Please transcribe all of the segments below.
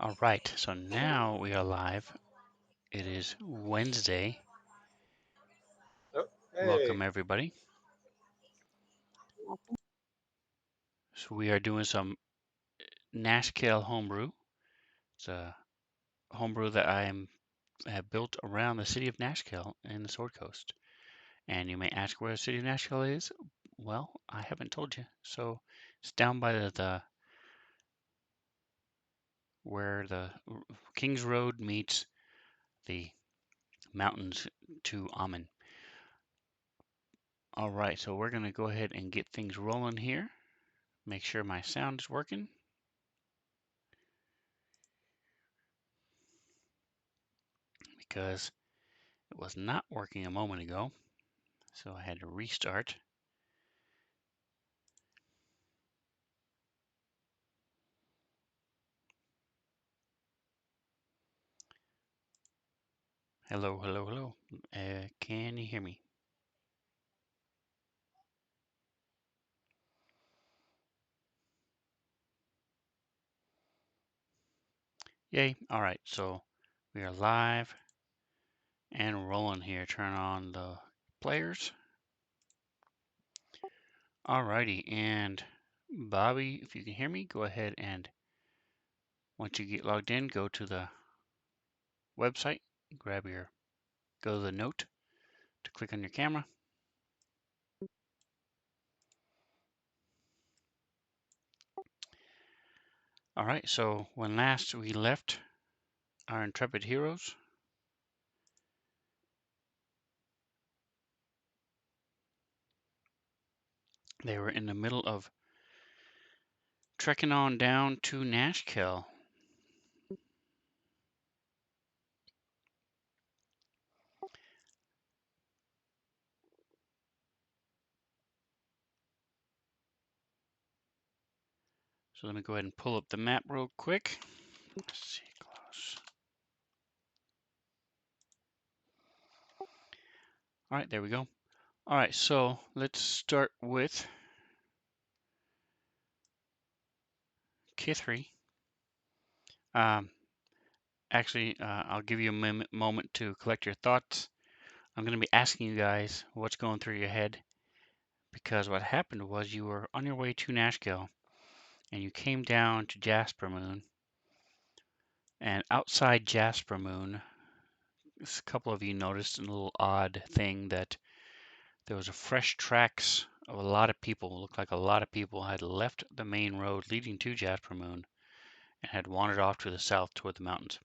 All right, so now we are live. It is Wednesday. Oh, hey. Welcome, everybody. So we are doing some Nashkel homebrew. It's a homebrew that have built around the city of Nashkel in the Sword Coast. And you may ask where the city of Nashkel is. Well, I haven't told you. So it's down by the where the King's Road meets the mountains to Amen. All right, so we're gonna go ahead and get things rolling here. Make sure my sound is working because it was not working a moment ago. So I had to restart. Hello, hello, hello. Can you hear me? Yay. All right, so we are live and rolling here. Turn on the players. Alrighty, and Bobby, if you can hear me, go ahead and once you get logged in, go to the website, go to the note to click on your camera. All right, so when last we left our intrepid heroes, they were in the middle of trekking on down to Nashkel. So let me go ahead and pull up the map real quick. Let's see, close. All right, there we go. All right, so let's start with Kithri. Um, I'll give you a moment to collect your thoughts. I'm going to be asking you guys what's going through your head because what happened was you were on your way to Nashkel and you came down to Jasper Moon. And outside Jasper Moon, a couple of you noticed a little odd thing that there was a fresh tracks of a lot of people. It looked like a lot of people had left the main road leading to Jasper Moon and had wandered off to the south toward the mountains.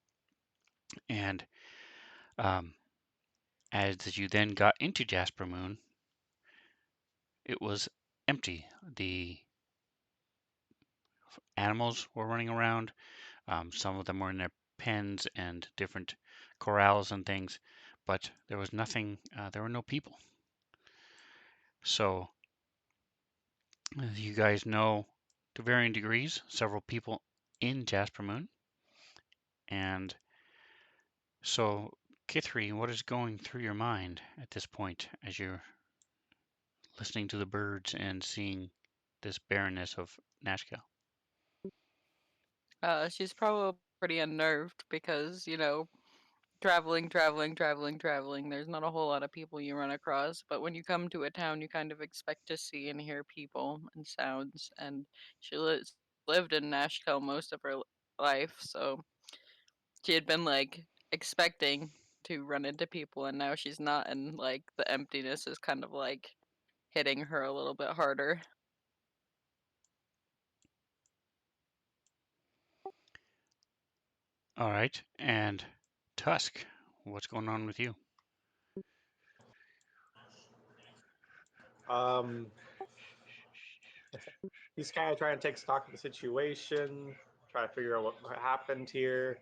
And um, as you then got into Jasper Moon, it was empty. The animals were running around. Some of them were in their pens and different corrals and things, but there was nothing. There were no people. So, as you guys know, to varying degrees, several people in Jasper Moon. And so, Kithri, what is going through your mind at this point as you're listening to the birds and seeing this barrenness of Nashkel? She's probably pretty unnerved because, traveling. There's not a whole lot of people you run across, but when you come to a town, you kind of expect to see and hear people and sounds. And she lived in Nashkel most of her life, so she had been like expecting to run into people, and now she's not, and like the emptiness is kind of like hitting her a little bit harder. All right. And Tusk, what's going on with you? Um, he's kind of trying to take stock of the situation, try to figure out what happened here.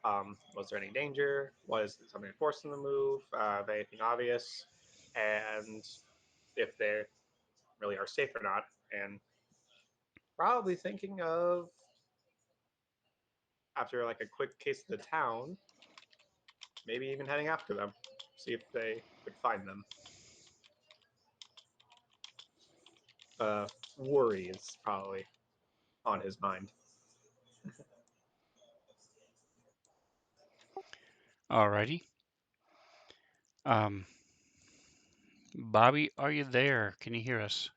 Was there any danger? Was somebody forcing the move? Anything obvious? And if they really are safe or not. And probably thinking of, after like a quick case of the town, maybe even heading after them, see if they could find them. Uh, Worry is probably on his mind. Alrighty. Um, Bobby, are you there? Can you hear us?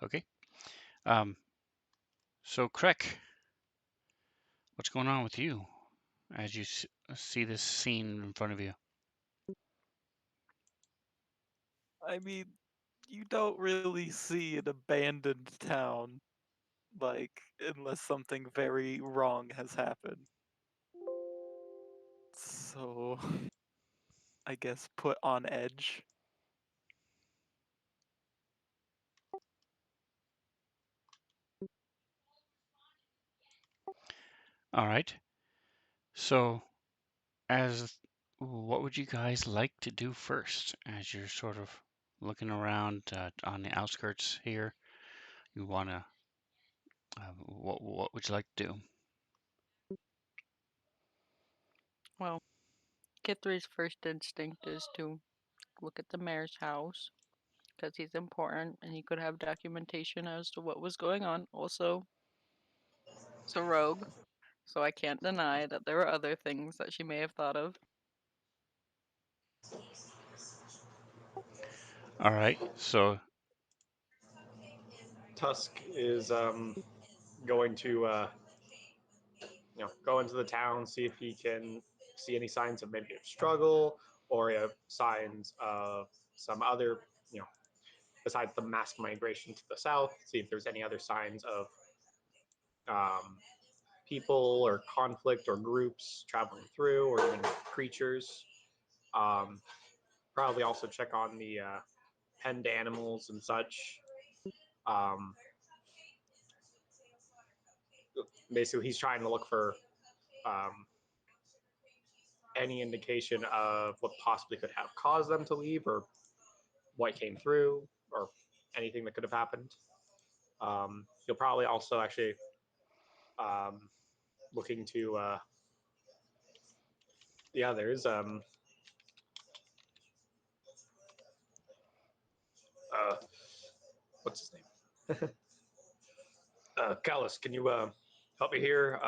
Okay. Um, so Krek, what's going on with you as you see this scene in front of you? I mean, you don't really see an abandoned town, like, unless something very wrong has happened. So, I guess put on edge. All right. So, as what would you guys like to do first as you're sort of looking around on the outskirts here? You want to, what would you like to do? Well, Kithri's first instinct is to look at the mayor's house because he's important and he could have documentation as to what was going on. Also, it's a rogue, so I can't deny that there were other things that she may have thought of. All right. So, Tusk is going to go into the town, see if he can see any signs of maybe a struggle or signs of some other, you know, besides the mass migration to the south, see if there's any other signs of um, people or conflict or groups traveling through or even creatures. Um, Probably also check on the penned animals and such. Um, Basically, he's trying to look for um, any indication of what possibly could have caused them to leave or what came through or anything that could have happened. You'll probably also actually um, looking to the others. Uh, what's his name? Callus, can you help me here?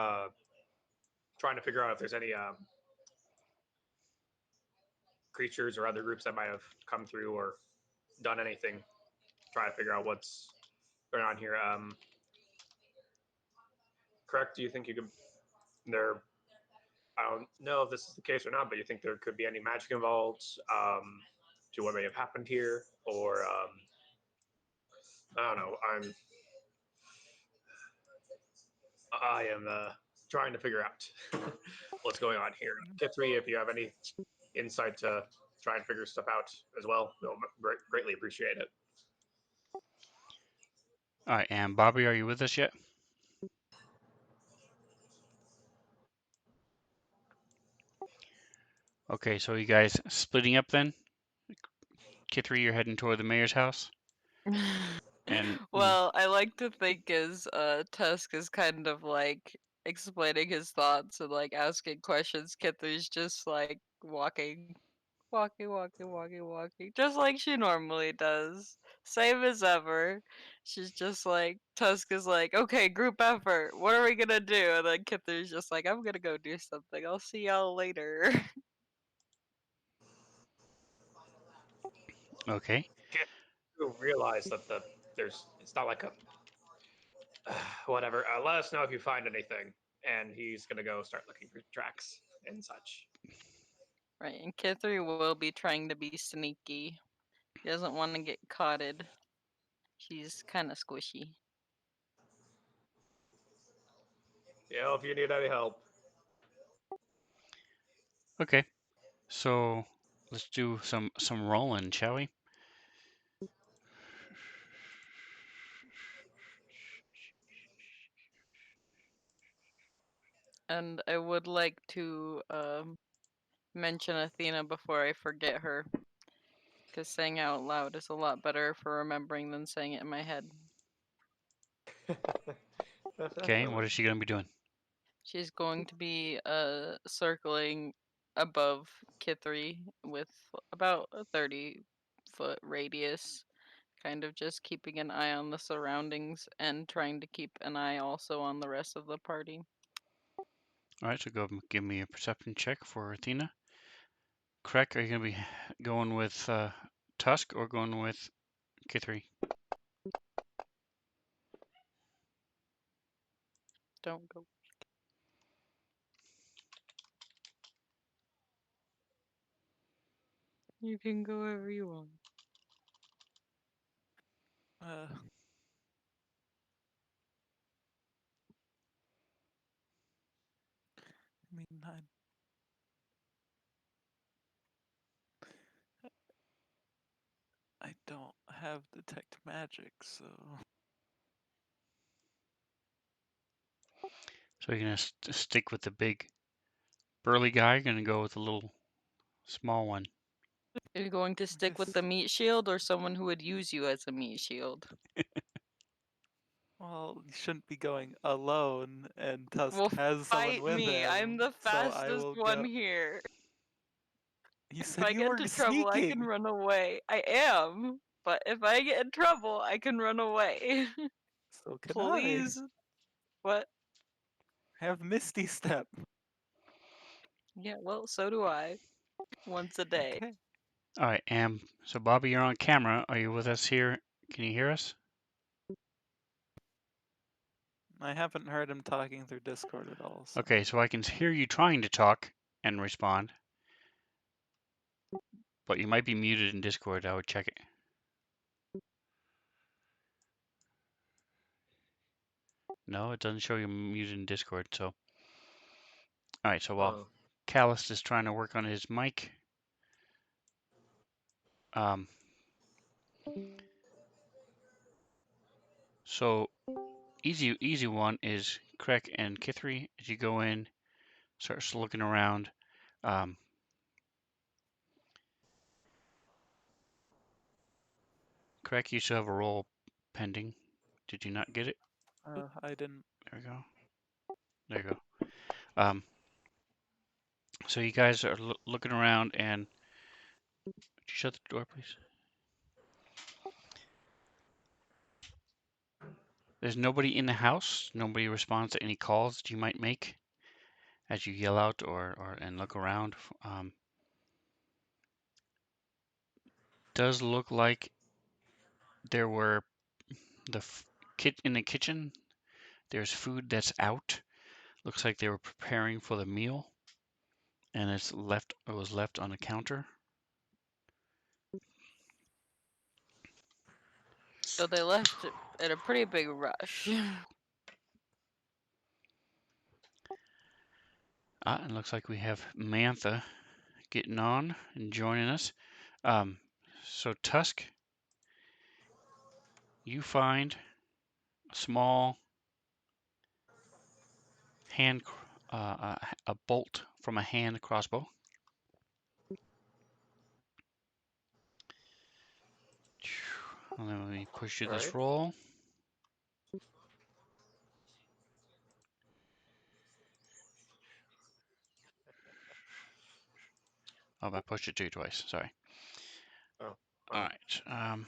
Trying to figure out if there's any creatures or other groups that might have come through or done anything. Try to figure out what's going on here. Correct? Do you think you could? There, I don't know if this is the case or not, but you think there could be any magic involved to what may have happened here, or I don't know. I am trying to figure out what's going on here. Kithri, if you have any insight to try and figure stuff out as well, we'll greatly appreciate it. all right. And Bobby, are you with us yet? Okay. So you guys splitting up then? Kithri, you're heading toward the mayor's house, and Well, I like to think as Tusk is kind of like explaining his thoughts and like asking questions. Kithri's just like walking, just like she normally does. Same as ever. She's just like, Tusk is like, okay, group effort. What are we gonna do? And then Kithri's just like, I'm gonna go do something. I'll see y'all later. okay. You realize that there's it's not like a whatever. Let us know if you find anything, and he's gonna go start looking for tracks and such. Right, and Kithri will be trying to be sneaky. She doesn't want to get caughted. She's kind of squishy. If you need any help. Okay. So let's do some rolling, shall we? And I would like to mention Athena before I forget her, because saying it out loud is a lot better for remembering than saying it in my head. Okay. What is she gonna be doing? She's going to be circling above Kithri with about a 30-foot radius, kind of just keeping an eye on the surroundings and trying to keep an eye also on the rest of the party. All right, so go give me a perception check for Athena. Krek, are you going to be going with Tusk or going with Kithri? Don't go. You can go wherever you want. I mean, I don't have detect magic, so So you're going to stick with the big burly guy, you're going to go with the little small one. Are you going to stick with guess. the meat shield or someone who would use you as a meat shield? Well, you shouldn't be going alone, and Tusk Well, has someone fight with me. I'm him, the so I fastest will one go. here. You If said I you get were into trouble, I can sneaking, run away. I am. But if I get in trouble, I can run away. so can I. Please. What? Have Misty Step. Yeah, well, so do I. Once a day. Okay. All right, so Bobby, you're on camera. Are you with us here? Can you hear us? I haven't heard him talking through Discord at all, so. Okay, so I can hear you trying to talk and respond, but you might be muted in Discord. I would check it. No, it doesn't show you muted in Discord. So, all right. So while Oh, Callus is trying to work on his mic, um, so easy one is Krek and Kithri. As you go in, starts looking around. Um, Krek, you still have a roll pending. Did you not get it? I didn't. There we go. There you go. Um, so you guys are looking around, and would you shut the door, please? There's nobody in the house. Nobody responds to any calls that you might make as you yell out or and look around. Does look like there were the kit in the kitchen. There's food that's out. Looks like they were preparing for the meal, and it's left. It was left on the counter. So they left at a pretty big rush. And looks like we have Mantha getting on and joining us. Um, so Tusk, you find a small hand, a bolt from a hand crossbow. Let me push you all this right. roll. Oh, I pushed it to you twice. Sorry. Oh, All wow. right.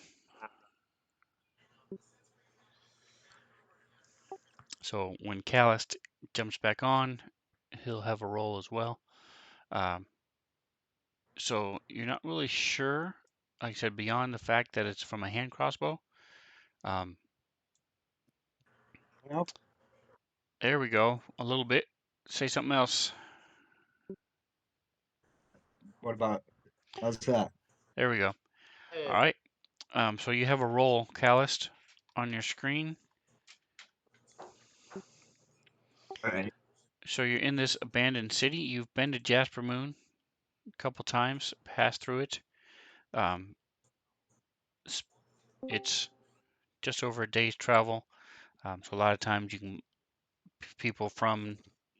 So when Callus jumps back on, he'll have a roll as well. Um, so you're not really sure, like I said, beyond the fact that it's from a hand crossbow. Um, Nope. there we go. A little bit. Say something else. What about how's that? There we go. All Hey, right. So you have a roll, Callus, on your screen. All right. So you're in this abandoned city. You've been to Jasper Moon a couple times, passed through it. Um, it's just over a day's travel. So a lot of times people from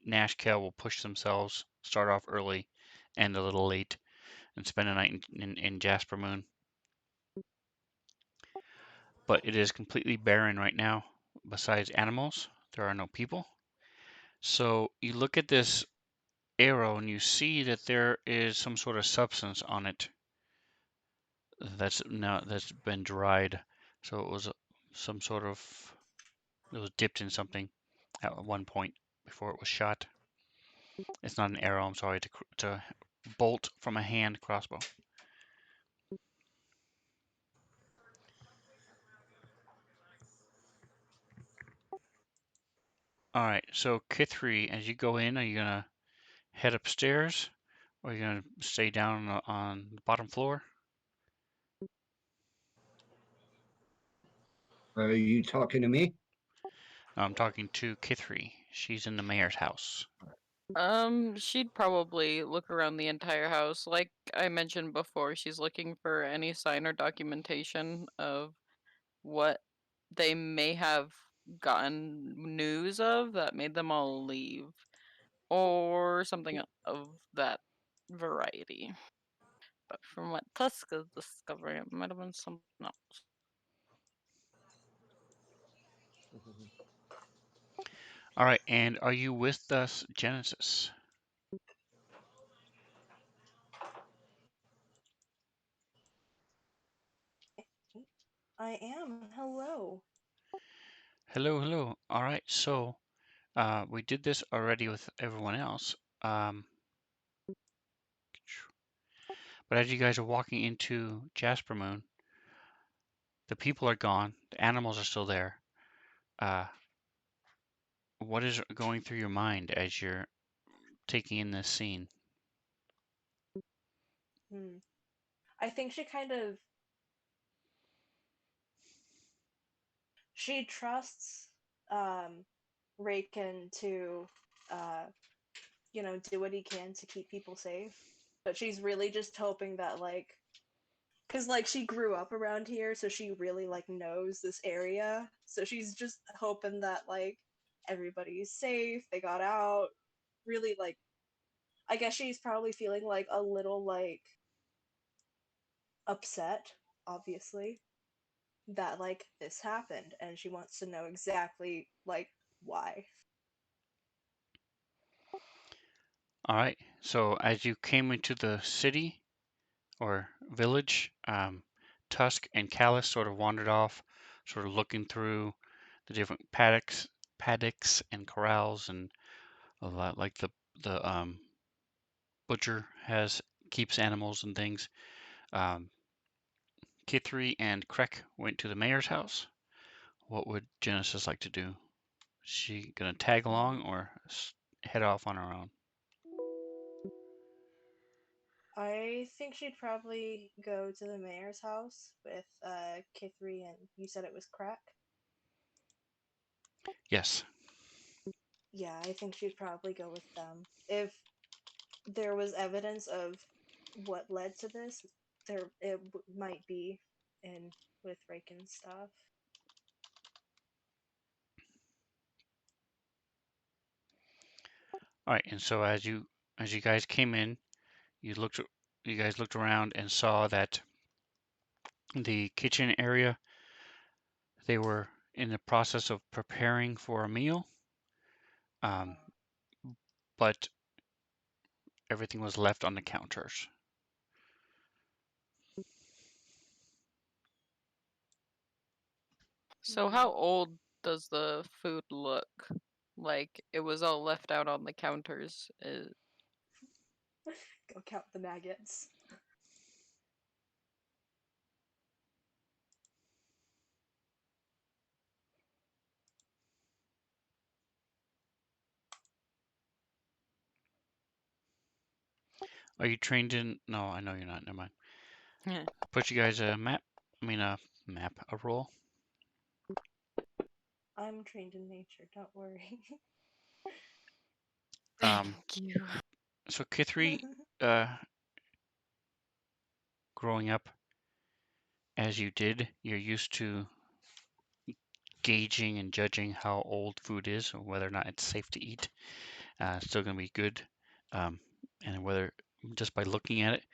Nashkel will push themselves, start off early, end a little late, and spend a night in Jasper Moon. But it is completely barren right now. Besides animals, there are no people. So you look at this arrow and you see that there is some sort of substance on it that's been dried. So it was some sort of, it was dipped in something at one point before it was shot. It's not an arrow, I'm sorry, it's a bolt from a hand crossbow. All right, so Kithri, as you go in, are you gonna head upstairs, or are you gonna stay down on the bottom floor? Are you talking to me? No, I'm talking to Kithri. She's in the mayor's house. She'd probably look around the entire house. Like I mentioned before, she's looking for any sign or documentation of what they may have gotten news of that made them all leave, or something of that variety. But from what Tusk is discovering, it might have been something else. All right, and are you with us, Genesis? I am. Hello. Hello, hello. All right, so we did this already with everyone else. But as you guys are walking into Jasper Moon, the people are gone, the animals are still there. Uh, what is going through your mind as you're taking in this scene? Hmm. I think she trusts um Raken to uh do what he can to keep people safe. But she's really just hoping that cuz she grew up around here, so she really knows this area. So she's just hoping that everybody's safe, they got out. Really I guess she's probably feeling a little upset, obviously, that this happened, and she wants to know exactly why. All right, so as you came into the city or village, Tusk and Callus sort of wandered off, sort of looking through the different paddocks and corrals, and a lot like the butcher has keeps animals and things. Um, Kithri and Krek went to the mayor's house. What would Genesis like to do? Is she gonna tag along or head off on her own? I think she'd probably go to the mayor's house with Kithri, and you said it was Crack? Yes. Yeah, I think she'd probably go with them. If there was evidence of what led to this, might be in with Raken's stuff. All right. And so as you guys came in, you guys looked around and saw that the kitchen area, they were in the process of preparing for a meal, um, but everything was left on the counters. So Hmm. how old does the food look? Like it was all left out on the counters. Go count the maggots. Are you trained in? No, I know you're not. Never mind. Yeah. Put you guys a map. I mean a map, a roll. I'm trained in nature, don't worry. Um, Thank you. so Kithri, uh, growing up as you did, you're used to gauging and judging how old food is, or whether or not it's safe to eat. Still going to be good, um, and whether just by looking at it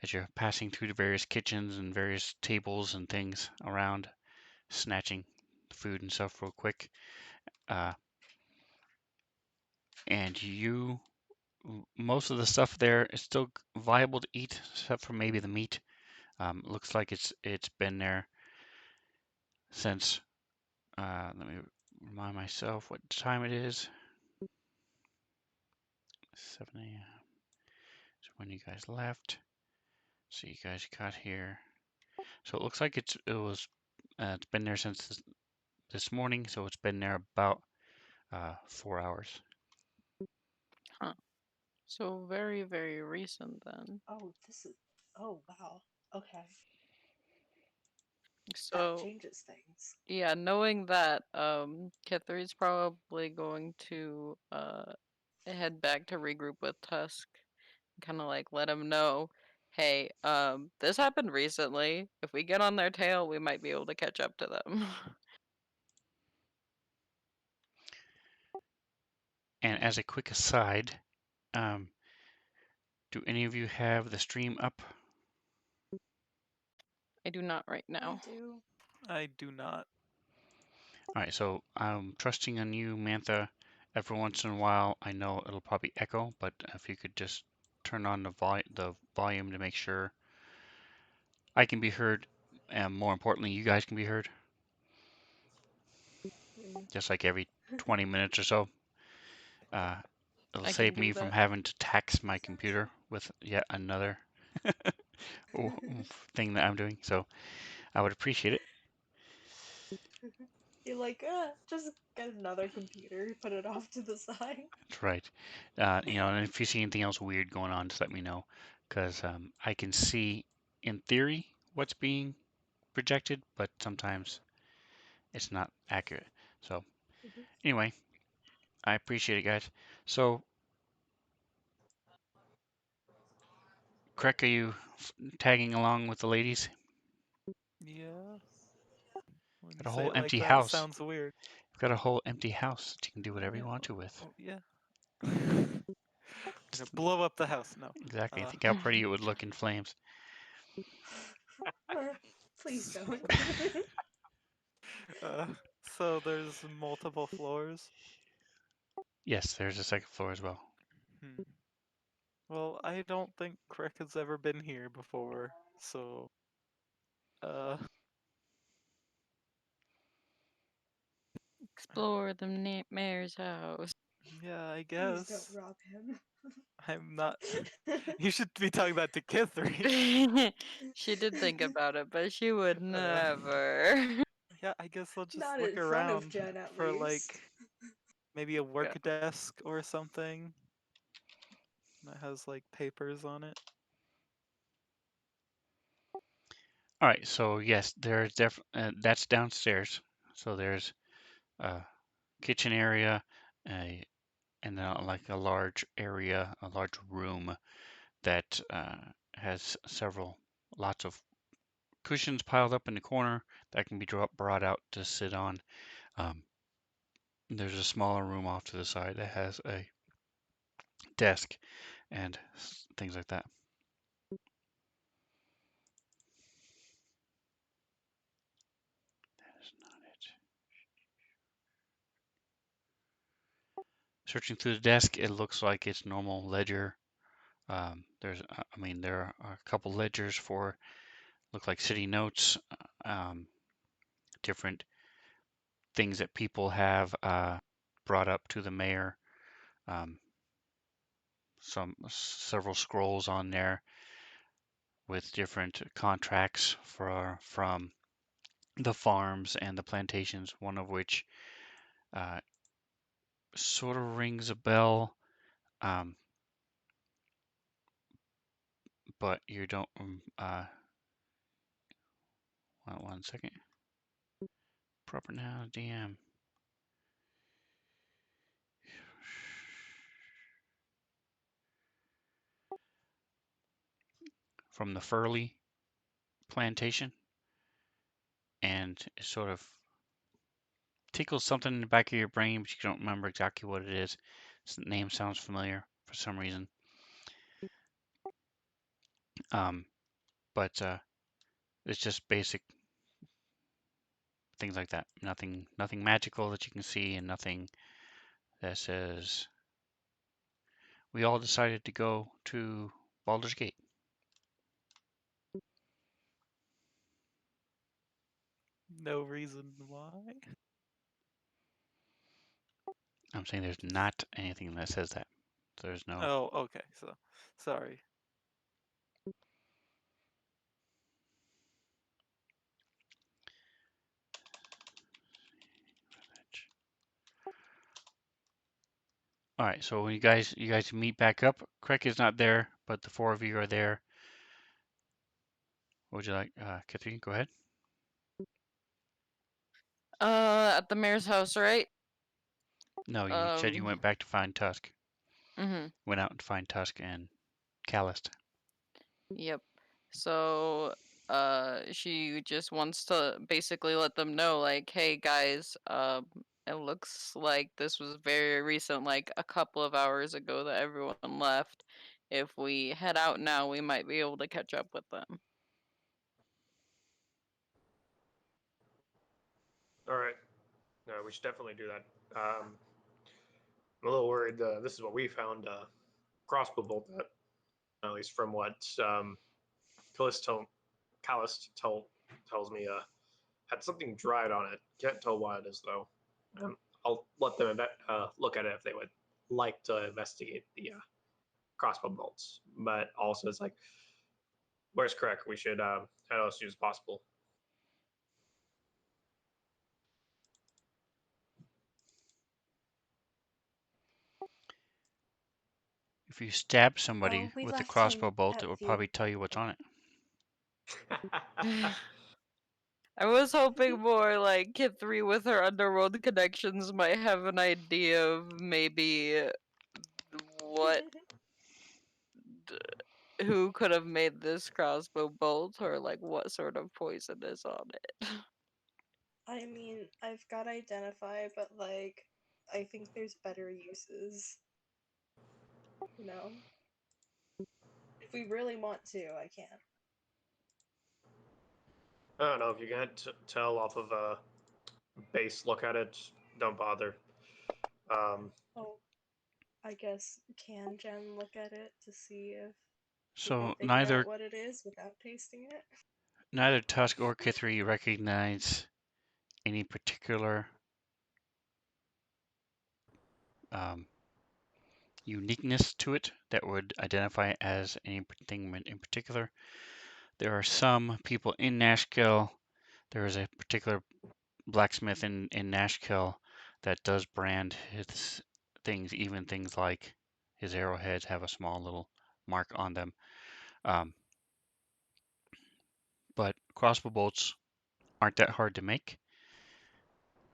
as you're passing through the various kitchens and various tables and things around, snatching food and stuff real quick. Uh, and most of the stuff there is still viable to eat, except for maybe the meat. Looks like it's been there since let me remind myself what time it is. 7 a.m. is when you guys left. So you guys got here. So it looks like it's been there since this morning. So it's been there about 4 hours. Huh. So very, very recent then. Oh, this is. Oh, wow. Okay. That So changes things. yeah, knowing that, Kithri's probably going to head back to regroup with Tusk. Kind of like let him know, hey, this happened recently. If we get on their tail, we might be able to catch up to them. And as a quick aside, do any of you have the stream up? I do not right I now. do. I do not. All right, so I'm trusting on you, Mantha. Every once in a while, I know it'll probably echo, but if you could just turn on the volume to make sure I can be heard, and more importantly, you guys can be heard, Mm. just like every 20 minutes or so. Uh, it'll I can save do me from that. having to tax my computer with yet another thing that I'm doing. So I would appreciate it. You're like, just get another computer, put it off to the side. That's right. And if you see anything else weird going on, just let me know, because I can see, in theory, what's being projected, but sometimes it's not accurate. So Mhm. anyway, I appreciate it, guys. So, Krek, are you tagging along with the ladies? Yeah. When you Got a say whole it like empty that, it house. sounds weird. You've got a whole empty house that you can do whatever you want to with. Oh, yeah. Gonna Just blow up the house. No. exactly. Uh, Think how pretty it would look in flames. Please don't. uh, so there's multiple floors. Yes, there's a second floor as well. Hmm. Well, I don't think Crick has ever been here before, so uh, Explore the mayor's house. yeah, I Please don't guess rob him. I'm not. You should be talking about to Kithri. She did think about it, but she would Uh, never. Yeah, I guess I'll just Not look in front of around Jen, at for least. like maybe a Yeah. work desk or something that has like papers on it. All right. So yes, there's that's downstairs. So there's a kitchen area, a and then like a large area, a large room that has lots of cushions piled up in the corner that can be brought out to sit on. Um, there's a smaller room off to the side that has a desk and things like that. That is not it. Searching through the desk, it looks like it's normal ledger. There are a couple ledgers for look like city notes, different things that people have brought up to the mayor. Um, several scrolls on there with different contracts from the farms and the plantations. One of which uh, sort of rings a bell, um, but you don't. One second. Proper now, DM. From the Furley plantation, and it sort of tickles something in the back of your brain, but you don't remember exactly what it is. The name sounds familiar for some reason. Um, but it's just basic things like that. Nothing magical that you can see, and nothing that says we all decided to go to Baldur's Gate. no reason why. I'm saying there's not anything that says that. There's no. Oh, okay. So, sorry. All right, so when you guys meet back up, Craig is not there, but the four of you are there. What would you like, Catherine? Go ahead. At the mayor's house, right? No, you said you went back to find Tusk. Mhm. Went out to find Tusk and Calist. Yep. So, she just wants to basically let them know, like, hey guys, it looks like this was very recent, like a couple of hours ago that everyone left. If we head out now, we might be able to catch up with them. All right. No, we should definitely do that. I'm a little worried. This is what we found. Crossbow bolt at least from what Callist tells me. Had something dried on it. Can't tell what it is though. I'll let them look at it if they would like to investigate the crossbow bolts. But also, it's like, where's Craig? We should head out as soon as possible. If you stab somebody Oh, we with a left crossbow him bolt, it at will view. probably tell you what's on it. I was hoping more like Kid 3 with her underworld connections might have an idea of maybe what who could have made this crossbow bolt or like what sort of poison is on it. I mean, I've got identify, but like, I think there's better uses. You know, if we really want to, I can. I don't know if you can't tell off of a base look at it. Don't bother. Oh, I guess can Jen look at it to see if she can So figure out what it is without tasting it? neither Tusk or Kithri recognize any particular um, uniqueness to it that would identify it as anything in particular. There are some people in Nashkel. There is a particular blacksmith in Nashkel that does brand his things, even things like his arrowheads have a small little mark on them. Um, but crossbow bolts aren't that hard to make.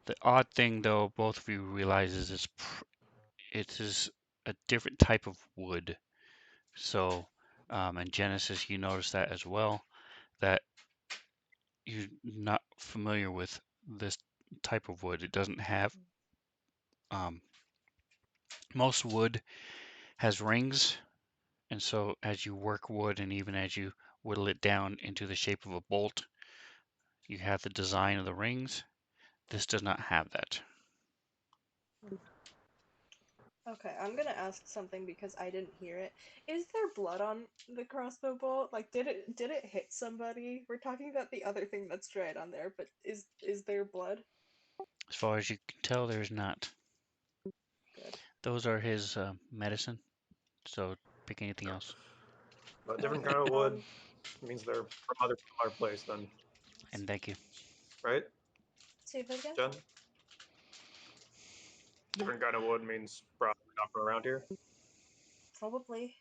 The odd thing, though, both of you realize is it is a different type of wood. So, in Genesis, you notice that as well, that you're not familiar with this type of wood. It doesn't have, um, most wood has rings, and so as you work wood and even as you whittle it down into the shape of a bolt, you have the design of the rings. This does not have that. Okay, I'm gonna ask something because I didn't hear it. Is there blood on the crossbow bolt? Like, did it hit somebody? We're talking about the other thing that's dried on there, but is there blood? As far as you can tell, there's not. Good. Those are his medicine, so pick anything else. But different Okay. kind of wood means they're from other place then, And thank you. right, Say that again. Jen? Different kind of wood means probably not from around here. Probably.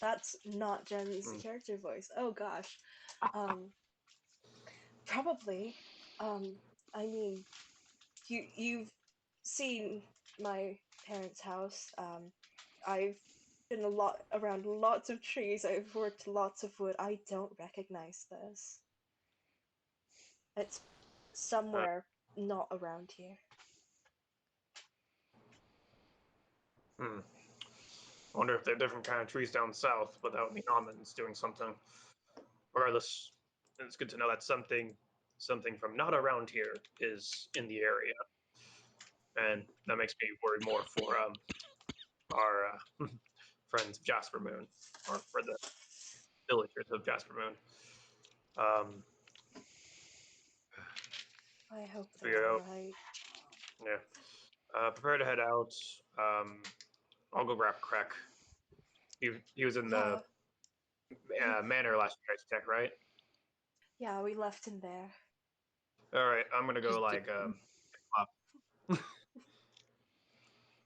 That's not Jen's Hmm. character voice. Oh gosh. Um, probably. Um, I mean, you've seen my parents' house. I've been a lot around lots of trees. I've worked lots of wood. I don't recognize this. It's Uh, somewhere not around here. hmm. I wonder if they're different kind of trees down south, but that would mean almonds doing something. Regardless, it's good to know that something from not around here is in the area, and that makes me worry more for our friends of Jasper Moon, or for the villagers of Jasper Moon. Um, I hope figure they're it out. alright. Yeah. Prepare to head out. I'll go grab Crack. He was in the Yeah, manor last check, right? yeah, we left him there. All right, I'm gonna go Just like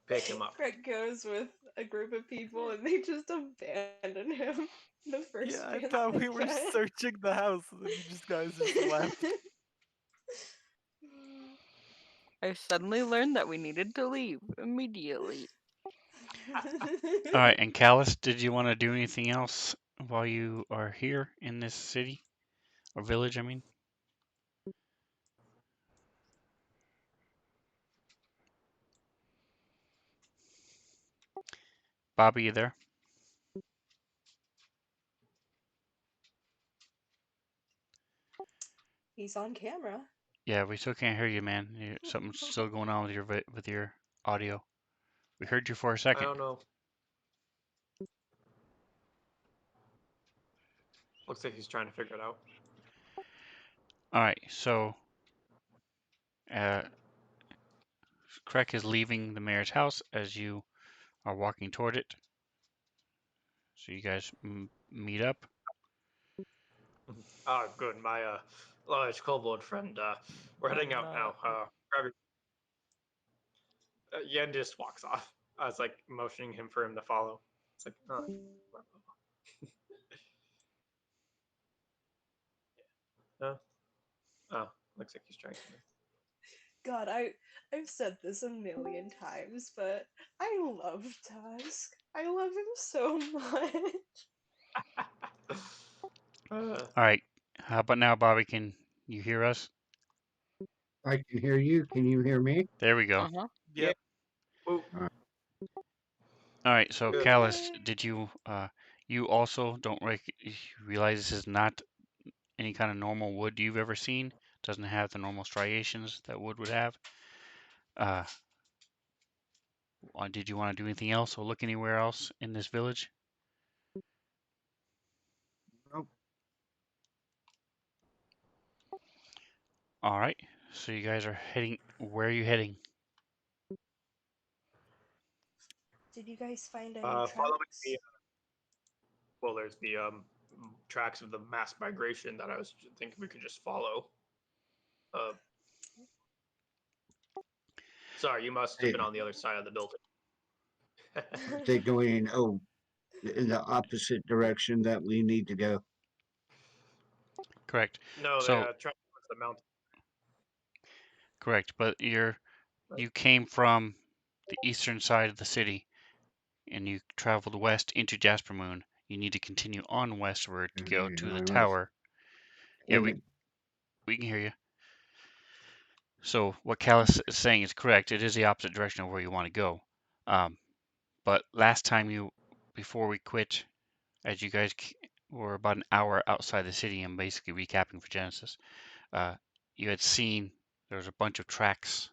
pick him up. Greg goes with a group of people and they just abandon him. The first Yeah, I chance thought they we were get. searching the house, and then you guys just left. I suddenly learned that we needed to leave immediately. All right, and Callus, did you want to do anything else while you are here in this city or village? I mean, Bobby, you there? He's on camera. Yeah, we still can't hear you, man. Something's still going on with your audio. We heard you for a I second. don't know. Looks like he's trying to figure it out. All right, so uh, Krek is leaving the mayor's house as you are walking toward it. So you guys meet up. Ah, good. My large kobold friend. We're I'm heading out not. now. Grab Yen just walks off. I was like motioning him for him to follow. It's like, oh, no. Oh, looks like he's trying to. God, I've said this a million times, but I love Tusk. I love him so much. Uh, All right, how about now, Bobby? Can you hear us? I can hear you. Can you hear me? There we go. Uh-huh. yeah. Yep. Ooh, All right, so good. Callus, Yay. did you also don't you realize this is not any kind of normal wood you've ever seen? Doesn't have the normal striations that wood would have. Uh, did you want to do anything else or look anywhere else in this village? Nope. All right, so you guys are heading. Where are you heading? Did you guys find any Following the tracks? well, there's the tracks of the mass migration that I was thinking we could just follow. Uh, sorry, you must have They, been on the other side of the building. they're going in the opposite direction that we need to go. Correct. No, they So track towards the mountain. correct, but Right. you came from the eastern side of the city and you traveled west into Jasper Moon. You need to continue on westward to go to the tower. Yeah, And we can hear you. So what Callus is saying is correct. It is the opposite direction of where you want to go. Um, but last time before we quit, as you guys were about an hour outside the city and basically recapping for Genesis, uh, you had seen there was a bunch of tracks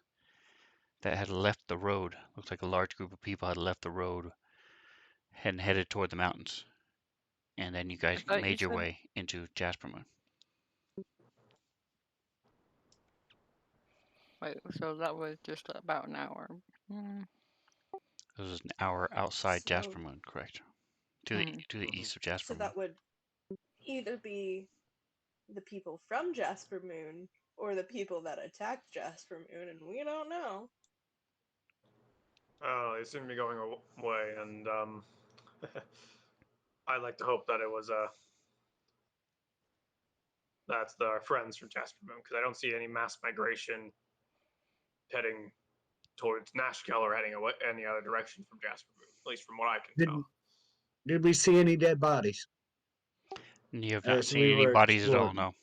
that had left the road. Looks like a large group of people had left the road and headed toward the mountains. And then you I guys thought you made your said. way into Jasper Moon. Wait, so that was just about an hour. Mm, This was an hour outside So, Jasper Moon, correct? mhm. To the Mhm. east of Jasper so Moon. that would either be the people from Jasper Moon or the people that attacked Jasper Moon, and we don't know. Oh, they seem to be going away, and I like to hope that it was that's our friends from Jasper Moon because I don't see any mass migration heading towards Nashkel or heading away any other direction from Jasper Moon, at least from what I can did tell. did we see any dead bodies And you have not as seen we any were bodies at all, exploring? no.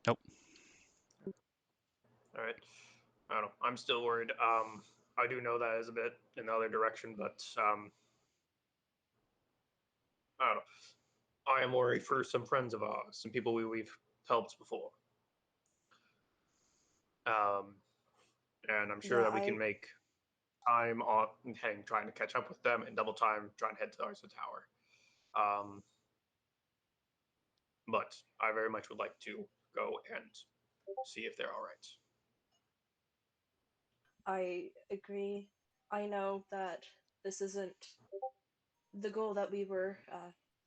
Nope. All right, I don't know. I'm still worried. I do know that is a bit in the other direction, but I don't know. I am worried for some friends of ours, some people we've helped before. Um, and I'm sure Yeah, that we can make time on heading, trying to catch up with them, and double time trying to head towards the tower. Um, but I very much would like to go and see if they're all right. I agree. I know that this isn't the goal that we were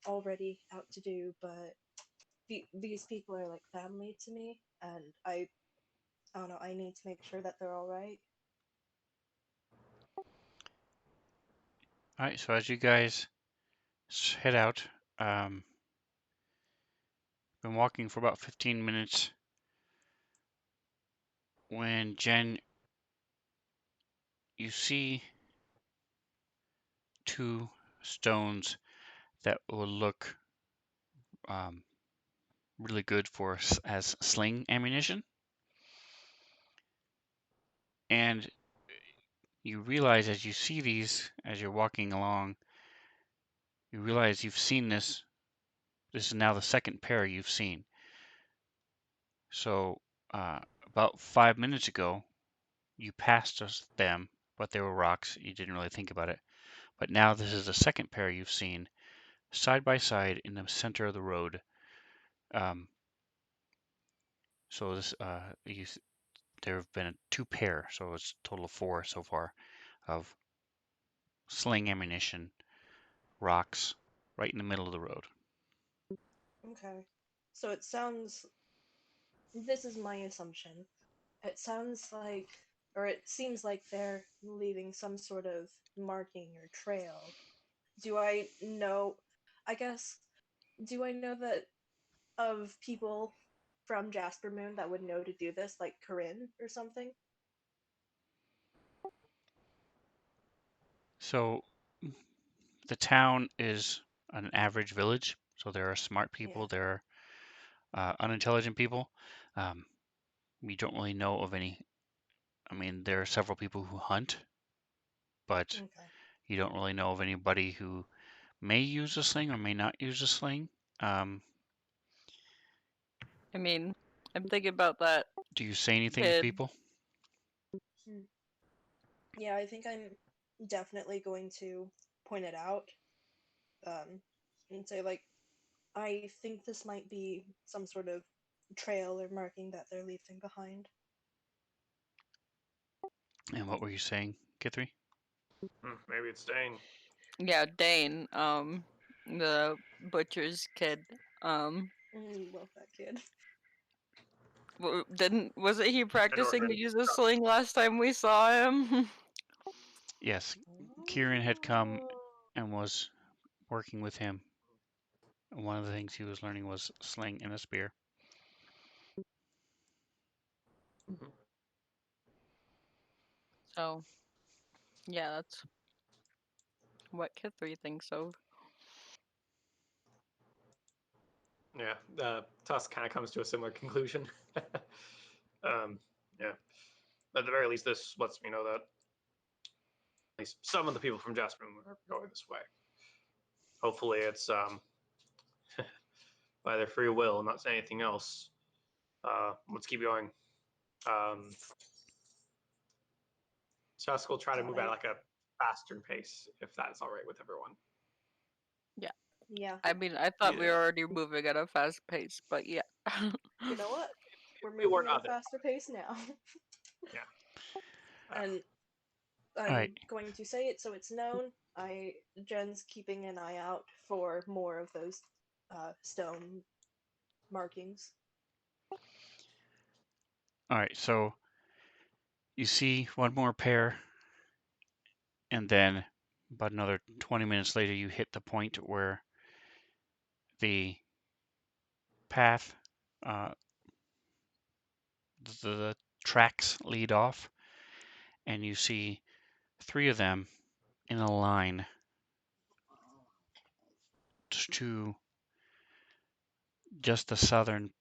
already out to do, but these people are like family to me, and I don't know. I need to make sure that they're all right. All right, so as you guys head out, been walking for about 15 minutes when Jen, you see two stones that will look um, really good for as sling ammunition, and you realize as you see these as you're walking along, you realize you've seen this. This is now the second pair you've seen. So about 5 minutes ago, you passed them, but they were rocks. You didn't really think about it. But now this is the second pair you've seen side by side in the center of the road. Um, so this there have been two pair, so it's a total of four so far of sling ammunition, rocks, right in the middle of the road. Okay. So it sounds. This is my assumption. It sounds like, or it seems like they're leaving some sort of marking or trail. Do I know? I guess. Do I know that of people from Jasper Moon that would know to do this, like Corinne or something? So the town is an average village. So there are smart Yeah. people, there are unintelligent people. Um, we don't really know of any. I mean, there are several people who hunt, but Okay. you don't really know of anybody who may use a sling or may not use a sling. Um, I mean, I'm thinking about that do you say anything to kid. people? Hmm. Yeah, I think I'm definitely going to point it out, um, and say like, I think this might be some sort of trail or marking that they're leaving behind. And what were you saying, Kithri? Maybe it's Dane. Yeah, Dane, the butcher's kid. Love that kid. Wasn't he practicing to Norman. use a sling last time we saw him? Yes, Kieran had come and was working with him. One of the things he was learning was sling and a spear. So, yeah, that's what Kithri thinks of. Yeah, Tusk kind of comes to a similar conclusion. Yeah, at the very least, this lets me know that at least some of the people from Jasper are going this way. Hopefully, it's by their free will, not saying anything else. Let's keep going. Tusk will try to God, move at like a faster pace, if that is all right with everyone. Yeah. yeah. I mean, I thought we were Yeah. already moving at a fast pace, but yeah. You know what? We're We moving weren't at a other. faster pace now. Yeah. And All right, I'm going to say it so it's known. Jen's keeping an eye out for more of those stone markings. all right. So you see one more pair, and then about another 20 minutes later, you hit the point where the path, uh, the tracks lead off, and you see three of them in a line to just the southern,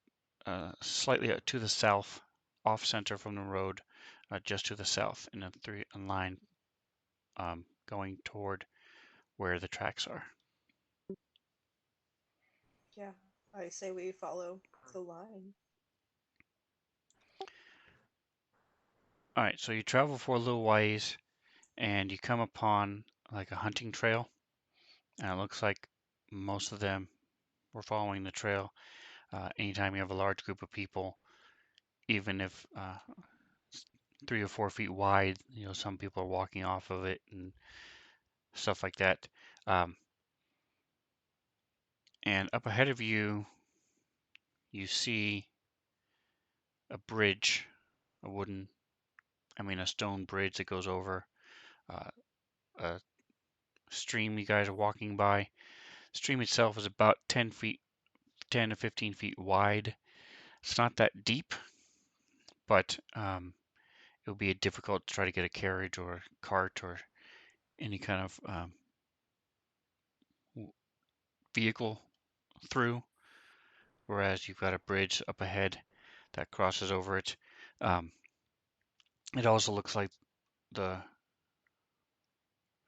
slightly to the south, off center from the road, just to the south, in a line going toward where the tracks are. Yeah, I say we follow the line. All right, so you travel for a little ways, and you come upon like a hunting trail, and it looks like most of them were following the trail. Anytime you have a large group of people, even if 3 or 4 feet wide, some people are walking off of it and stuff like that. And up ahead of you, you see a bridge, a stone bridge that goes over uh, a stream you guys are walking by. The stream itself is about 10 to 15 feet wide. It's not that deep, but it would be difficult to try to get a carriage or a cart or any kind of vehicle through, whereas you've got a bridge up ahead that crosses over it. Um, it also looks like the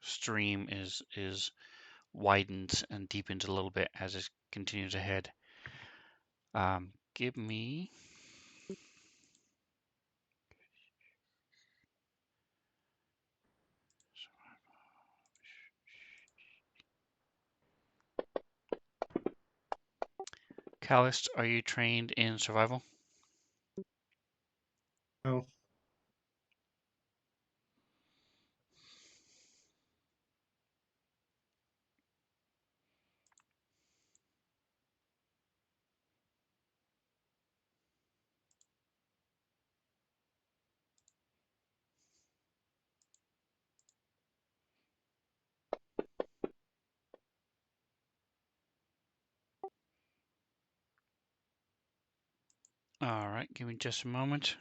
stream is widens and deepens a little bit as it continues ahead. Give me Callist, are you trained in survival? Oh, All right, give me just a moment.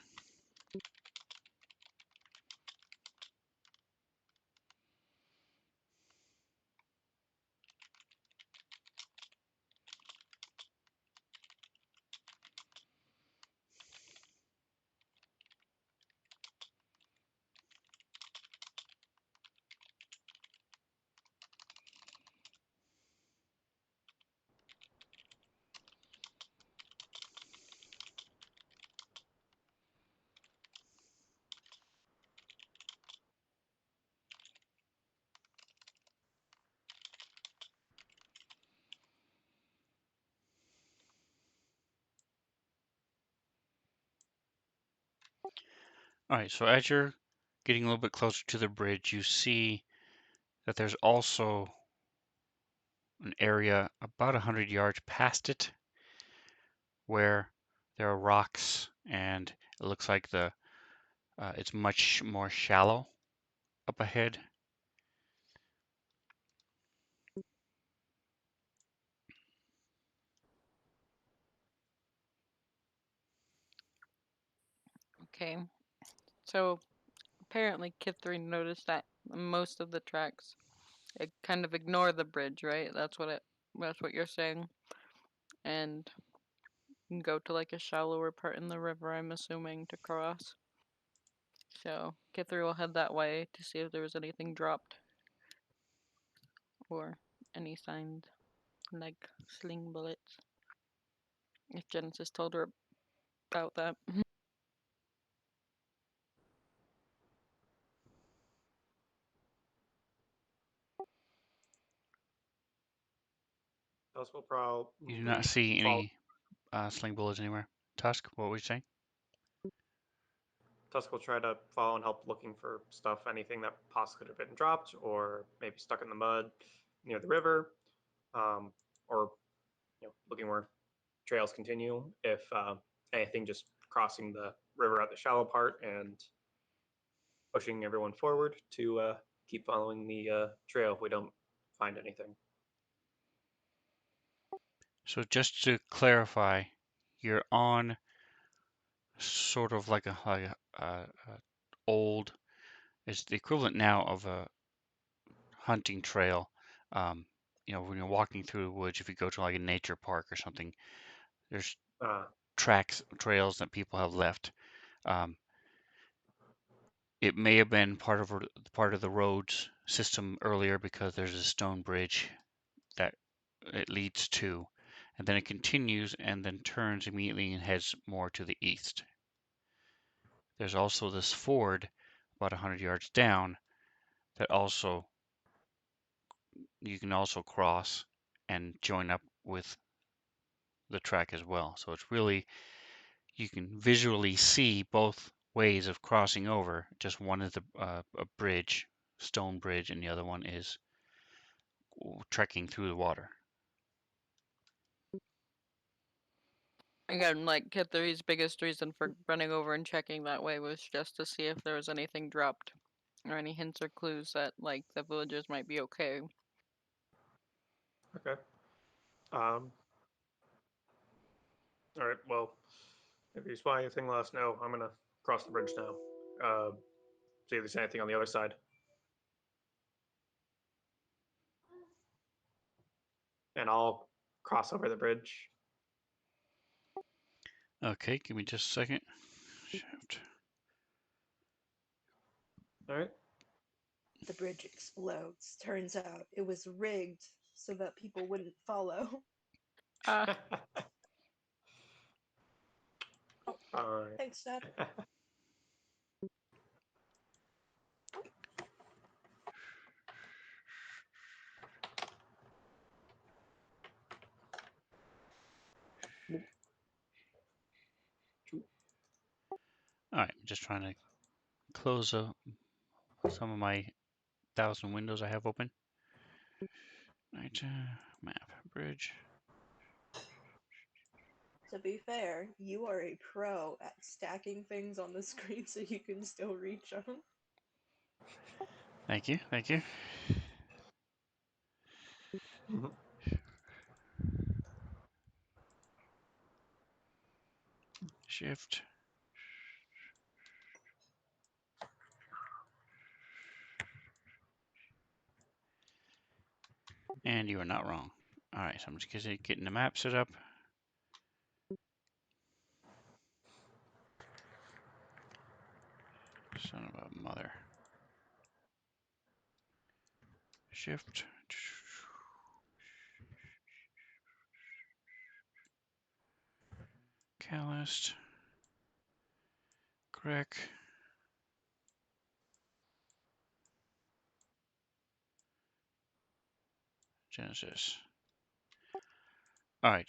All right, so as you're getting a little bit closer to the bridge, you see that there's also an area about 100 yards past it where there are rocks, and it looks like it's much more shallow up ahead. Okay, so apparently Kid 3 noticed that most of the tracks kind of ignore the bridge, right? That's what you're saying. And go to like a shallower part in the river, I'm assuming, to cross. So Kid 3 will head that way to see if there was anything dropped or any signs like sling bullets. If Genesis told her about that. Thus will probably You do not see follow. any sling bullets anywhere. Tusk, what were you saying? Tusk will try to follow and help looking for stuff, anything that possibly could have been dropped or maybe stuck in the mud near the river, or looking where trails continue. If anything, just crossing the river at the shallow part and pushing everyone forward to keep following the trail if we don't find anything. So just to clarify, you're on sort of like a old, it's the equivalent now of a hunting trail. Um, when you're walking through the woods, if you go to like a nature park or something, there's Uh, trails that people have left. Um, it may have been part of the roads system earlier because there's a stone bridge that it leads to, and then it continues and then turns immediately and heads more to the east. There's also this ford about 100 yards down that also you can also cross and join up with the track as well. So it's really, you can visually see both ways of crossing over. Just one is a bridge, stone bridge, and the other one is trekking through the water. Again, like Kithleri's biggest reason for running over and checking that way was just to see if there was anything dropped or any hints or clues that like the villagers might be okay. Okay. All right. Well, if you spot anything, let us know. I'm gonna cross the bridge now. See if there's anything on the other side. And I'll cross over the bridge. Okay, give me just a second. Shift. All right. The bridge explodes. Turns out it was rigged so that people wouldn't follow. Ah, Oh, All right. thanks, Dad. All right, I'm just trying to close some of my 1,000 windows I have open. Right, map, bridge. To be fair, you are a pro at stacking things on the screen so you can still reach them. Thank you, thank you. Mhm. Shift. And you are not wrong. All right, so I'm just getting the map set up. Son of a mother. Shift. Catalyst. Correct. Genesis. All right,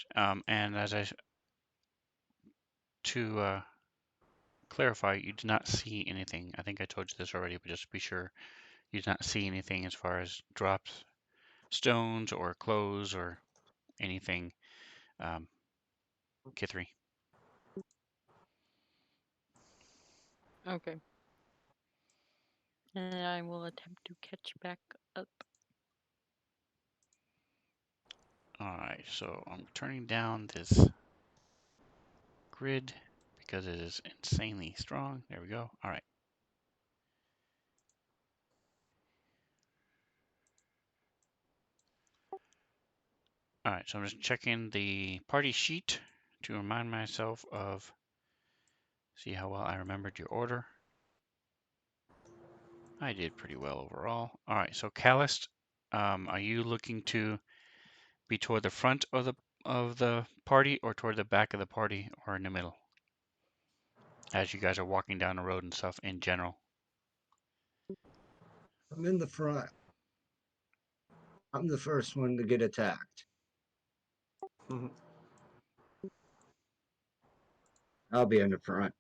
and to clarify, you do not see anything. I think I told you this already, but just to be sure, you do not see anything as far as drops, stones, or clothes, or anything. K3. okay. And I will attempt to catch back up. All right, so I'm turning down this grid because it is insanely strong. There we go. All right. All right, so I'm just checking the party sheet to remind myself of, see how well I remembered your order. I did pretty well overall. All right, so Callist, are you looking to be toward the front of the party or toward the back of the party or in the middle as you guys are walking down the road and stuff in general? I'm in the front. I'm the first one to get attacked. Mhm. I'll be in the front.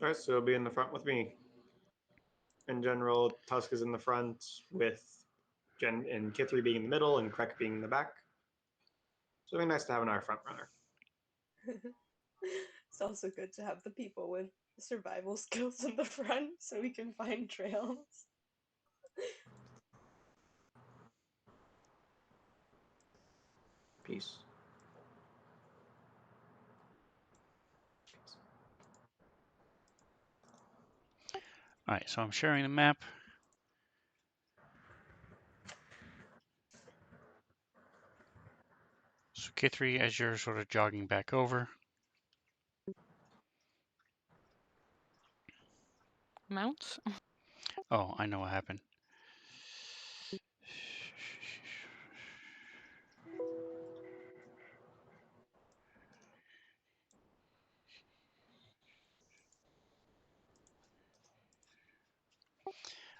All right. So you'll be in the front with me. In general, Tusk is in the front with Jen and Kithri being in the middle and Krek being in the back. So it'd be nice to have our front runner. It's also good to have the people with survival skills in the front so we can find trails. Peace. All right, so I'm sharing the map. So Kithri, as you're sort of jogging back over, Mounts? oh, I know what happened.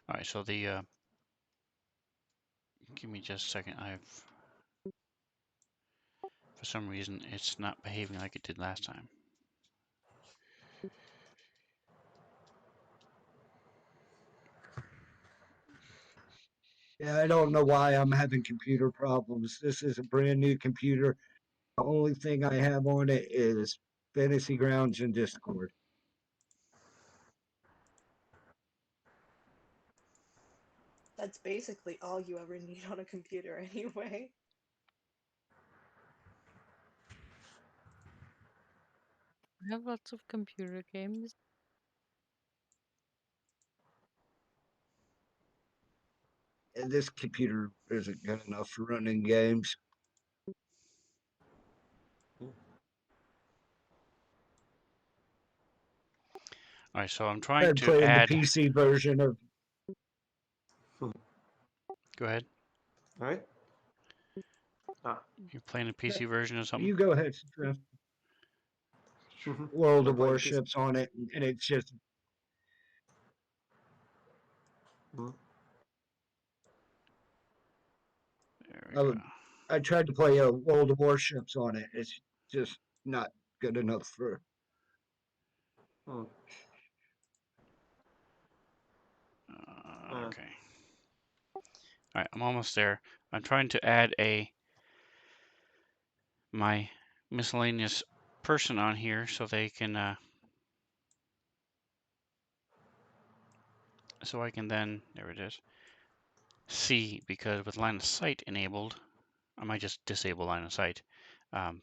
All right, so give me just a second. For some reason, it's not behaving like it did last time. Yeah, I don't know why I'm having computer problems. This is a brand new computer. The only thing I have on it is Fantasy Grounds and Discord. That's basically all you ever need on a computer anyway. I have lots of computer games. And this computer isn't good enough for running games. All right, so I'm I trying tried to playing the add. PC version of. Go ahead. All right. You're playing a PC version of something. You go ahead. Mhm. World We're of playing the PC. Warships on it, and it's just Mhm. There we I, go. I tried to play a World of Warships on it. It's just not good enough for. Hmm. Okay. All right, I'm almost there. I'm trying to add my miscellaneous person on here so they can so I can then, there it is, see, because with line of sight enabled, I might just disable line of sight. Um,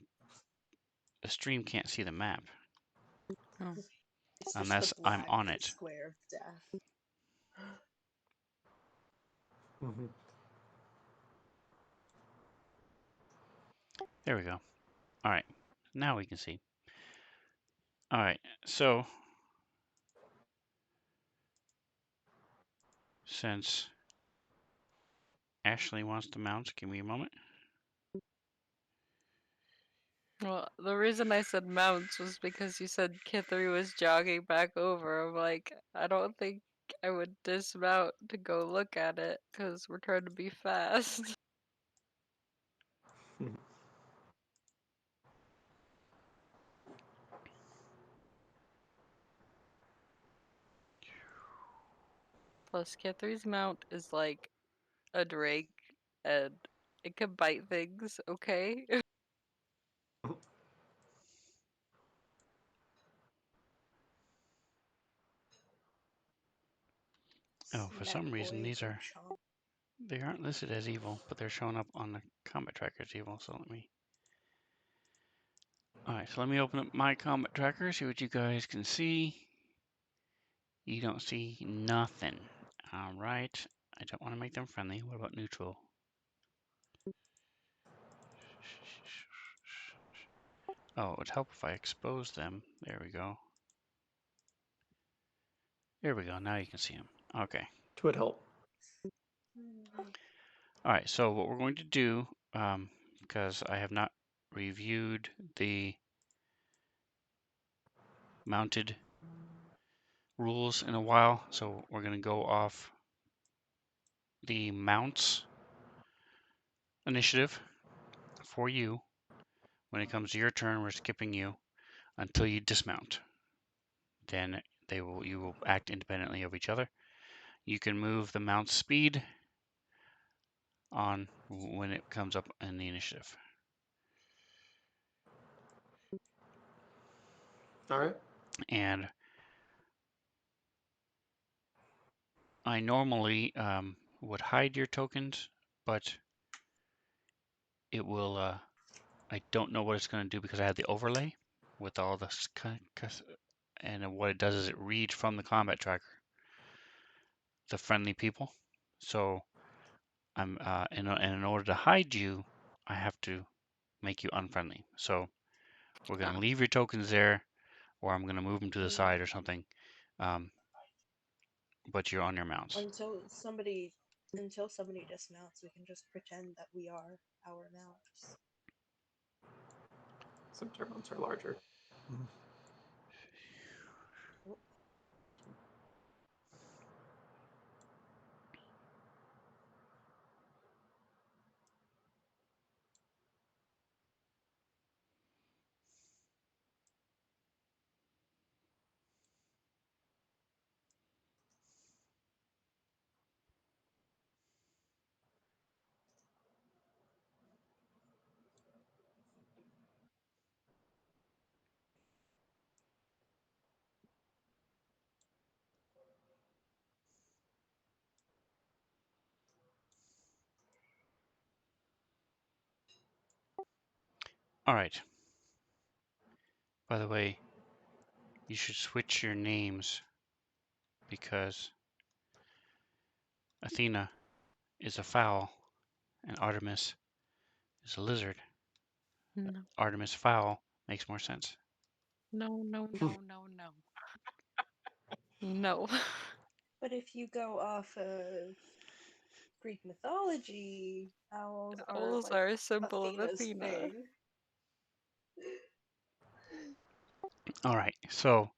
the stream can't see the map Oh. It's just the unless I'm black on it. square of death. Mhm. There we go. All right, now we can see. All right, so since Ashley wants to mount, give me a moment. Well, the reason I said mounts was because you said Kithri was jogging back over. I'm like, I don't think I would dismount to go look at it because we're trying to be fast. Plus, Kithri's mount is like a drake and it can bite things, okay? Oh, for Neck some reason boy these from are, Chomp. they aren't listed as evil, but they're showing up on the combat tracker as evil, so let me. All right, so let me open up my combat tracker, see what you guys can see. You don't see nothing. All right, I don't want to make them friendly. What about neutral? Oh, it would help if I expose them. There we go. There we go. Now you can see them. Okay. Twould help. All right. So what we're going to do, because I have not reviewed the mounted rules in a while, so we're going to go off the mounts initiative for you. When it comes to your turn, we're skipping you until you dismount. Then you will act independently of each other. You can move the mount speed on when it comes up in the initiative. All right. And I normally would hide your tokens, but it will. I don't know what it's going to do because I had the overlay with all the and what it does is it reads from the combat tracker the friendly people. So I'm in order to hide you, I have to make you unfriendly. So we're going to leave your tokens there, or I'm going to move them to the side or something. Um, but you're on your mounts. Until somebody dismounts, we can just pretend that we are our mounts. Some turbines are larger. All right. By the way, you should switch your names because Athena is a fowl and Artemis is a lizard. No, Artemis fowl makes more sense. no, no, no, no, no. No. But if you go off of Greek mythology, owls are Owls like are a symbol of Athena's Athena. thing. All right. So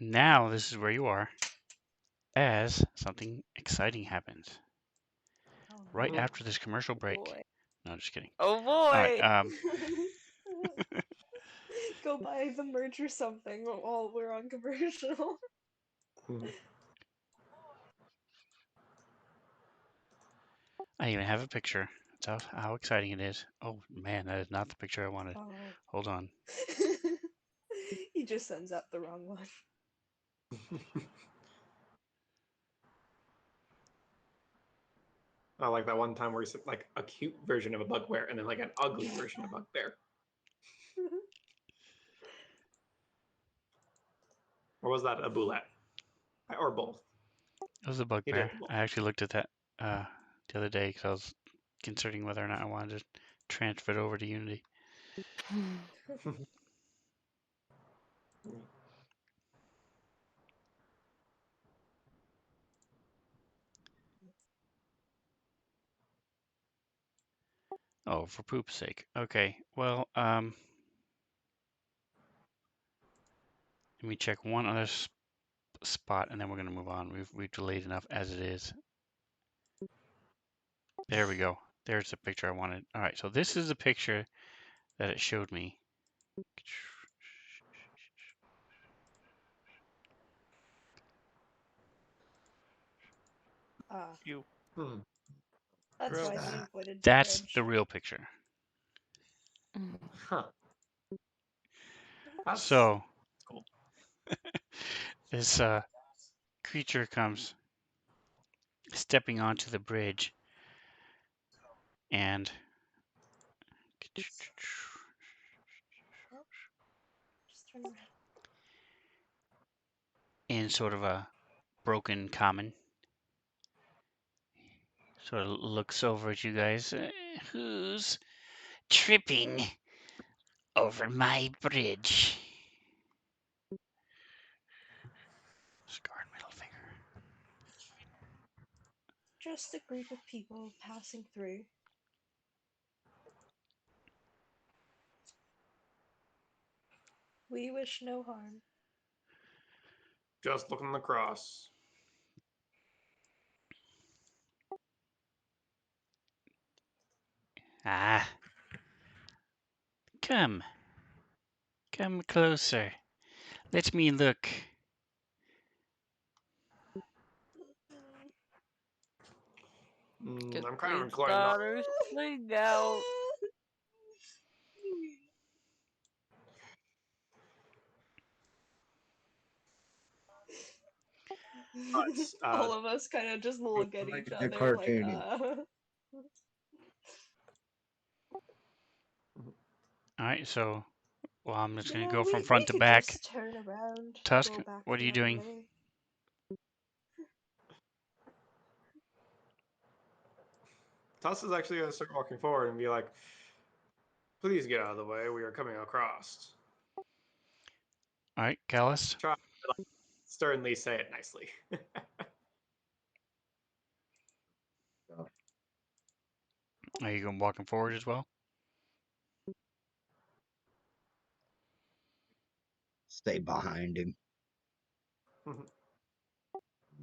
now this is where you are as something exciting happens Oh right no. after this commercial break. Boy. No, just kidding. Oh All right. boy. Go buy the merch or something while we're on commercial. I even have a picture. That's how exciting it is. Oh man, that is not the picture I wanted. Oh. Hold on. He just sends out the wrong one. I like that one time where he said like a cute version of a bugbear and then like an ugly version of a bugbear. Or was that a bullet? Or both? It was a He did bugbear. both. I actually looked at that the other day because I was considering whether or not I wanted to transfer it over to Unity. Oh, for poop's sake. Okay. Well, let me check one other spot and then we're gonna move on. We've delayed enough as it is. There we go. There's the picture I wanted. All right. So this is the picture that it showed me. Ah, You Hmm. that's gross. why he avoided the That's the bridge. real picture. Huh. That's So cool. this creature comes stepping onto the bridge and Oh, just turn around. in sort of a broken common sort of looks over at you guys. Who's tripping over my bridge? Scarred middle finger. Just a group of people passing through. We wish no harm. Just looking across. Ah, come. Come closer. Let me look. Get I'm kind of his inclined not. daughter's sling out. But All of us kind of just look at Like each the other like, cartoony. All right, so well, I'm just You gonna know, go from we front to could back. just turn around, Tusk, go back what are the you other doing? way. Tuss is actually going to start walking forward and be like, please get out of the way. We are coming across. All right, Callus. Try to like, sternly say it nicely. Are you going walking forward as well? Stay behind him.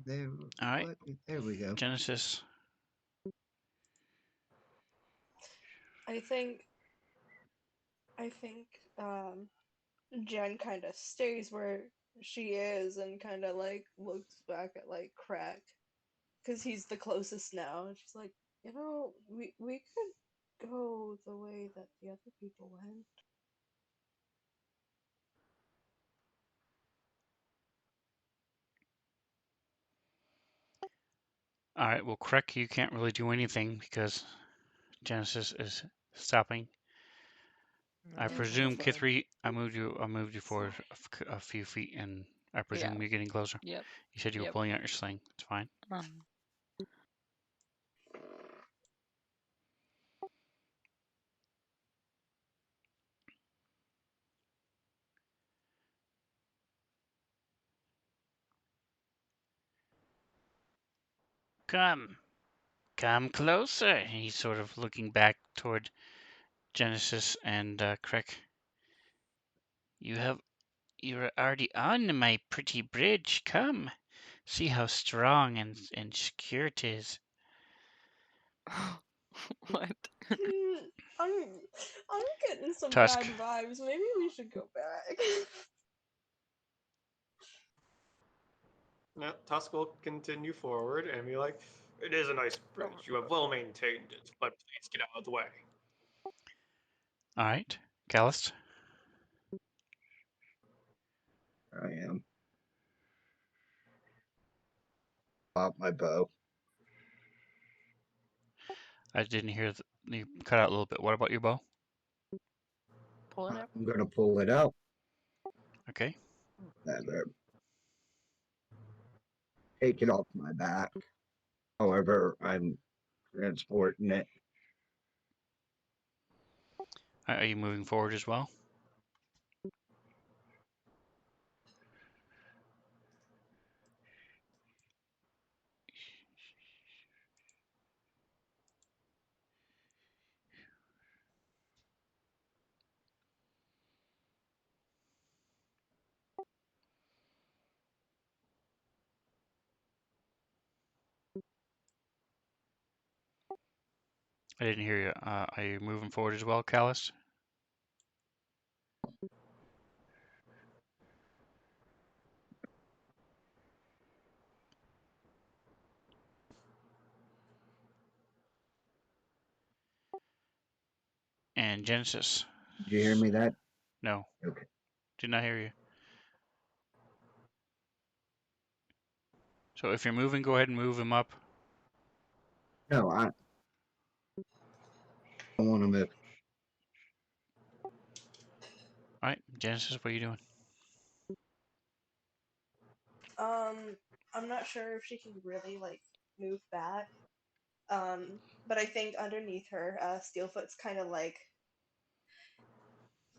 There, All right, there we go. Genesis. I think Jen kind of stays where she is and kind of like looks back at like Crack because he's the closest now. And she's like, you know, we could go the way that the other people went. All right, well, Krek, you can't really do anything because Genesis is stopping. I No, presume that's fine. Kithri, I moved you forward a few feet, and I presume Yeah. you're getting closer. Yep. You said you were Yep. pulling out your sling. It's fine. Um, Come, come closer. He's sort of looking back toward Genesis and Crick. You're already on my pretty bridge. Come, see how strong and secure it is. what? I'm I'm getting some Tusk. bad vibes. Maybe we should go back. Yeah, Tusk will continue forward and be like, "It is a nice bridge. You have well maintained it, but please get out of the way." All right, Callist. I am. Pop my bow. I didn't hear you cut out a little bit. What about your bow? Pull it up. I'm gonna pull it out. Okay. Never take it off my back. However, I'm transporting it. Are you moving forward as well? I didn't hear you. Are you moving forward as well, Callist? And Genesis? Did you hear me that? No, Okay. did not hear you. So if you're moving, go ahead and move him up. No, I don't want to move. All right, Genesis, what are you doing? I'm not sure if she can really like move back. But I think underneath her, Steelfoot's kind of like,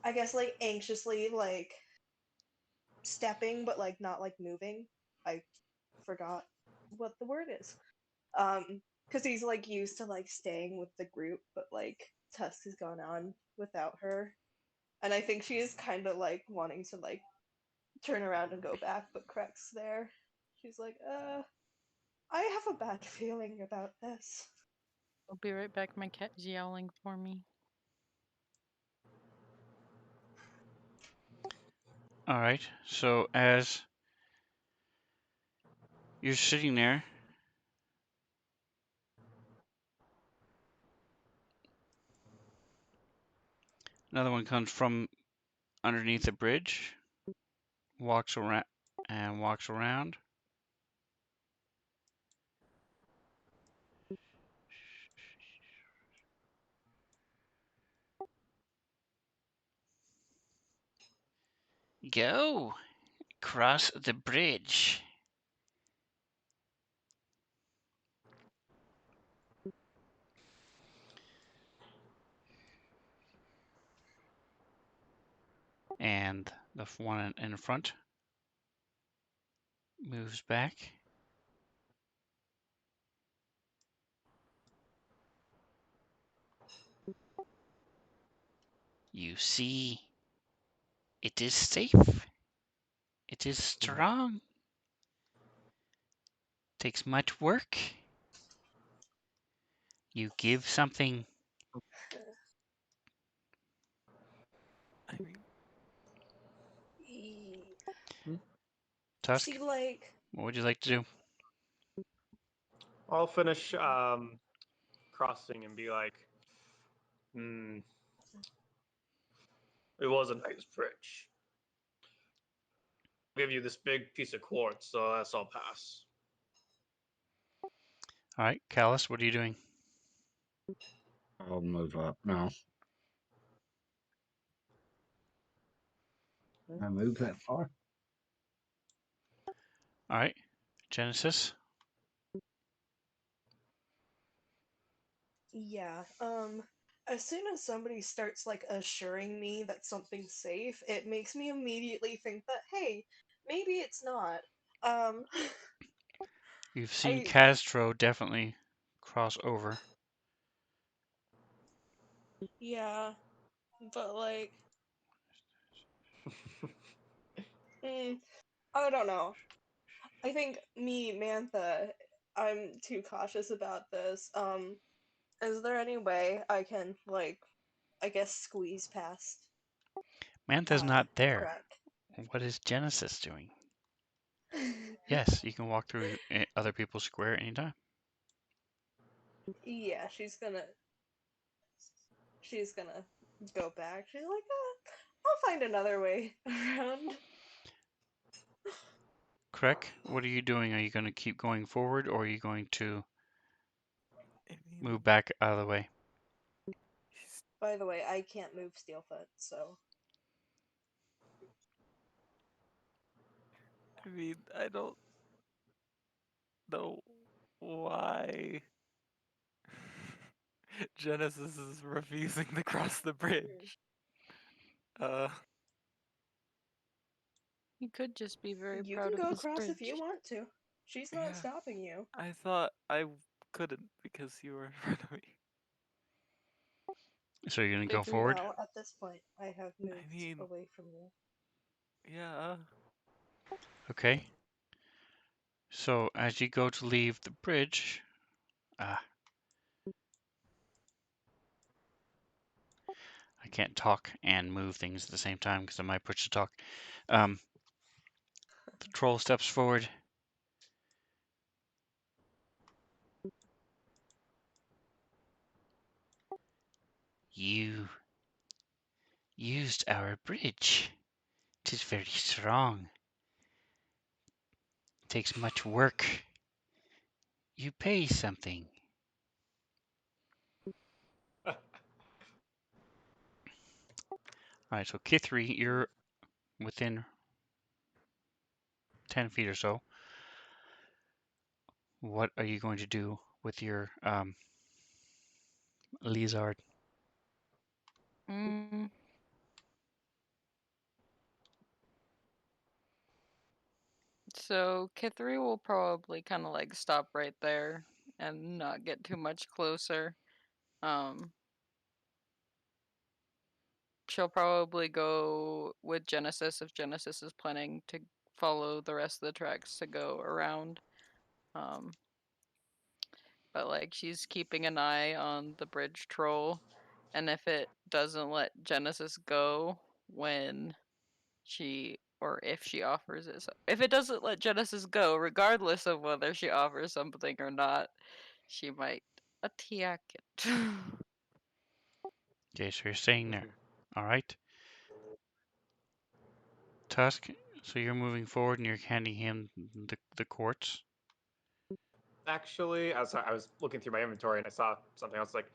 I guess, like anxiously like stepping, but like not like moving. I forgot what the word is. Because he's like used to like staying with the group, but like Tusk has gone on without her, and I think she is kind of like wanting to like turn around and go back, but Kreck's there. She's like, I have a bad feeling about this. I'll be right back. My cat's yowling for me. All right, so as you're sitting there, another one comes from underneath the bridge, walks around and walks around. Go cross the bridge. And the one in front moves back. You see, it is safe. It is strong. Takes much work. You give something. I mean, Tusk, See, like, what would you like to do? I'll finish crossing and be like, "Hmm, it was a nice bridge. I'll give you this big piece of quartz, so that's all pass." All right, Callus, what are you doing? I'll move up now. Can I move that far? All right, Genesis. Yeah. As soon as somebody starts like assuring me that something's safe, it makes me immediately think that hey, maybe it's not. Um, You've seen I Castro definitely cross over. yeah, but like, mm, I don't know. I think me, Mantha, I'm too cautious about this. Is there any way I can like, I guess, squeeze past Mantha's not there. crack? What is Genesis doing? Yes, you can walk through other people's square anytime. Yeah, she's gonna go back. She's like, I'll find another way around. Correct? What are you doing? Are you going to keep going forward or are you going to I mean, move back out of the way? he's, By the way, I can't move Steelfoot, so I don't know why Genesis is refusing to cross the bridge. Uh, He could just be very you proud can of go his across if you bridge. want to. She's not yeah, stopping you. I thought I couldn't because you were in front of me. So you're going to go forward? Well, at this point, I have I moved mean, away from you. yeah, Okay. So as you go to leave the bridge, I can't talk and move things at the same time because I might push to talk. Um, the troll steps forward. You used our bridge. 'Tis very strong. Takes much work. You pay something. All right, so Kithri, you're within 10 feet or so. What are you going to do with your lizard? Mm, so Kithri will probably kind of like stop right there and not get too much closer. Um, she'll probably go with Genesis if Genesis is planning to follow the rest of the tracks to go around. Um, but like she's keeping an eye on the bridge troll, and if it doesn't let Genesis go when she or if she offers it, if it doesn't let Genesis go, regardless of whether she offers something or not, she might attack it. Okay, so you're staying there. All right. Tusk, so you're moving forward and you're handing him the quartz. Actually, I was looking through my inventory and I saw something else like,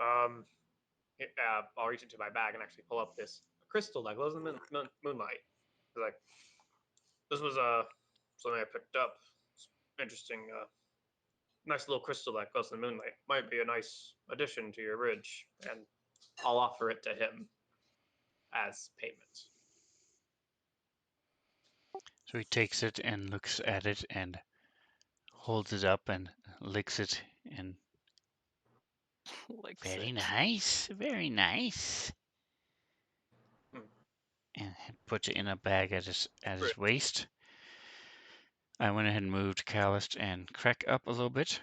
I'll reach into my bag and actually pull up this crystal that glows in the moonlight. It's like, this was something I picked up. It's interesting, nice little crystal that glows in the moonlight. Might be a nice addition to your ridge, and I'll offer it to him as payment. So he takes it and looks at it and holds it up and licks it and Licks very it. nice, very nice. Hmm. And puts it in a bag at Great. his waist. I went ahead and moved Callist and Crack up a little bit.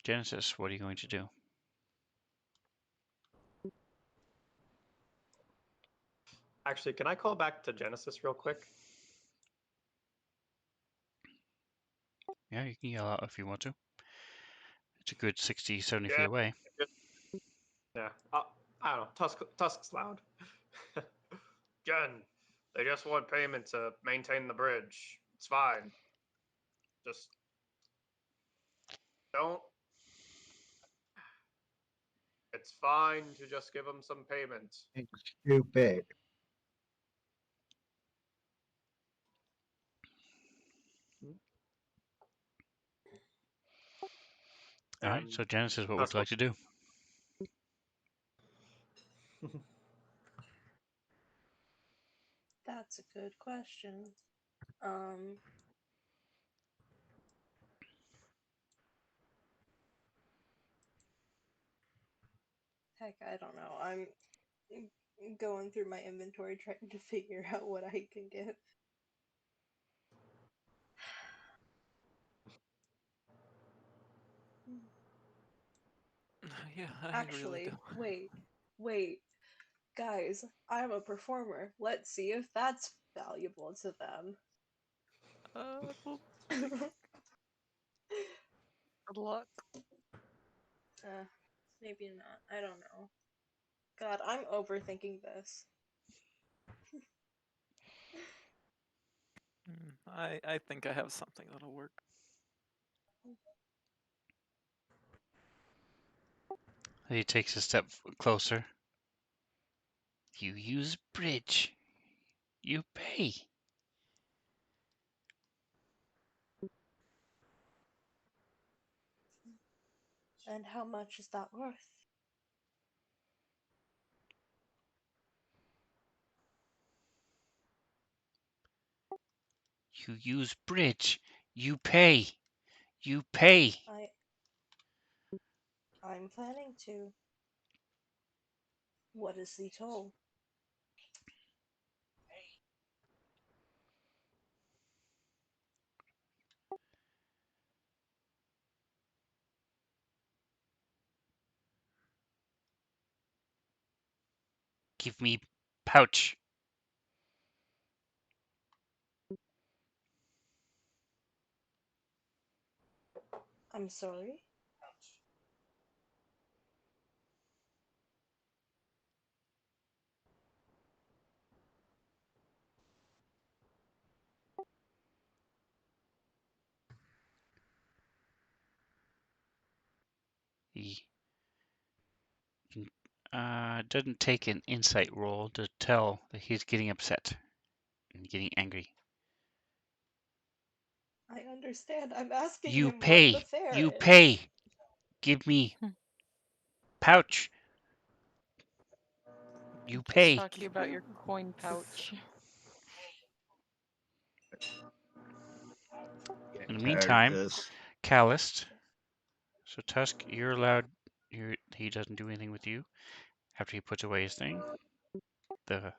Genesis, what are you going to do? Actually, can I call back to Genesis real quick? Yeah, you can yell out if you want to. It's a good 60, 70 feet Yeah, away. yeah. I don't know. Tusk's loud. Jen, they just want payment to maintain the bridge. It's fine. Just don't. It's fine to just give them some payment. Stupid. All right. So Genesis, what would you like to do? That's a good question. Heck, I don't know. I'm going through my inventory trying to figure out what I can give. Yeah, I really Actually, don't. wait, guys, I'm a performer. Let's see if that's valuable to them. Well, good luck. Maybe not. I don't know. God, I'm overthinking this. I think I have something that'll work. He takes a step closer. You use bridge. You pay. And how much is that worth? You use bridge. You pay. You pay. I'm planning to. What is the toll? Give me pouch. I'm sorry? He doesn't take an insight roll to tell that he's getting upset and getting angry. I understand. I'm asking You him what the pay. fare You is. pay. Give me pouch. You Just pay. talking about your coin pouch. In the Tired of meantime, this. Calloused. So Tusk, you're allowed. He doesn't do anything with you after he puts away his thing. The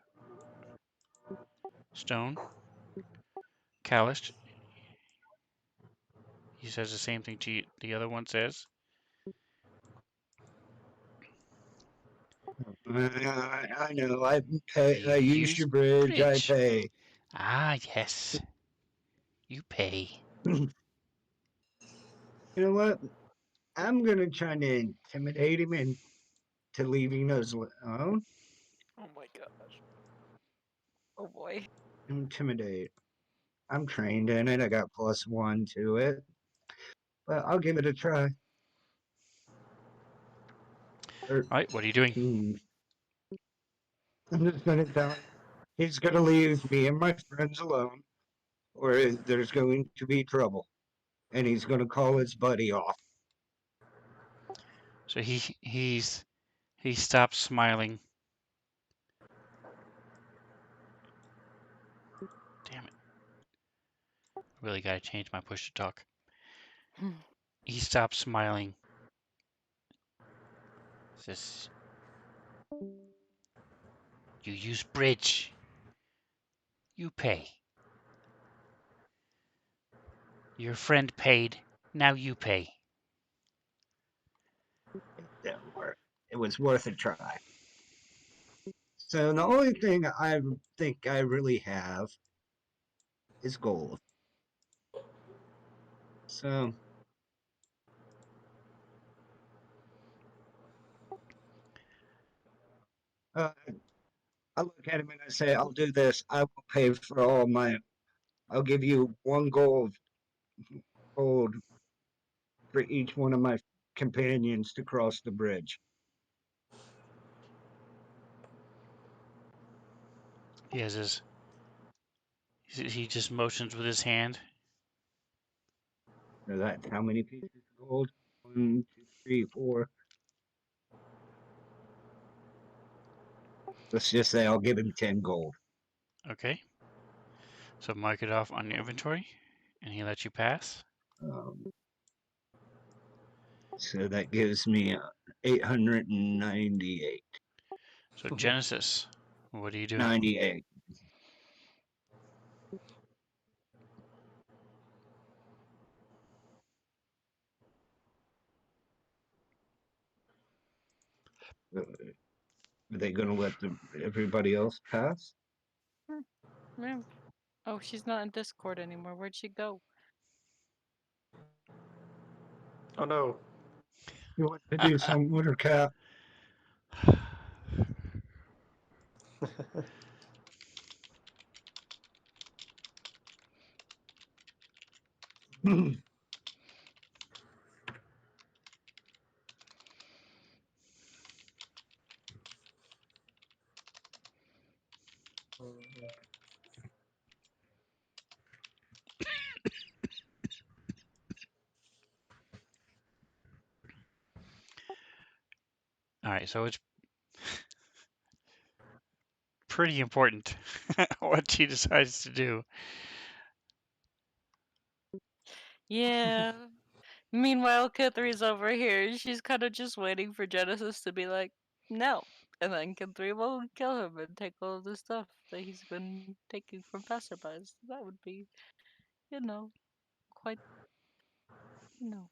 stone. Calloused. He says the same thing to you, the other one says. I know. I pay. You I use use your bridge. I bridge. pay. Ah, yes. You pay. You know what? I'm gonna try to intimidate him into leaving us alone. Oh my gosh. Oh boy. Intimidate. I'm trained in it. I got +1 to it, but I'll give it a try. Or, All right, what are you doing? I'm just gonna tell him he's gonna leave me and my friends alone, or there's going to be trouble, and he's gonna call his buddy off. So he stops smiling. Damn it. Really gotta change my push to talk. He stops smiling. Says, you use bridge. You pay. Your friend paid. Now you pay. It was worth a try. So the only thing I think I really have is gold. So uh, I look at him and I say, "I'll do this. I will pay for all my. I'll give you 1 gold for each one of my companions to cross the bridge." He has his. He just motions with his hand. Now that's how many pieces of gold? 1, 2, 3, 4. Let's just say I'll give him 10 gold. Okay. So mark it off on your inventory, and he lets you pass. So that gives me 898. So Genesis, what are you doing? 98. Are they going to let everybody else pass? Yeah. Oh, she's not in Discord anymore. Where'd she go? Oh no. You want to do some water cap? All right, so it's pretty important what she decides to do. Yeah. Meanwhile, Kithri's over here. She's kind of just waiting for Genesis to be like, no. And then Kithri will kill him and take all of the stuff that he's been taking from passerbys. That would be, you know, quite, you know.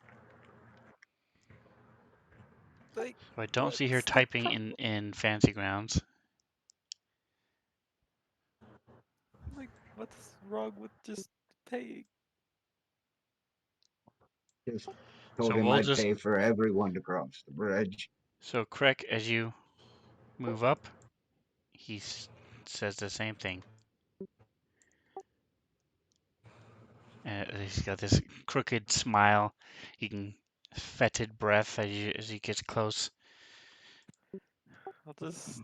Like, So I don't see her what's the typing problem? in Fancy Grounds. Like, what's wrong with just paying? Just So told him we'll I'd just pay for everyone to cross the bridge. so Krek, as you move up, he says the same thing. He's got this crooked smile. He can fetid breath as he gets close. I'll just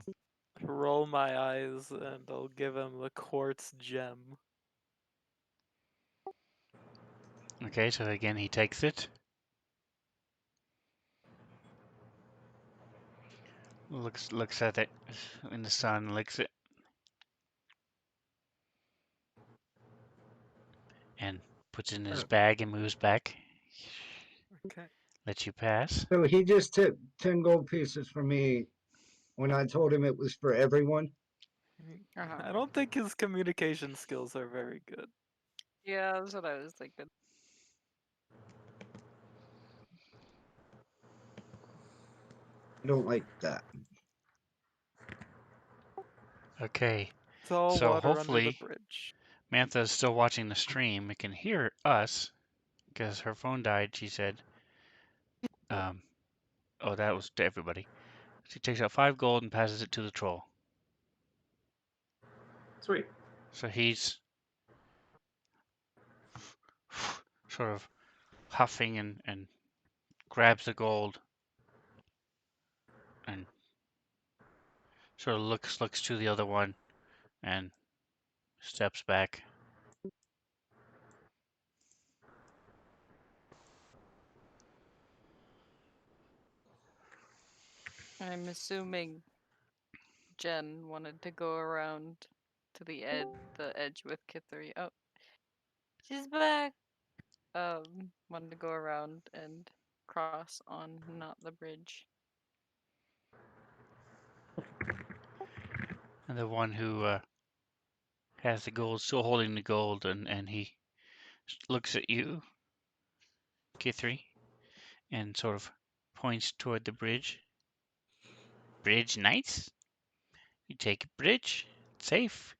roll my eyes and I'll give him the quartz gem. Okay, so again he takes it. Looks at it in the sun, licks it, and puts it in his bag and moves back. Okay. Lets you pass. So he just took 10 gold pieces from me when I told him it was for everyone. I don't think his communication skills are very good. Yeah, that's what I was thinking. I don't like that. Okay, It's all so water under the hopefully bridge. Mantha is still watching the stream. It can hear us because her phone died. She said, "Oh, that was to everybody." She takes out 5 gold and passes it to the troll. Sweet. So he's sort of huffing and grabs the gold and sort of looks to the other one and steps back. I'm assuming Jen wanted to go around to the edge with Kithri. Oh, she's back. Wanted to go around and cross on not the bridge. And the one who has the gold, still holding the gold, and he looks at you, Kithri, and sort of points toward the bridge. Bridge nice? You take a bridge? It's safe.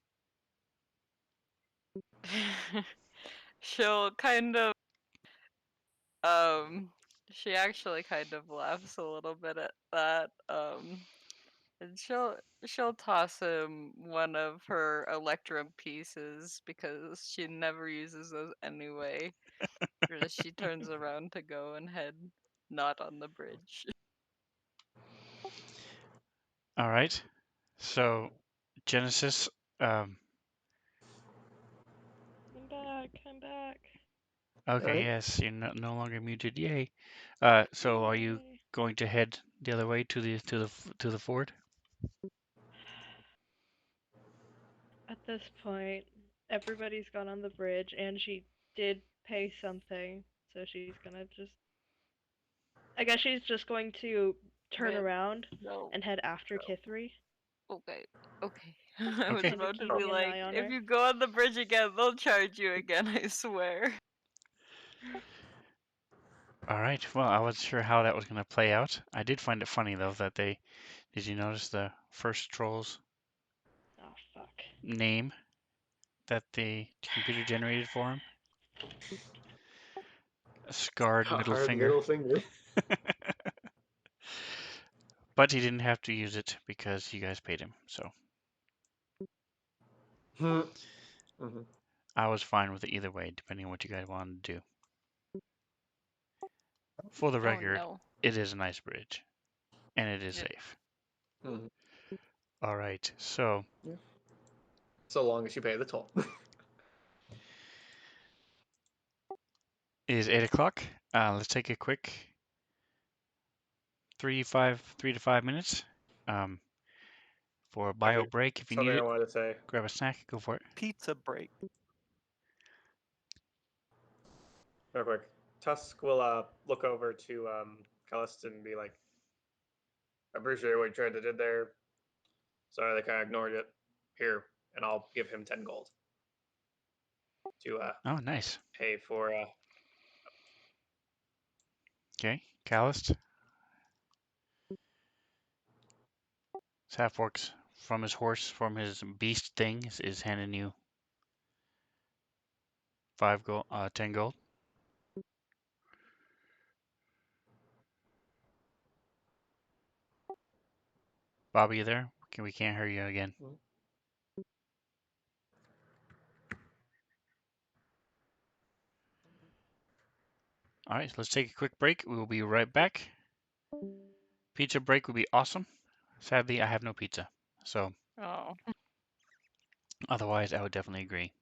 She'll kind of um she actually kind of laughs a little bit at that. And she'll toss him one of her electrum pieces because she never uses those anyway. As she turns around to go and head not on the bridge. All right. So Genesis, um, I'm back. I'm back. Okay, Alright. yes, you're no longer muted. Yay. So are you Yay. going to head the other way to the ford? At this point, everybody's gone on the bridge, and she did pay something, so she's gonna just. I guess she's just going to turn Man, around no. and head after Kithri. Okay. Okay. I was Okay. Kind of about to be keeping an like, eye on if her. you go on the bridge again, they'll charge you again, I swear. All right. Well, I wasn't sure how that was going to play out. I did find it funny though that they did you notice the first troll's Oh fuck. name that the computer generated for him? A scarred middle Hard finger. middle finger. But he didn't have to use it because you guys paid him. So Mhm. I was fine with it either way, depending on what you guys wanted to do. For the Oh record, no. it is a nice bridge and it is Yep. safe. Mhm. All right. So So long as you pay the toll. it is 8 o'clock. Let's take a quick 3 to 5 minutes for a bio Actually, break. If you something need I it, wanted to say grab a snack. Go for it. Pizza break. real quick. Tusk will look over to Callist and be like, I appreciate what you tried to do there. Sorry, they kind of ignored it. Here, and I'll give him 10 gold to Oh, nice. pay for. Okay, Callist. Half-orcs from his horse, from his beast thing, is handing you 5 gold, 10 gold. Bobby, you there? We can't hear you again. All right, so let's take a quick break. We will be right back. Pizza break would be awesome. Sadly, I have no pizza, so Oh. otherwise I would definitely agree.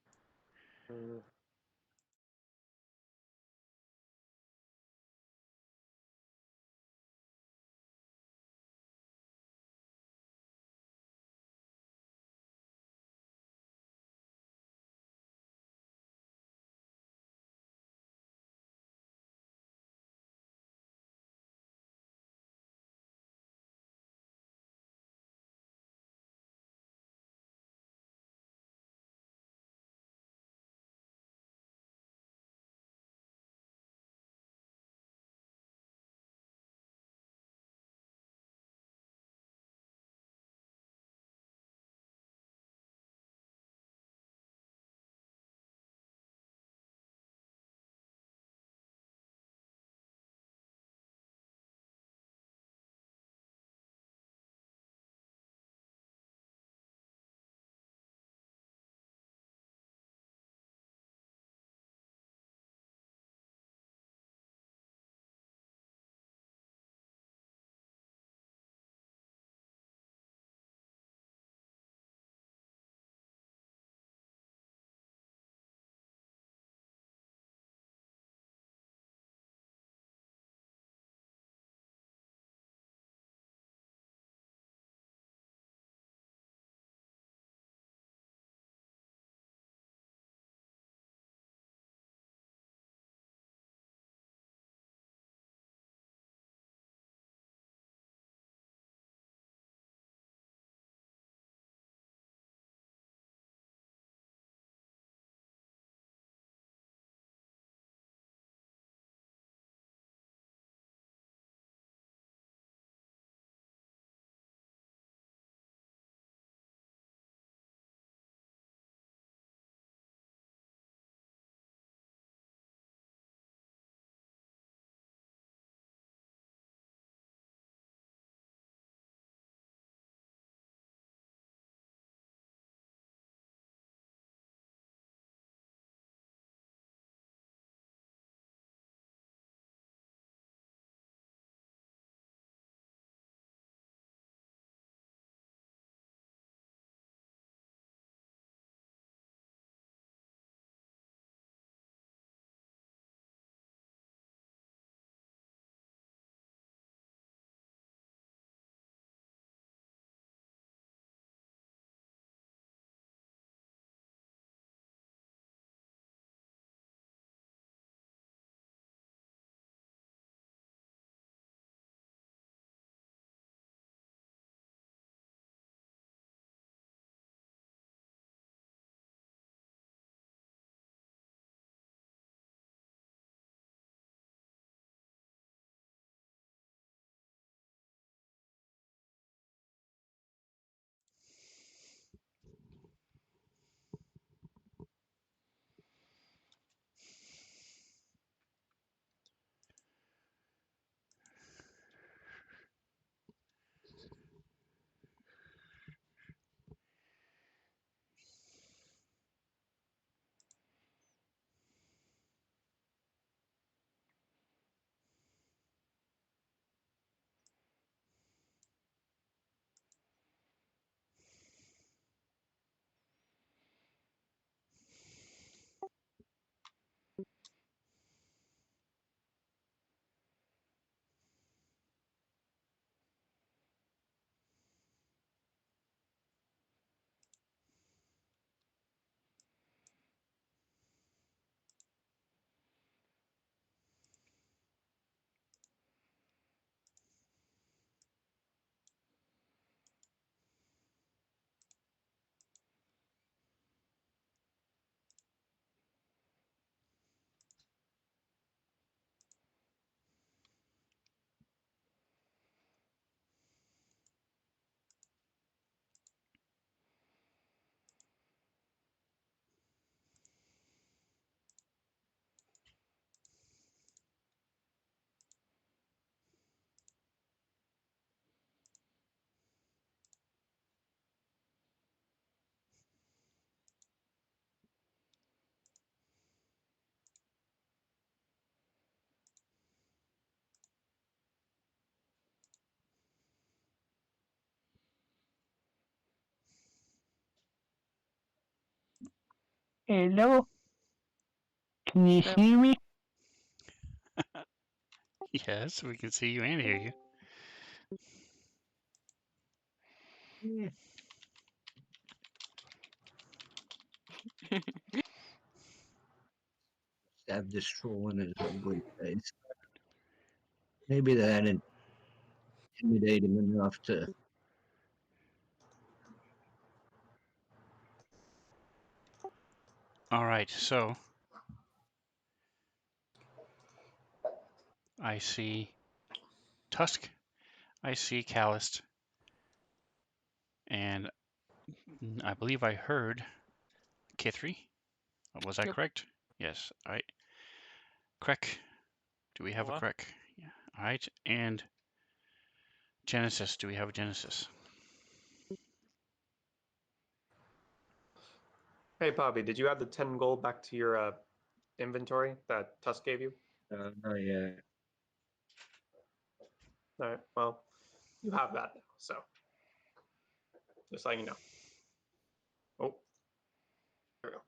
Hello? Can you Yep. see me? Yes, we can see you and hear you. Yeah. Stab this troll in his ugly face. Maybe that intimidate him enough to. All right, so I see Tusk, I see Calloused, and I believe I heard Kithri. Was I Yep. correct? Yes. All right. Krek. Do we have a What? Krek? Yeah. All right. And Genesis. Do we have a Genesis? Hey, Bobby, did you add the 10 gold back to your inventory that Tusk gave you? Not yet. All right. Well, you have that now. So just letting you know. Oh, there we go.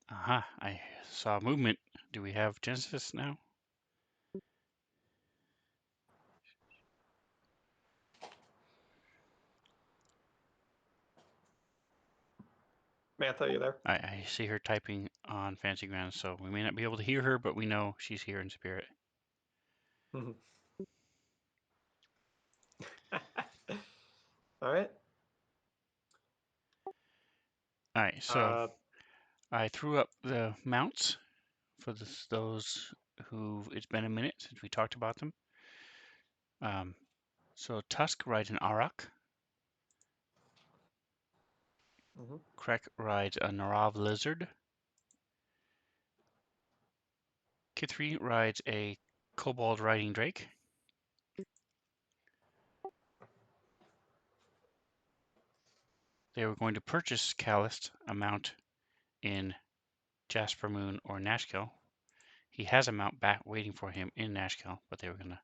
Aha. I saw movement. Do we have Genesis now? Mantha, you there? I see her typing on Fancy Ground, so we may not be able to hear her, but we know she's here in spirit. Mhm. All right. All right. So I threw up the mounts for those who it's been a minute since we talked about them. So Tusk rides an Auroch. Mhm. Krek rides a Narav Lizard. Kithri rides a Kobold Riding Drake. They were going to purchase Calloused a mount in Jasper Moon or Nashkel. He has a mount back waiting for him in Nashkel, but they were going to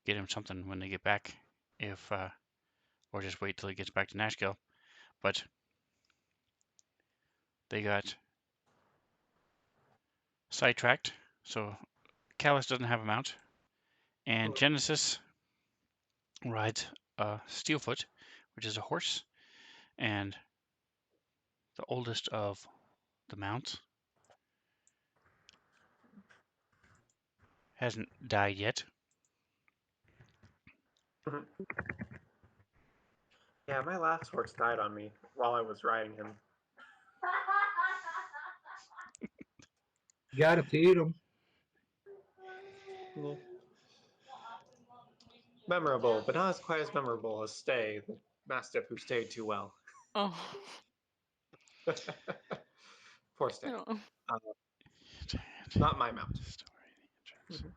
get him something when they get back, if or just wait till he gets back to Nashkel. But they got sidetracked, so Callus doesn't have a mount, and Genesis rides a Steelfoot, which is a horse, and the oldest of the mounts. Hasn't died yet. Mhm. Yeah, my last horse died on me while I was riding him. You gotta feed him. Yeah. Memorable, but not as quite as memorable as Stay, the mastiff who stayed too well. Oh. Poor Stay. No. Not my mount. Story.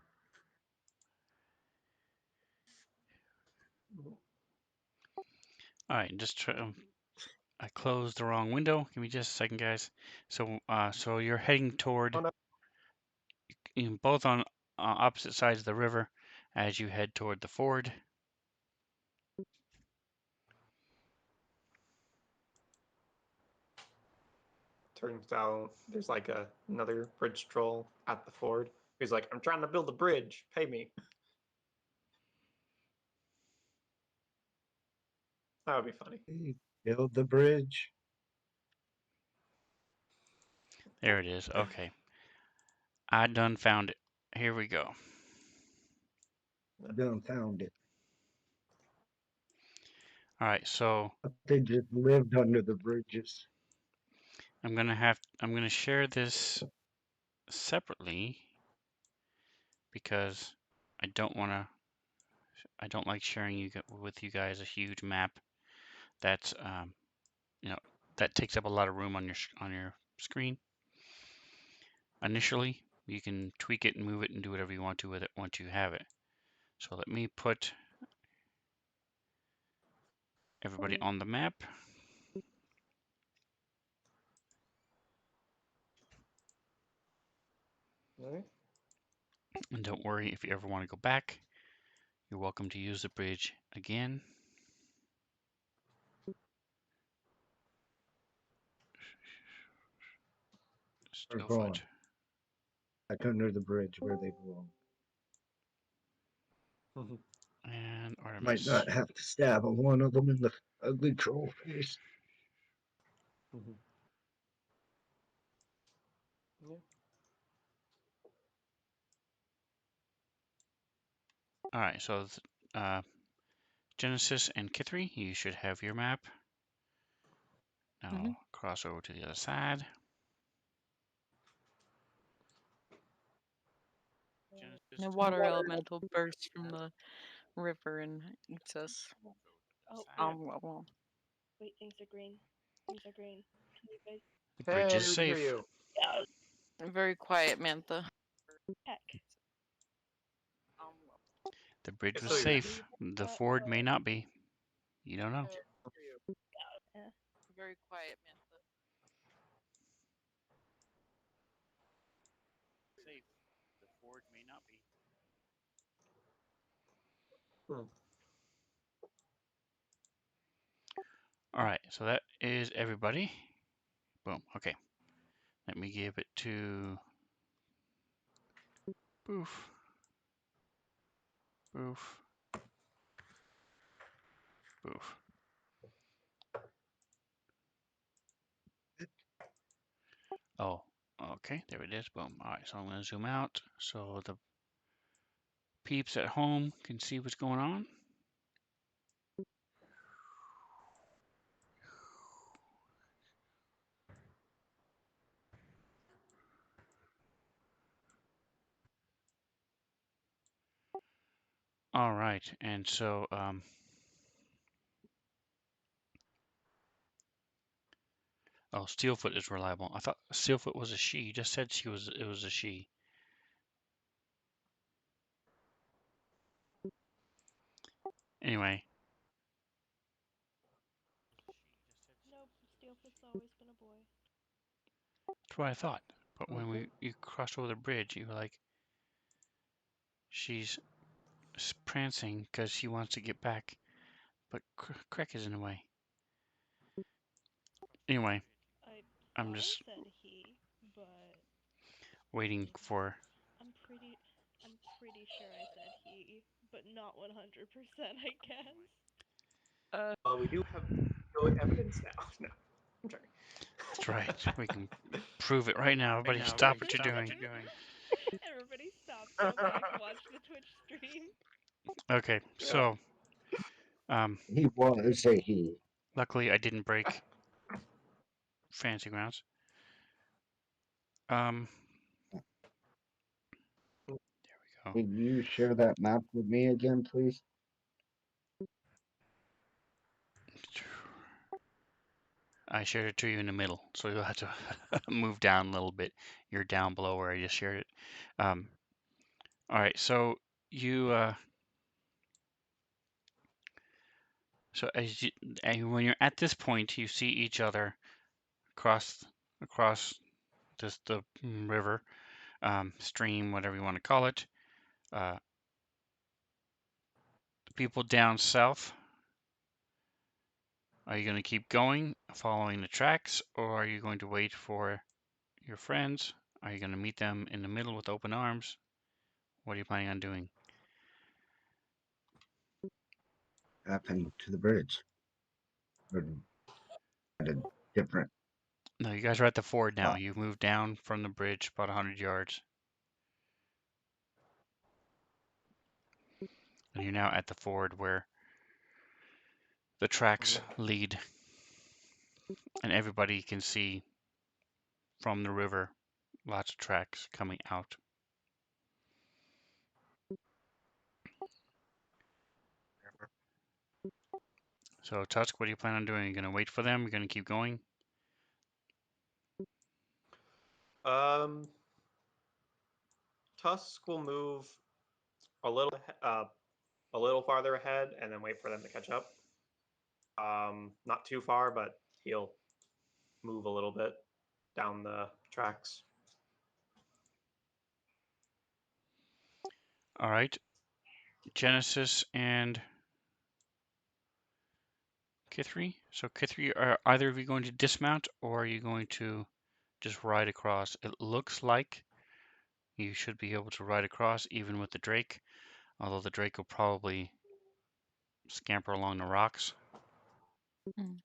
All right, just try, I closed the wrong window. Give me just a second, guys. So, so you're heading toward, Oh, no. both on opposite sides of the river, as you head toward the ford. Turns out there's like another bridge troll at the ford. He's like, I'm trying to build a bridge. Pay me. That would be funny. Build the bridge. There it is. Okay, I done found it. Here we go. Done found it. All right, so They just lived under the bridges. I'm gonna share this separately because I don't like sharing with you guys a huge map that's that takes up a lot of room on your screen initially. you can tweak it and move it and do whatever you want to with it once you have it. So let me put everybody on the map. Okay. And don't worry, if you ever want to go back, you're welcome to use the bridge again. Steelfoot. Back under the bridge where they belong. And Might Artemis. not have to stab one of them in the ugly troll face. Yeah. All right, so Genesis and Kithri, you should have your map. Now cross over to the other side. The water elemental bursts from the river and eats us. Oh, wait, things are green. Things are green. Can you guys? The bridge is Hey, we hear safe. you. Very quiet, Mantha. Heck. The bridge It's was still you. safe. The ford may not be. You don't know. Very quiet, Mantha. Safe. The ford may not be. All right, so that is everybody. Boom. Okay. Let me give it to Boof. Boof. Boof. Oh, okay. There it is. Boom. All right, so I'm going to zoom out so the peeps at home can see what's going on. All right, and so oh, Steelfoot is reliable. I thought Steelfoot was a she. You just said it was a she. Anyway. Nope, Steelfoot's always been a boy. That's what I thought. But when you crossed over the bridge, you were like, she's prancing because she wants to get back, but Krek is in the way. Anyway, I'm just said he, but waiting for. I'm pretty sure I said he, but not 100%, I guess. Well, we do have no evidence now. No, I'm joking. That's right. We can prove it right now. Everybody, stop what you're doing. Everybody stop, go back, watch the Twitch stream. Okay, so He was a he. luckily I didn't break Fancy Grounds. There we go. Can you share that map with me again, please? I shared it to you in the middle, so you'll have to move down a little bit. You're down below where I just shared it. All right, so you so when you're at this point, you see each other across the river, stream, whatever you want to call it. The people down south. Are you going to keep going, following the tracks, or are you going to wait for your friends? Are you going to meet them in the middle with open arms? What are you planning on doing? Happened to the bridge. Or at a different. No, you guys are at the ford now. spot. You've moved down from the bridge about 100 yards. And you're now at the ford where the tracks lead. And everybody can see from the river lots of tracks coming out. So, Tusk, what do you plan on doing? Are you going to wait for them? You're going to keep going? Um, Tusk will move a little a little farther ahead and then wait for them to catch up. Not too far, but he'll move a little bit down the tracks. All right. Genesis and Kithri. So Kithri, are either of you going to dismount or are you going to just ride across? It looks like you should be able to ride across even with the Drake, although the Drake will probably scamper along the rocks. Mm.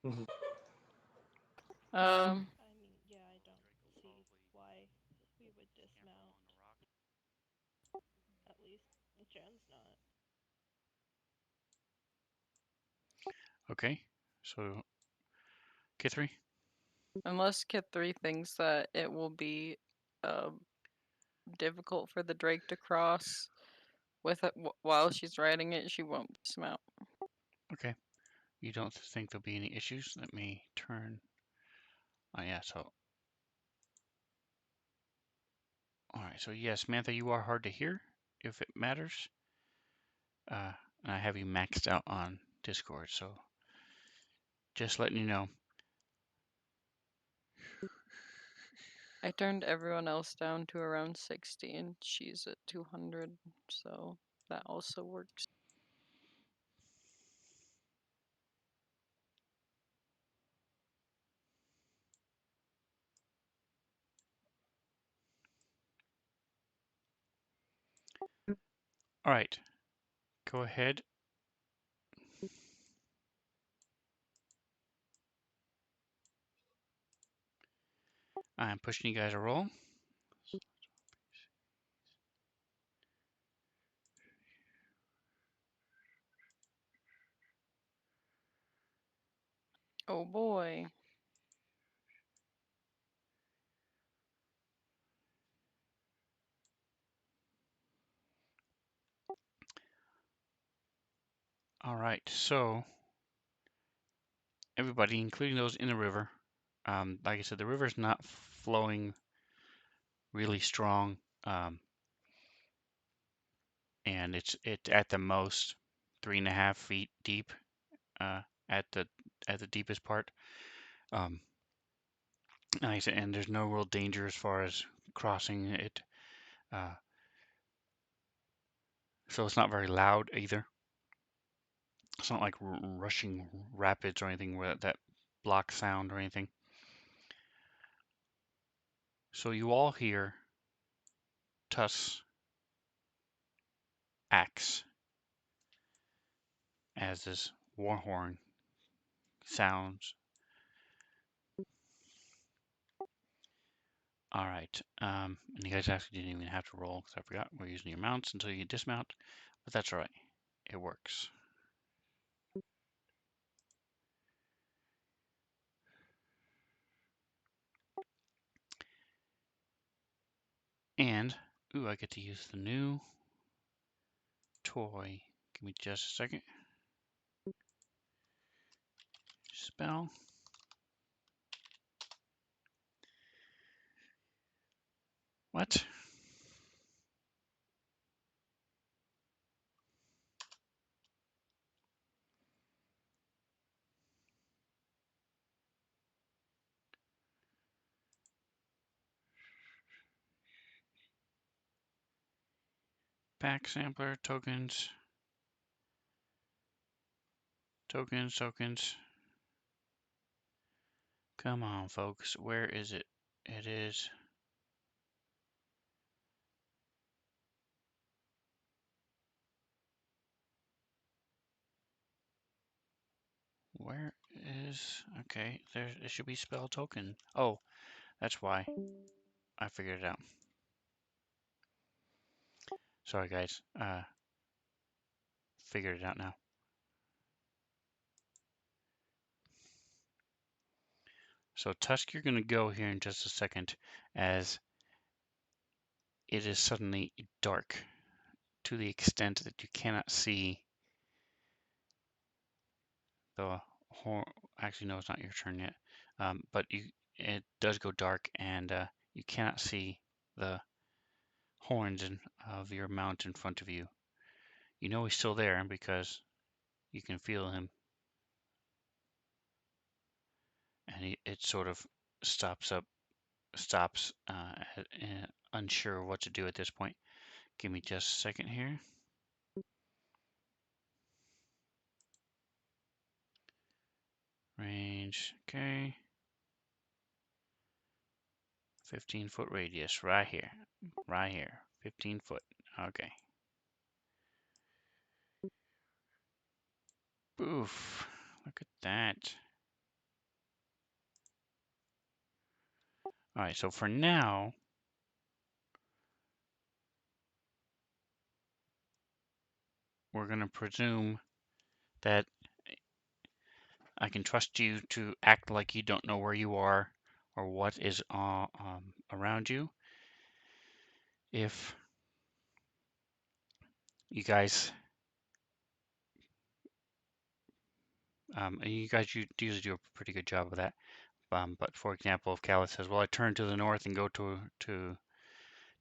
Mhm. Um, I mean, yeah, I don't see why we would dismount. At least Jan's not. Okay. So Kithri. unless Kit 3 thinks that it will be difficult for the Drake to cross with it while she's riding it, she won't dismount. Okay. You don't think there'll be any issues? Let me turn. Oh yeah. So all right. So yes, Mantha, you are hard to hear if it matters. And I have you maxed out on Discord, so just letting you know. I turned everyone else down to around 60 and she's at 200, so that also works. All right. Go ahead. I'm pushing you guys a roll. Oh boy. All right. So everybody, including those in the river, like I said, the river is not flowing really strong, and it's at the most 3.5 feet deep at the deepest part. Um, like I said, and there's no real danger as far as crossing it. Uh, so it's not very loud either. It's not like rushing rapids or anything where that blocks sound or anything. So you all hear Tuss' axe as this war horn sounds. All right. And you guys actually didn't even have to roll because I forgot we're using your mounts until you dismount, but that's all right. It works. And, ooh, I get to use the new toy. Give me just a second. Spell. What? Pack sampler, tokens, tokens, tokens. Come on, folks. Where is it? It is. Where is. Okay, there it should be spell token. Oh, that's why. I figured it out. Sorry, guys. Figured it out now. So Tusk, you're going to go here in just a second as it is suddenly dark to the extent that you cannot see the horn. Actually, no, it's not your turn yet. But it does go dark and you cannot see the horns of your mount in front of you. You know he's still there because you can feel him, and it sort of stops, unsure what to do at this point. Give me just a second here. Range, okay. 15-foot radius, right here. Right here. 15 foot. Okay. Oof. Look at that. Alright, so for now, we're going to presume that I can trust you to act like you don't know where you are or what is around you. If you guys, usually do a pretty good job of that. But for example, if Callus says, well, I turn to the north and go to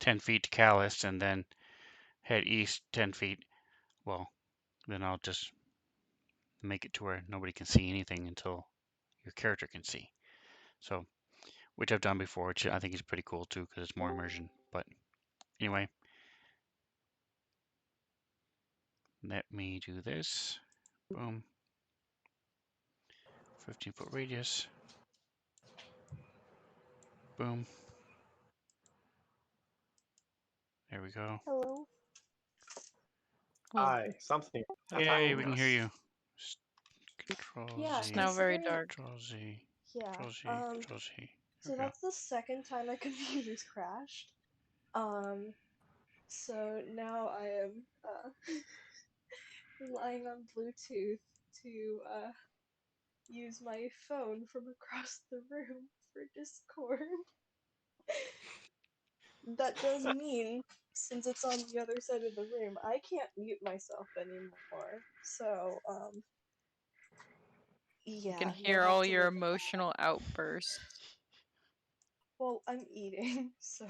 10 feet to Callus and then head east 10 feet, well, then I'll just make it to where nobody can see anything until your character can see. So, which I've done before, which I think is pretty cool too, because it's more immersion. But anyway, let me do this. Boom. 15-foot radius. Boom. There we go. Hello. Oh, Aye, something Yay, we attacking can hear us. you. Control Yeah, it's Z, now very considering. dark. Control Z, Yeah. Control Z, Control Z. There So we go. that's the second time my computer's crashed. So now I am relying on Bluetooth to use my phone from across the room for Discord. That does mean, since it's on the other side of the room, I can't mute myself anymore. So, I can yeah, you'll hear have all to your live with that. emotional outbursts. Well, I'm eating, so.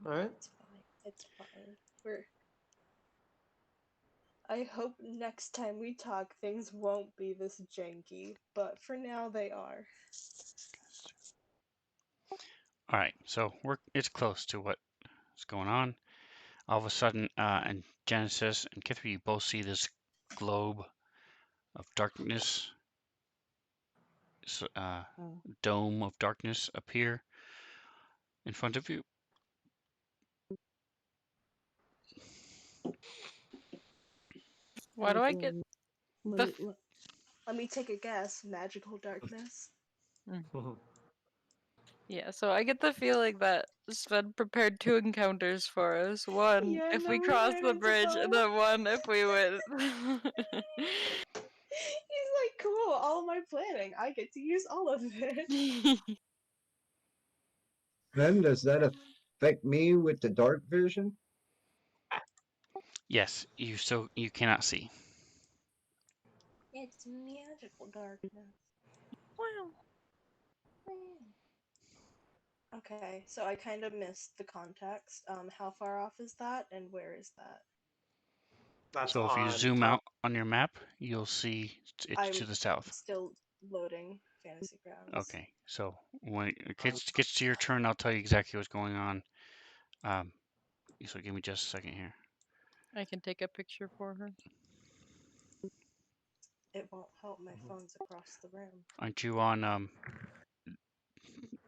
Alright. It's fine. It's fine. I hope next time we talk things won't be this janky, but for now they are. All right, so it's close to what's going on. All of a sudden, and Genesis and Kithri, you both see this globe of darkness, dome of darkness appear in front of you. Why do I get the? Let me take a guess. Magical darkness. Yeah, so I get the feeling that Sven prepared two encounters for us. One Yeah, if no, we we cross ran the into bridge, and both. then one if we win. He's like, cool, all of my planning. I get to use all of it. Then does that affect me with the dark vision? Yes, you cannot see. It's magical darkness. Wow. Okay, so I kind of missed the context. How far off is that, and where is that? That's So if you on zoom top. out on your map, you'll see it's to I'm the south. still loading Fantasy Grounds. Okay, so when it On gets to your turn, I'll tell you exactly what's going on. So give me just a second here. I can take a picture for her. It won't help, my phone's across the room. Aren't you on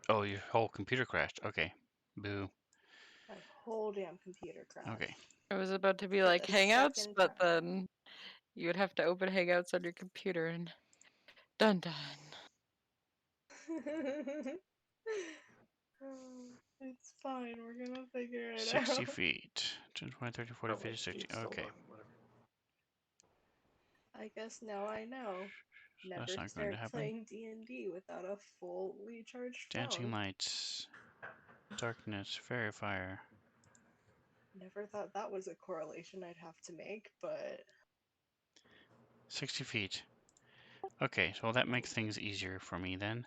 Oh, your whole computer crashed. Okay. Boo. My whole damn computer Okay. crashed. It was about to be For like the Hangouts, second but time. then you would have to open Hangouts on your computer and dun dun. It's fine, we're gonna figure it 60 out. feet. 10, 20, 30, 40, Oh, 50, wait, 60. it's still Okay. on, whatever. I guess now I know. So that's Never not going to start happen. playing D&D without a fully charged Dancing phone. lights. Darkness. Fairy fire. Never thought that was a correlation I'd have to make, but 60 feet. Okay, so that makes things easier for me then,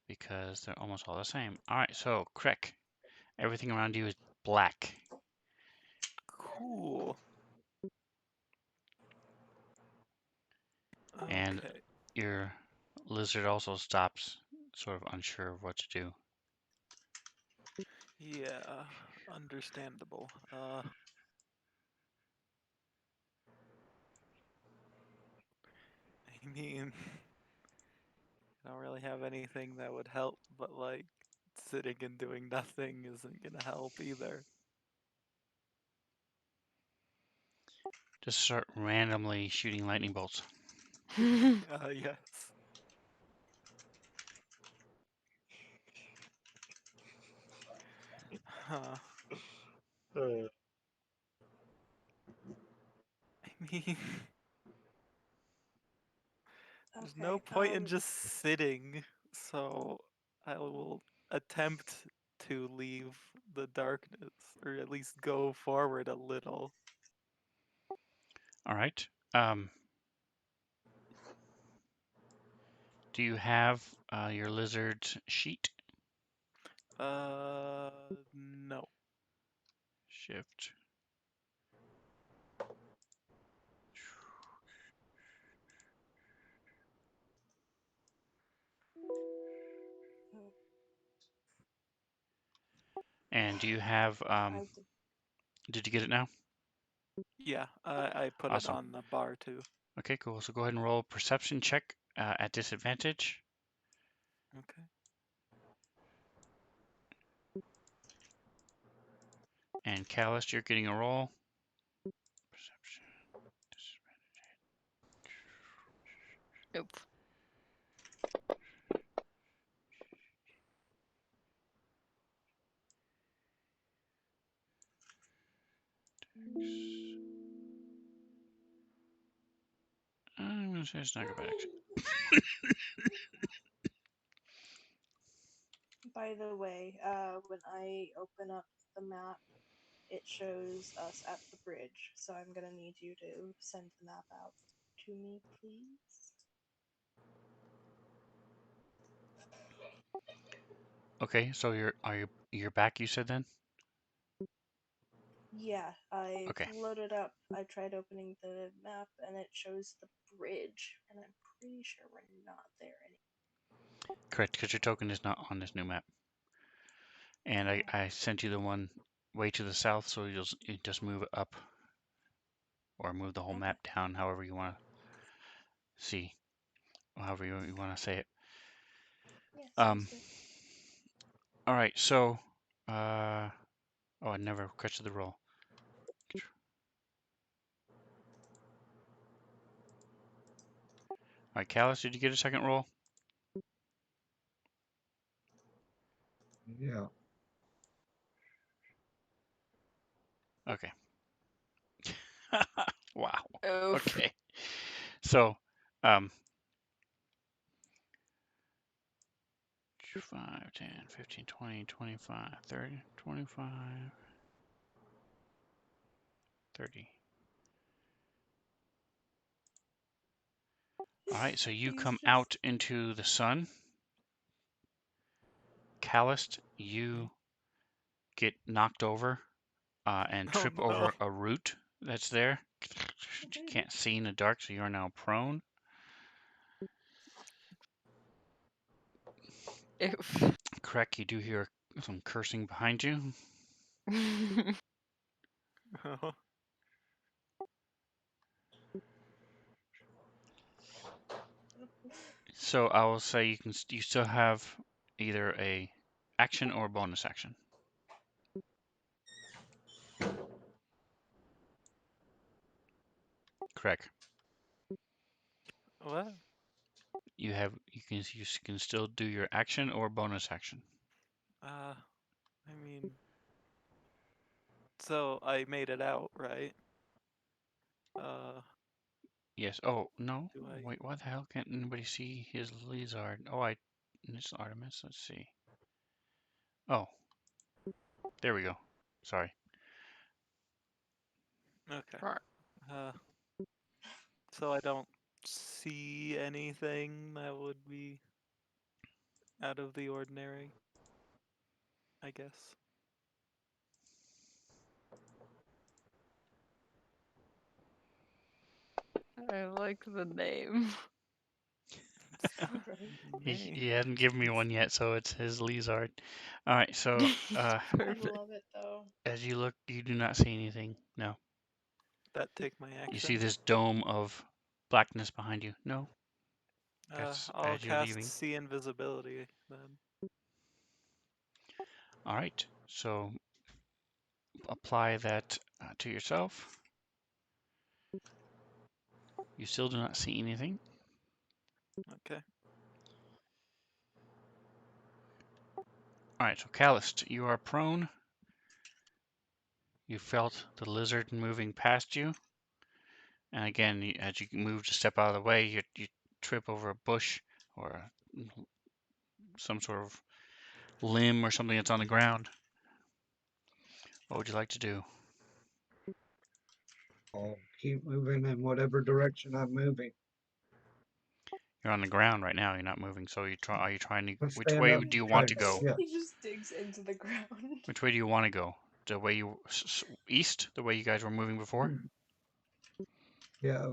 because they're almost all the same. All right, so Crick, everything around you is black, Cool. and Okay. your lizard also stops, sort of unsure of what to do. Yeah, understandable. I mean, I don't really have anything that would help, but like sitting and doing nothing isn't gonna help either. Just start randomly shooting lightning bolts. Yes. Huh. Uh, I mean, there's no Okay. point in just sitting, so I will attempt to leave the darkness, or at least go forward a little. All right. Do you have your lizard's sheet? No. Shift. Oh, And do you have, I did. did you get it now? Yeah, I put it Awesome. on the bar too. Okay, cool. So go ahead and roll a perception check at disadvantage. Okay. And Callus, you're getting a roll. Perception. Nope. I'm going to say it's not good, actually. By the way, when I open up the map, it shows us at the bridge. So I'm gonna need you to send the map out to me, please. Okay, so you're back, you said then? Yeah, I've Okay, loaded up. I tried opening the map and it shows the bridge, and I'm pretty sure we're not there anymore. correct, because your token is not on this new map. And I sent you the one way to the south, so you just move it up or move the whole Okay. map down, however you want to see, however you want to say it. Yeah, sounds Um, good. all right, so, oh, I never catch the roll. All right, Callus, did you get a second roll? Yeah. Okay. Wow. Oof. Okay. So, um, 5, 10, 15, 20, 25, 30, 25, 30. All right, so you He's come just. out into the sun. Calloused, you get knocked over and Oh trip no. over a root that's there. You can't see in the dark, so you are now prone. Oof. Correct, you do hear some cursing behind you. So I will say you still have either a action or bonus action. Correct. What? You can still do your action or bonus action. I mean, so I made it out, right? Uh, Yes. Oh no. do I? Wait. Why the hell can't anybody see his lizard? Oh, it's Artemis. Let's see. Oh, there we go. Sorry. Okay. Right. Uh, so I don't see anything that would be out of the ordinary, I guess. I like the name. Alright. He hadn't given me one yet, so it's his Lizard. All right, so I Perfect. love it though. as you look, you do not see anything. No. That take my You see action. this dome of blackness behind you. No. That's I'll as you're cast leaving. see invisibility then. All right, so apply that to yourself. You still do not see anything. Okay. All right, so Callist, you are prone. You felt the lizard moving past you. And again, as you move to step out of the way, you trip over a bush or some sort of limb or something that's on the ground. What would you like to do? I'll keep moving in whatever direction I'm moving. You're on the ground right now. You're not moving. So are you trying to? Let's Which stand way up. do you Try want to, to go? yeah, He just digs into the ground. Which way do you want to go? The way you east, the way you guys were moving before? yeah.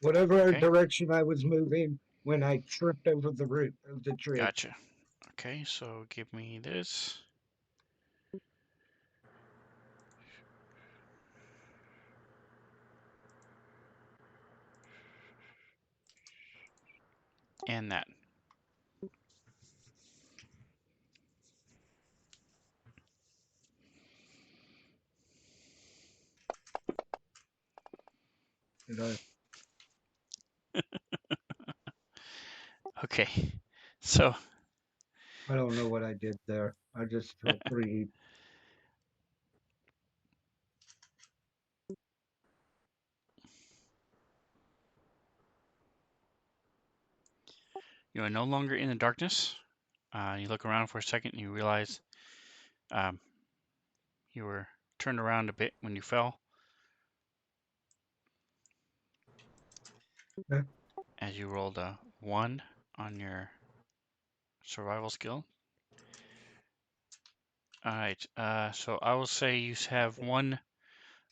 Whatever Okay, direction I was moving when I tripped over the root of the tree. gotcha. Okay, so give me this. And that. And I Okay, so don't know what I did there. I just felt pretty. you are no longer in the darkness. You look around for a second and you realize um, you were turned around a bit when you fell. Okay. As you rolled a 1 on your survival skill. All right, so I will say you have one,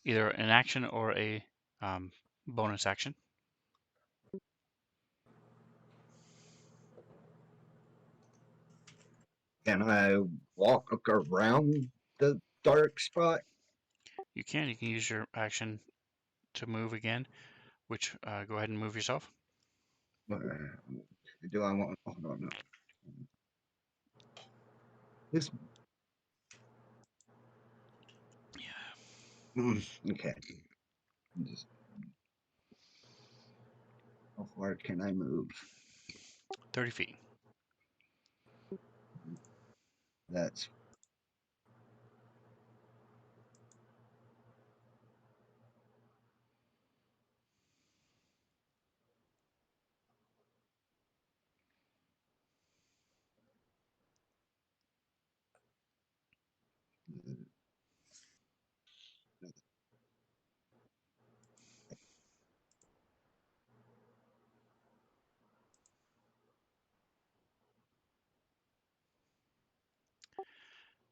either an action or a bonus action. Can I walk around the dark spot? You can use your action to move again, which go ahead and move yourself. Do I want? Hold on. No. This. Okay. Just, how far can I move? 30 feet. That's.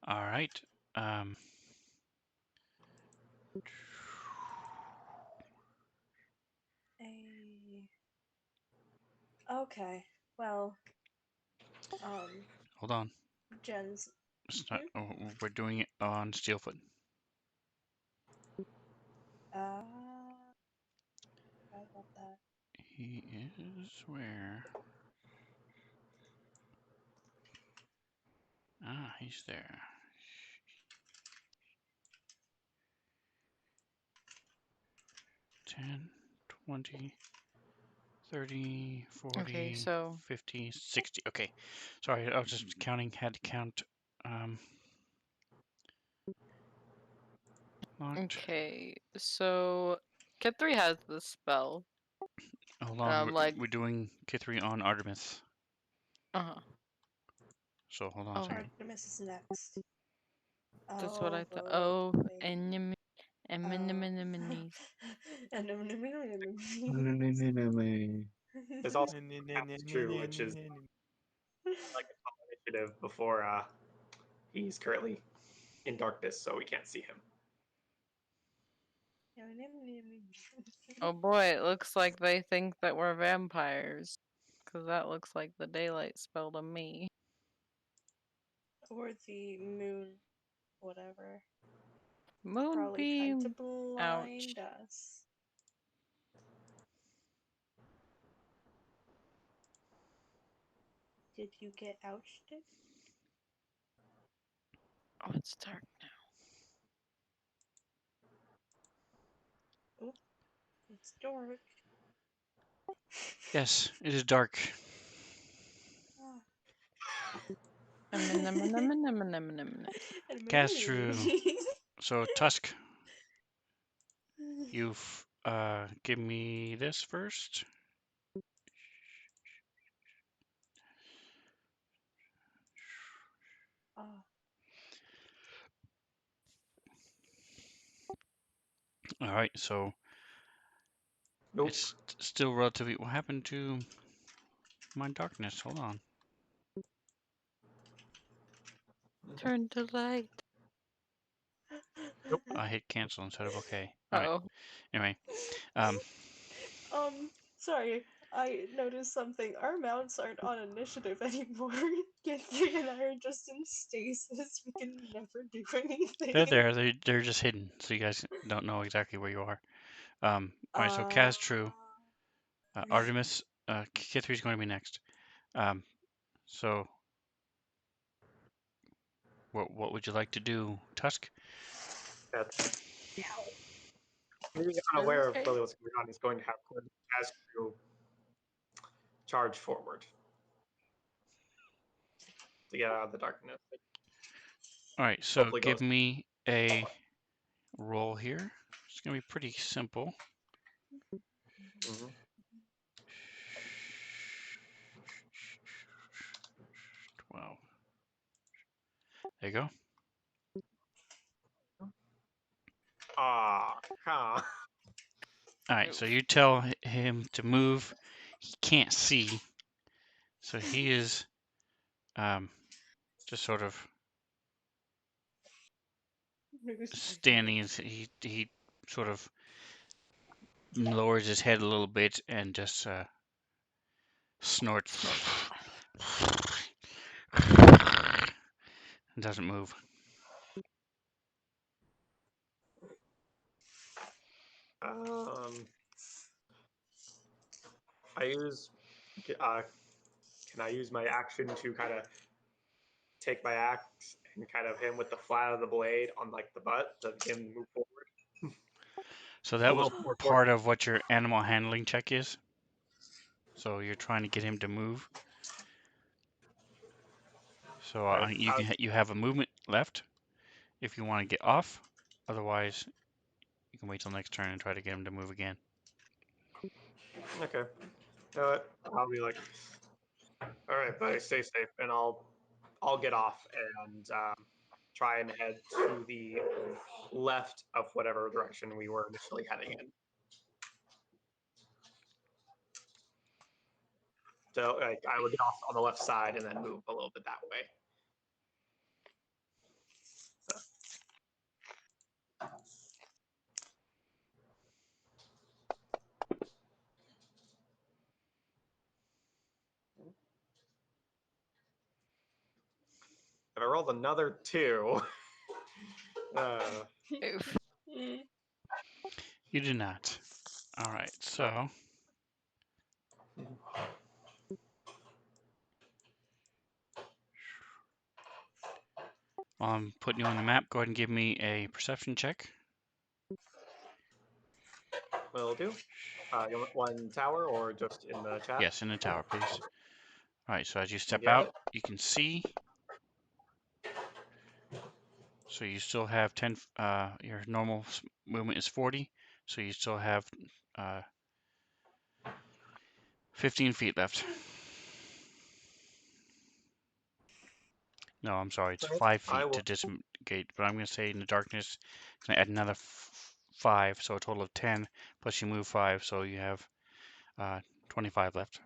All right. Um, Okay. Well, hold on. Jen's. Oh, we're doing it on Steelfoot. Uh, forgot about that. He is where? Ah, he's there. 10, 20, 30, Okay, 40, so 50, 60. Okay. Sorry, I was just counting, had to count. Locked. okay, so Kit3 has the spell. Hold on, Like, we're doing Kithri on Artemis. uh-huh. So hold on a Oh, second. Artemis is next. that's what I thought. Oh, Oh, wait. enemy. Anemones. There's also Cap's True, which is like a top initiative before he's currently in darkness, so we can't see him. Oh boy, it looks like they think that we're vampires. Because that looks like the daylight spell to me. Or the moon, whatever. Probably tried to Moonbeam. blind Ouch. us. Did you get ousted? Oh, it's dark now. Oh, it's dark. Yes, it is dark. Cast through. So Tusk, you've give me this first. All right, so Nope. it's still relatively. What happened to my darkness? Hold on. Turn to light. Nope. I hit cancel instead of okay. Uh All right. oh. Anyway, Sorry, I noticed something. Our mounts aren't on initiative anymore. Githry and I are just in stasis. We can never do anything. they're there. They're just hidden, so you guys don't know exactly where you are. All right. So Kaz True, Artemis, Kithri's going to be next. So what would you like to do, Tusk? That's maybe unaware of Okay. really what's going on. He's going to have as to charge forward to get out of the darkness. All right. So Hopefully give goes. me a roll here. It's gonna be pretty simple. Mm-hmm. Wow. There you go. Ah, huh. All right. So you tell him to move. He can't see, so he is just sort of standing. He sort of lowers his head a little bit and just snorts. And doesn't move. I use. Can I use my action to kind of take my axe and kind of hit him with the flat of the blade on like the butt to get him to move forward? So A that was little more forward. part of what your animal handling check is. So you're trying to get him to move. So Right. you have a movement left if you want to get off. Otherwise, you can wait till next turn and try to get him to move again. Okay. You know what? I'll be like, all right, buddy, stay safe, and I'll get off and try and head to the left of whatever direction we were initially heading in. So like I would get off on the left side and then move a little bit that way. So. If I rolled another 2, Oof. You do not. All right. So while I'm putting you on the map, go ahead and give me a perception check. will do. You want one tower or just in the chat? Yes, in the tower, please. All right. So as you step Got out, it. you can see. So you still have 10. Your normal movement is 40. So you still have 15 feet left. No, I'm sorry. It's Right. 5 I feet to will. disengage. But I'm going to say in the darkness, can I add another 5, so a total of 10, plus you move 5, so you have 25 left.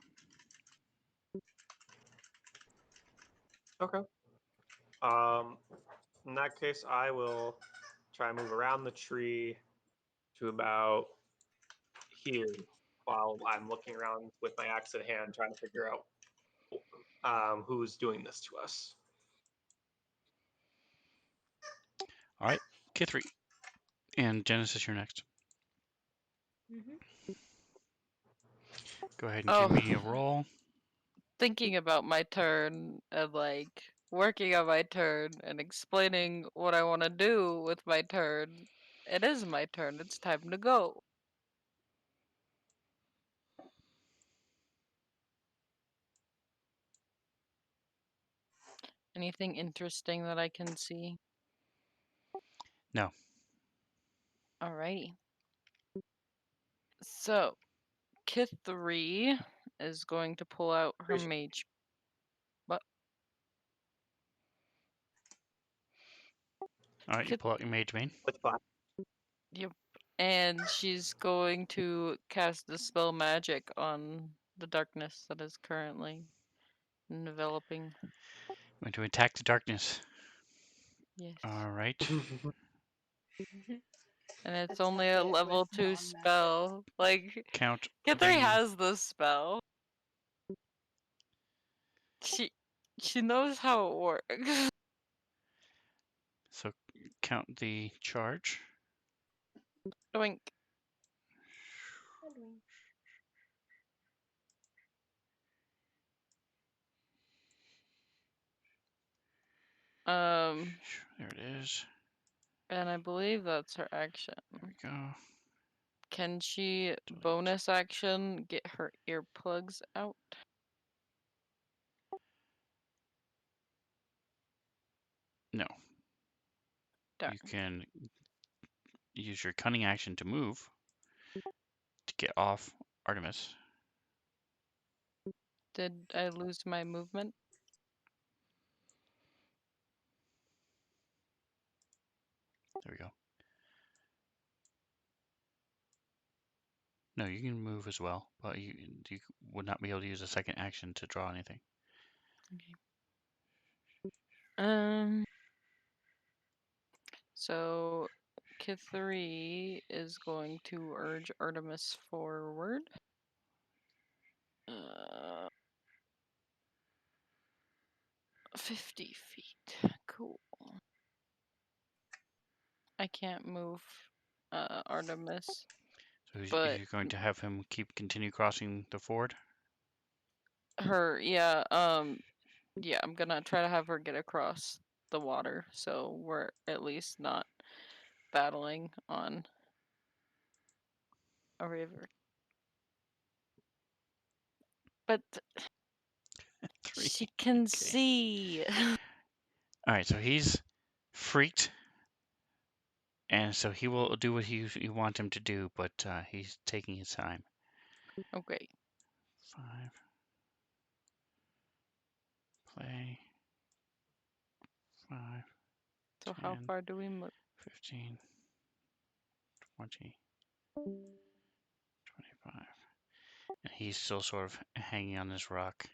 Okay. In that case, I will try and move around the tree to about here while I'm looking around with my axe at hand, trying to figure out who's doing this to us. All right, Kithri. And Genesis, you're next. Mm-hmm. Go ahead and give Oh, me a roll. thinking about my turn and like working on my turn and explaining what I want to do with my turn. It is my turn. It's time to go. Anything interesting that I can see? No. Alrighty. So, Kith3 is going to pull out her Appreciate mage. What? All right, you Kith, pull out your mage main. with 5. yep. And she's going to cast Dispel Magic on the darkness that is currently enveloping. Going to attack the darkness. Yes. All right. And it's Attack only a it with level 2 non-magic. spell. Like, Count Kith3 the. has this spell. She knows how it works. So count the charge. Doink. There it is. And I believe that's her action. There we go. Can she Delete. bonus action get her earplugs out? No. Darn. You can use your cunning action to move to get off Artemis. Did I lose my movement? There we go. No, you can move as well, but you would not be able to use a second action to draw anything. Okay. So Kithri is going to urge Artemis forward. 50 feet. Cool. I can't move Artemis. So But you're going to have him continue crossing the ford? her, yeah, yeah, I'm gonna try to have her get across the water so we're at least not battling on a river. But 3. she can Okay. see. All right, so he's freaked, and so he will do what you want him to do, but he's taking his time. Okay. 5. Play. 5. So 10, how far do we move? 15, 20, 25. And he's still sort of hanging on this rock.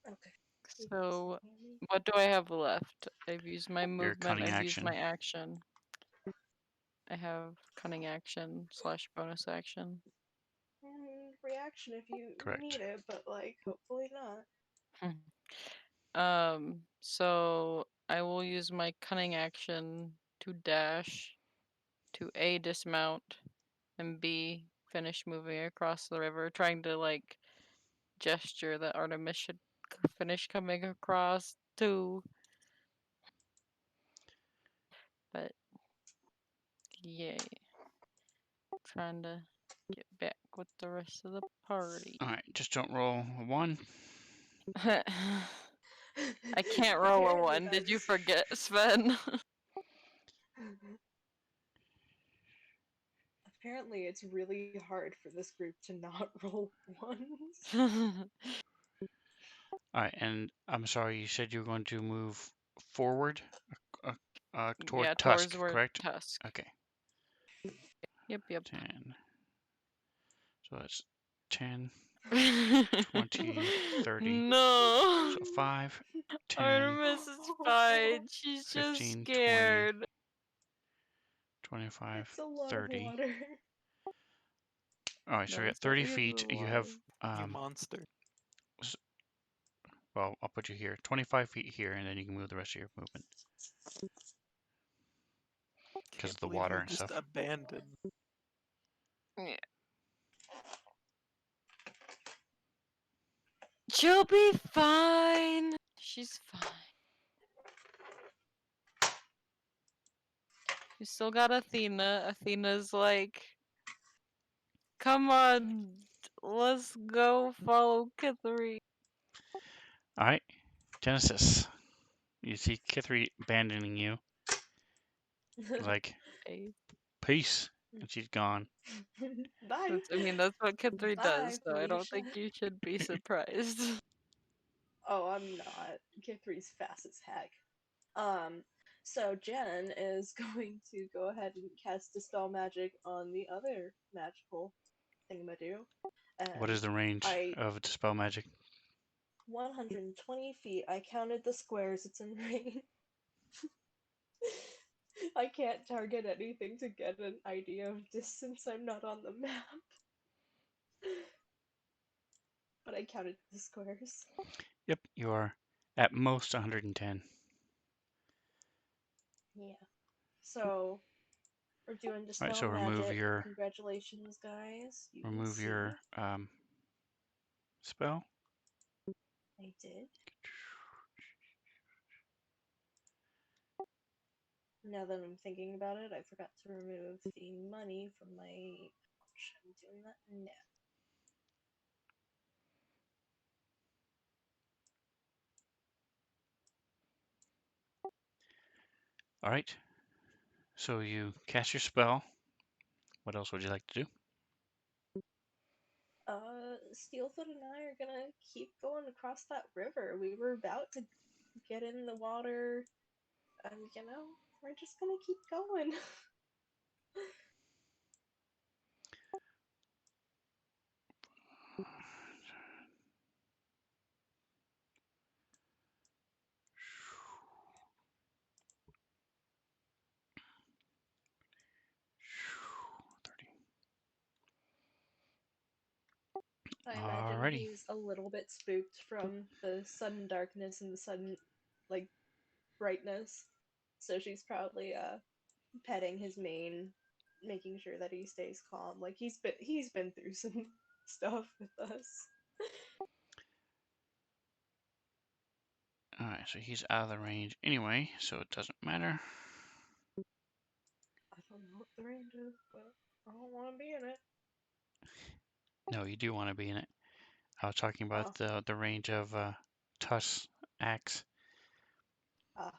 Okay. So what do I have left? I've used my Your movement, cunning I've used action. my action. I have cunning action / bonus action. And reaction if you Correct. need it, but like hopefully not. So I will use my cunning action to dash to A, dismount, and B, finish moving across the river, trying to like gesture that Artemis should finish coming across too. But yay. Trying to get back with the rest of the party. All right, just don't roll a 1. I can't roll a 1. Did you forget, Sven? Apparently, it's really hard for this group to not roll ones. All right, and I'm sorry, you said you were going to move forward toward Yeah, Tusk, towards where correct? Tusk. Okay. Yep. 10. So that's 10, 20, 30. No. So 5, 10, Artemis is fine. She's just 15, 20, scared. 25, It's a lot of 30. water. All right, so No, we got it's not 30 because of feet. the You have, water. You monster. well, I'll put you here. 25 feet here, and then you can move the rest of your movement because Can't of the believe water you're and just stuff. abandoned. Yeah. She'll be fine. She's fine. You still got Athena. Athena's like, come on, let's go follow Kithri. All right, Genesis. You see Kithri abandoning you, like, Hey, peace, and she's gone. Bye. that's what Kithri Bye, does, so I don't think Felicia. you should be surprised. Oh, I'm not. K3's fast as heck. So Jen is going to go ahead and cast Dispel Magic on the other magical thingamadoo. What is And the range I of Dispel Magic? 120 feet. I counted the squares it's in range. I can't target anything to get an idea of distance. I'm not on the map. But I counted the squares. Yep, you are at most 110. Yeah. So we're doing All right, Dispel so remove Magic. your Congratulations, guys. You can see spell. I did. Now that I'm thinking about it, I forgot to remove the money from my pouch. I'm doing that now. All right, so you cast your spell. What else would you like to do? Steelfoot and I are gonna keep going across that river. We were about to get in the water, and we're just gonna keep going. I imagine Alrighty. he's a little bit spooked from the sudden darkness and the sudden, like, brightness. So she's probably petting his mane, making sure that he stays calm. Like he's been through some stuff with us. Alright, so he's out of the range anyway, so it doesn't matter. I don't know what the range is, but I don't want to be in it. No, you do want to be in it. I was talking about Oh. the range of Tusk's axe. Ah.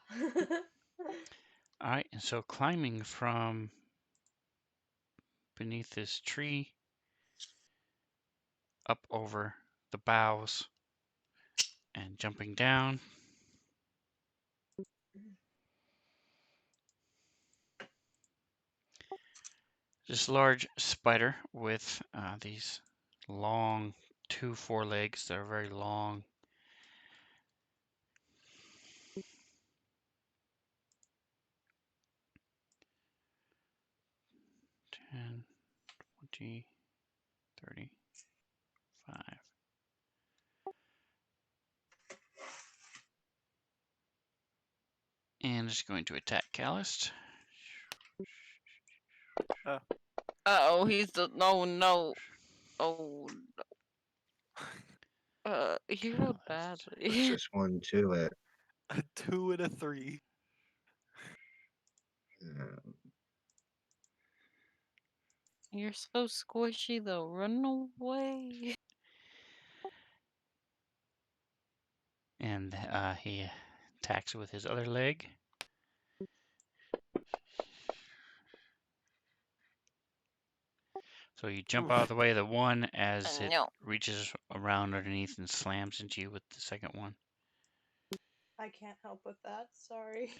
Alright, and so climbing from beneath this tree up over the boughs and jumping down. This large spider with these long 2 forelegs that are very long. Ten, 20, 35. And it's going to attack Calist. Uh-oh, he's the no. Oh, he rolled It's badly. just 1 to it. A 2 and a 3. Um, You're so squishy though. Run away. And he attacks with his other leg. So you jump out of the way of the one as it No. reaches around underneath and slams into you with the second one. I can't help with that. Sorry.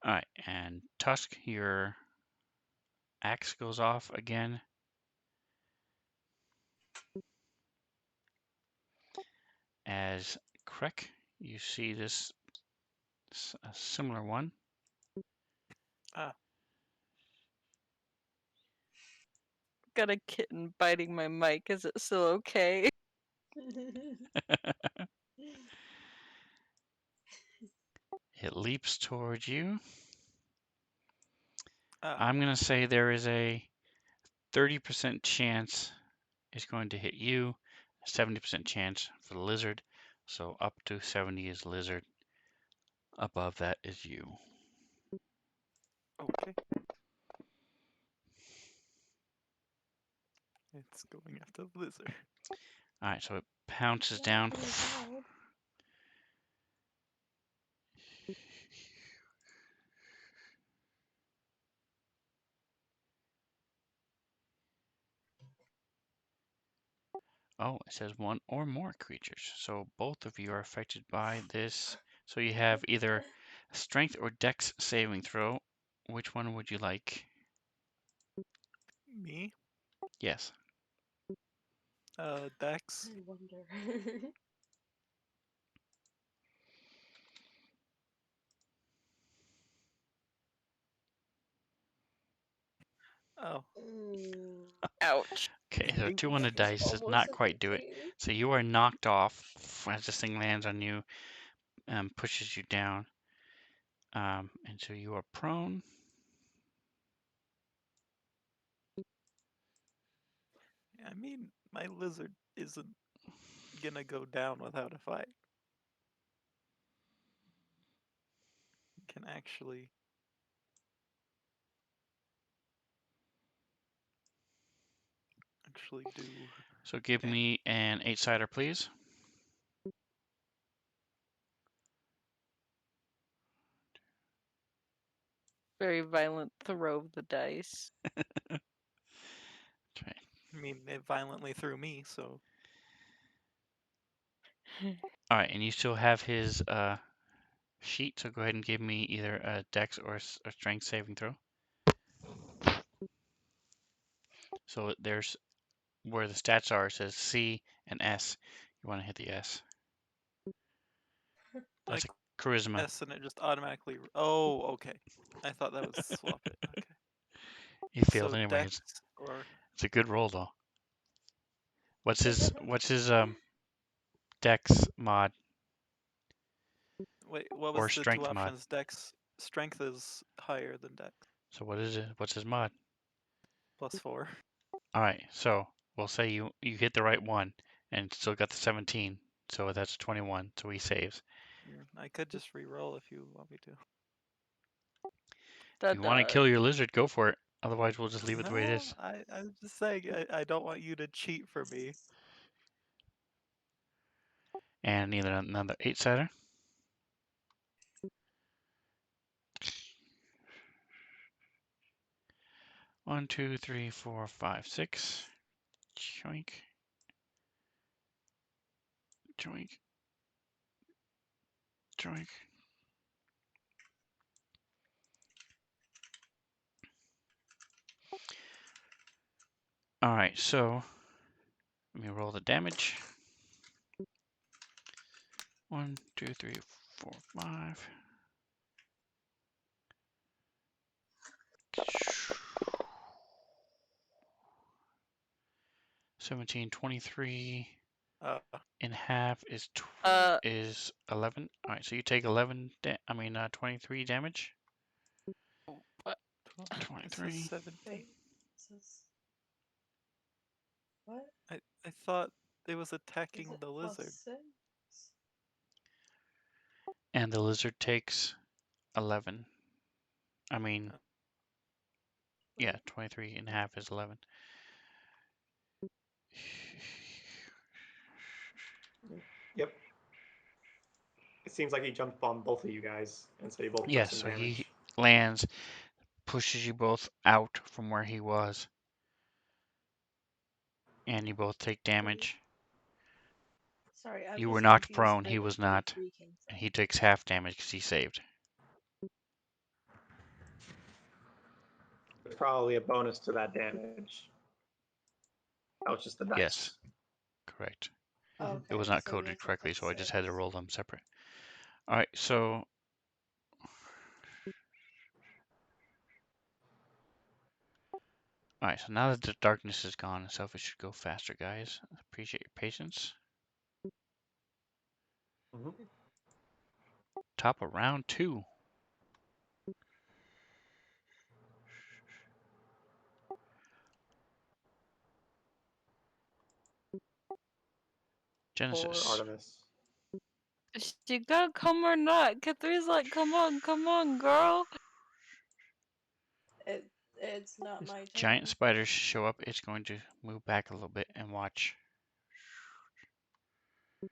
All right, and Tusk, your axe goes off again. As Krek, you see this a similar one. Ah, Got a kitten biting my mic. Is it still okay? It leaps towards you. ah. I'm going to say there is a 30% chance it's going to hit you, 70% chance for the lizard. So up to 70 is lizard. Above that is you. Okay. It's going after the lizard. All right, so it pounces Not down. pretty bad. Oh, it says one or more creatures. So both of you are affected by this. So you have either strength or dex saving throw. Which one would you like? Me? Yes. Dex. I wonder. Oh. Mm, Ouch. Okay, so Ding. 2 on the it's dice does almost not a quite do it. 15. So you are knocked off as this thing lands on you and pushes you down. And so you are prone. I mean, my lizard isn't gonna go down without a fight. It can actually do So give damage. me an 8-sider, please. Very violent throw of the dice. Okay. I mean, it violently threw me, so All right, and you still have his sheet, so go ahead and give me either a dex or a strength saving throw. So there's where the stats are, it says C and S. You want to hit the S. That's like a charisma. S and it just automatically. Oh, okay. I thought that was swap it. Okay. He failed So anyways. Dex or It's a good roll though. What's his dex mod wait, what or was the two strength mod? options? Dex strength is higher than Dex. So what is it? What's his mod? +4. All right, so we'll say you hit the right one and still got the 17. So that's 21. So he saves. I could just re-roll if you want me to. If you want to kill your lizard, go for it. Otherwise, we'll just leave it the way it No, is. I'm just saying I don't want you to cheat for me. And either another 8-sider. One, two, three, four, five, six. Joink. Joink. Joink. All right, so let me roll the damage. 1, 2, 3, 4, 5. 17, 23 Uh, in half is Uh, is 11. All right, so you take 23 damage. what? this is 23. 17. Wait, this is what? I thought it was Is attacking it the plus lizard. 6? And the lizard takes 11. I mean, yeah, Wait. 23 in half is 11. Yep. it seems like he jumped on both of you guys, and so you both took Yes, some so he damage. lands, pushes you both out from where he was, and you both take damage. Sorry, I'm You were just knocked confused prone, by he where was the not, tree came and from. he takes half damage because he saved. There's probably a bonus to that damage. That was just the Yes, dice. correct. Mhm. It was Okay, not so he coded went for correctly, so I just +6. had to roll them separate. Alright, so alright, so now that the darkness is gone, Selfish should go faster, guys. Appreciate your patience. Mhm. Top of round 2. Or Genesis. Artemis. She gonna come or not? Catherine's like, come on, girl. It's not my Giant turn. spiders show up. It's going to move back a little bit and watch.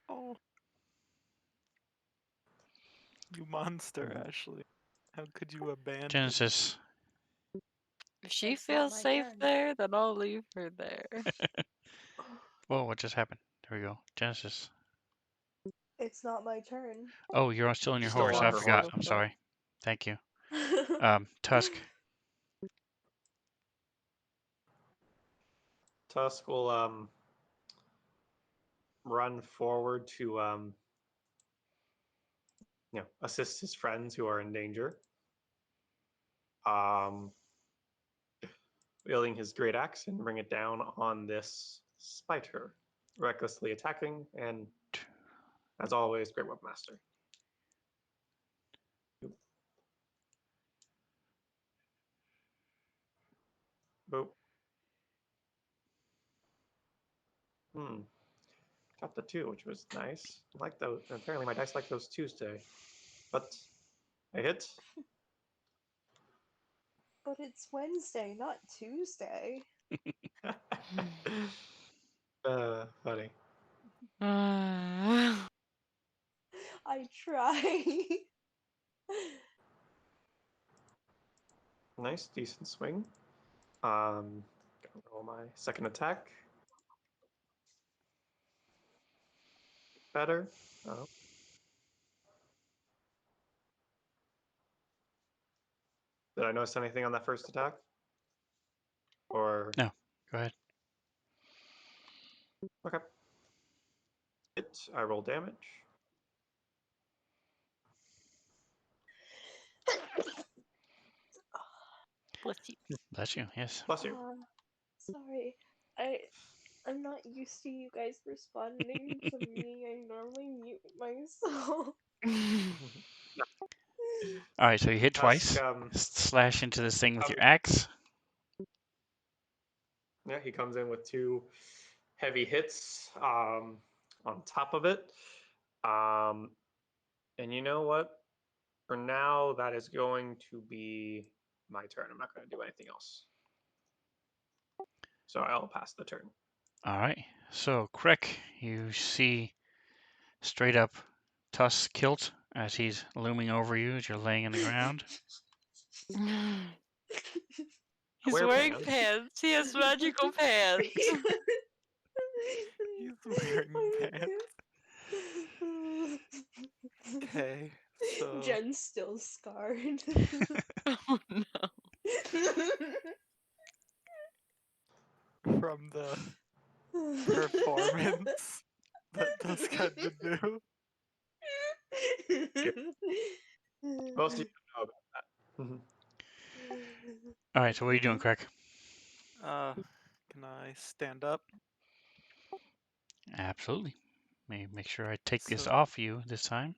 Oh, you monster, Mhm. Ashley. How could you abandon? Genesis. If she It's not feels my safe turn. there, then I'll leave her there. Whoa, what just happened? There we go. Genesis. It's not my turn. Oh, you're still on your She's still horse. on I her forgot. horse. I'm Oh, sorry. Thank you. Tusk. Tusk will run forward to assist his friends who are in danger. Um, wielding his great axe and bring it down on this spider, recklessly attacking, and as always, great webmaster. Boop. Hmm. Got the 2, which was nice. I like those. Apparently, my dice like those Tuesday, but I hit. But it's Wednesday, not Tuesday. Funny. no. I try. Nice, decent swing. Gonna roll my second attack. Better. Oh. Did I notice anything on that first attack? Or No, go ahead. okay. Hit. I roll damage. Bless you. Bless you. Yes. Bless you. Sorry. I'm not used to you guys responding to me. I normally mute myself. All right, so you hit Tusk. twice. Slash into this thing with your axe. Yeah, he comes in with 2 heavy hits on top of it. And you know what? For now, that is going to be my turn. I'm not going to do anything else. So I'll pass the turn. All right. So, Crick, you see straight up Tusk's kilt as he's looming over you as you're laying in the ground. He's Wear wearing pants. pants. He has magical pants. He's wearing pants. Okay, so Jen's still scarred. Oh no. from the performance that Tusk had to do, Most of you know about that. Mhm. All right, so what are you doing, Crick? can I stand up? Absolutely. Let me make sure I take this So off you this time.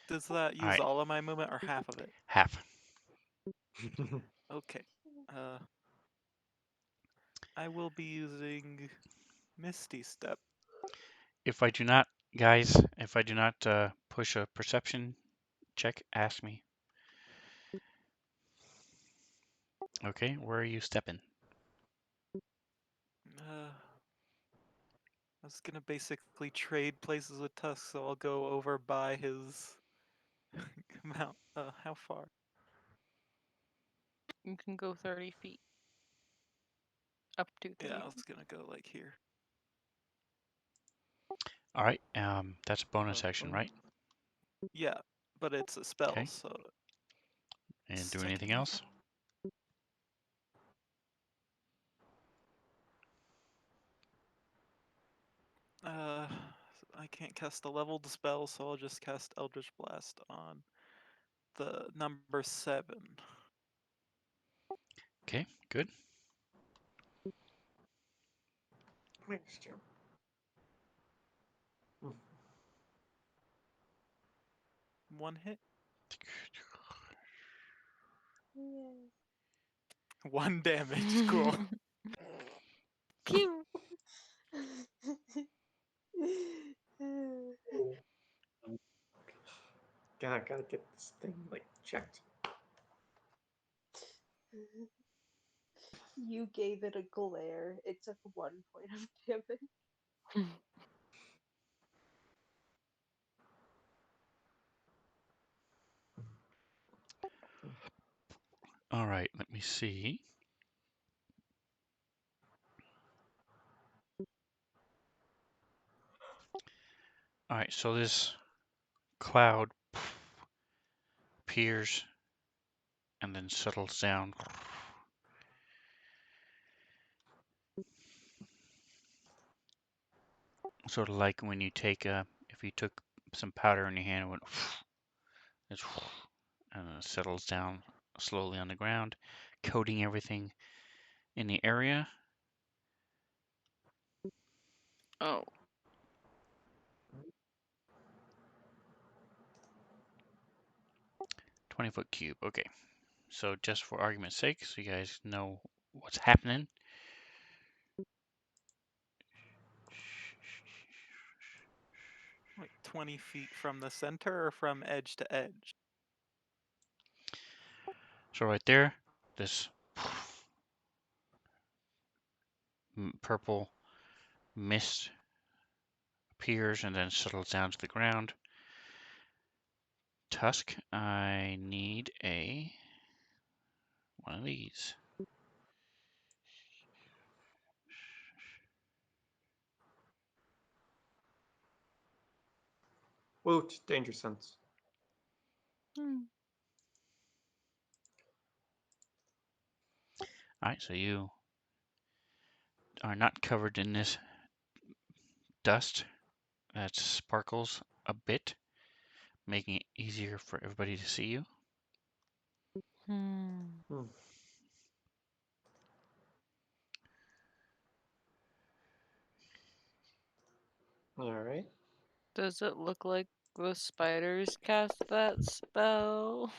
does that All use right, all of my movement or half of it? half. Okay. Uh, I will be using Misty Step. If I do not, guys, if I do not push a perception check, ask me. Okay, where are you stepping? Uh, was gonna basically trade places with Tusk, so I'll go over by his mount. How far? You can go 30 feet. Up to 30 Yeah, I was feet. gonna go like here. All right. That's a bonus action, Um, right? Yeah, but it's a spell, Okay. so And do it's anything technically else? I can't cast a leveled spell, so I'll just cast Eldritch Blast on the number 7. Okay, good. Mixture. One hit. Yay. 1 damage. Cool. Pew! God, I gotta get this thing like checked. You gave it a glare. It took 1 point of damage. All right, let me see. All right, so this cloud appears and then settles down. Sort of like when you take if you took some powder in your hand and went, it's, and it settles down slowly on the ground, coating everything in the area. Oh. 20-foot cube. Okay. So just for argument's sake, so you guys know what's happening. Wait, 20 feet from the center or from edge to edge? So right there, this purple mist appears and then settles down to the ground. Tusk, I need one of these. Woot, danger sense. Hmm. All right, so you are not covered in this dust that sparkles a bit, making it easier for everybody to see you. Hmm. All right. Does it look like the spiders cast that spell?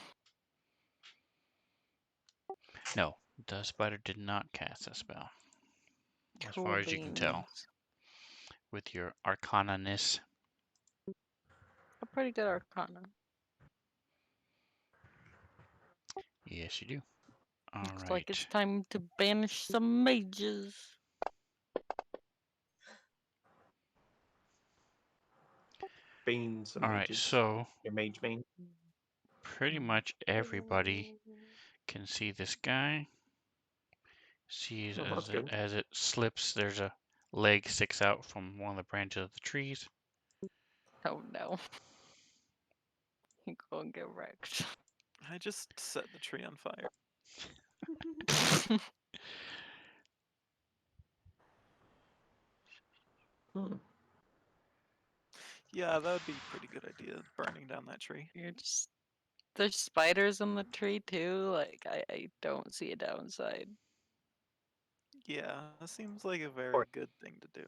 No, the spider did not cast a spell, as Cool far as you can tell, beans. with your arcana-ness. A pretty good arcana. Yes, you do. All Looks like it's right. time to banish some mages. Bane some All right, mages. so Your mage bane. pretty much everybody can see this guy. Sees Oh, that's good. as it slips, there's a leg sticks out from one of the branches of the trees. Oh no. You're gonna get wrecked. I just set the tree on fire. Hmm. Yeah, that would be a pretty good idea, burning down that tree. You're just. There's spiders on the tree too. Like, I don't see a downside. Yeah, that seems like a very Or good thing to do.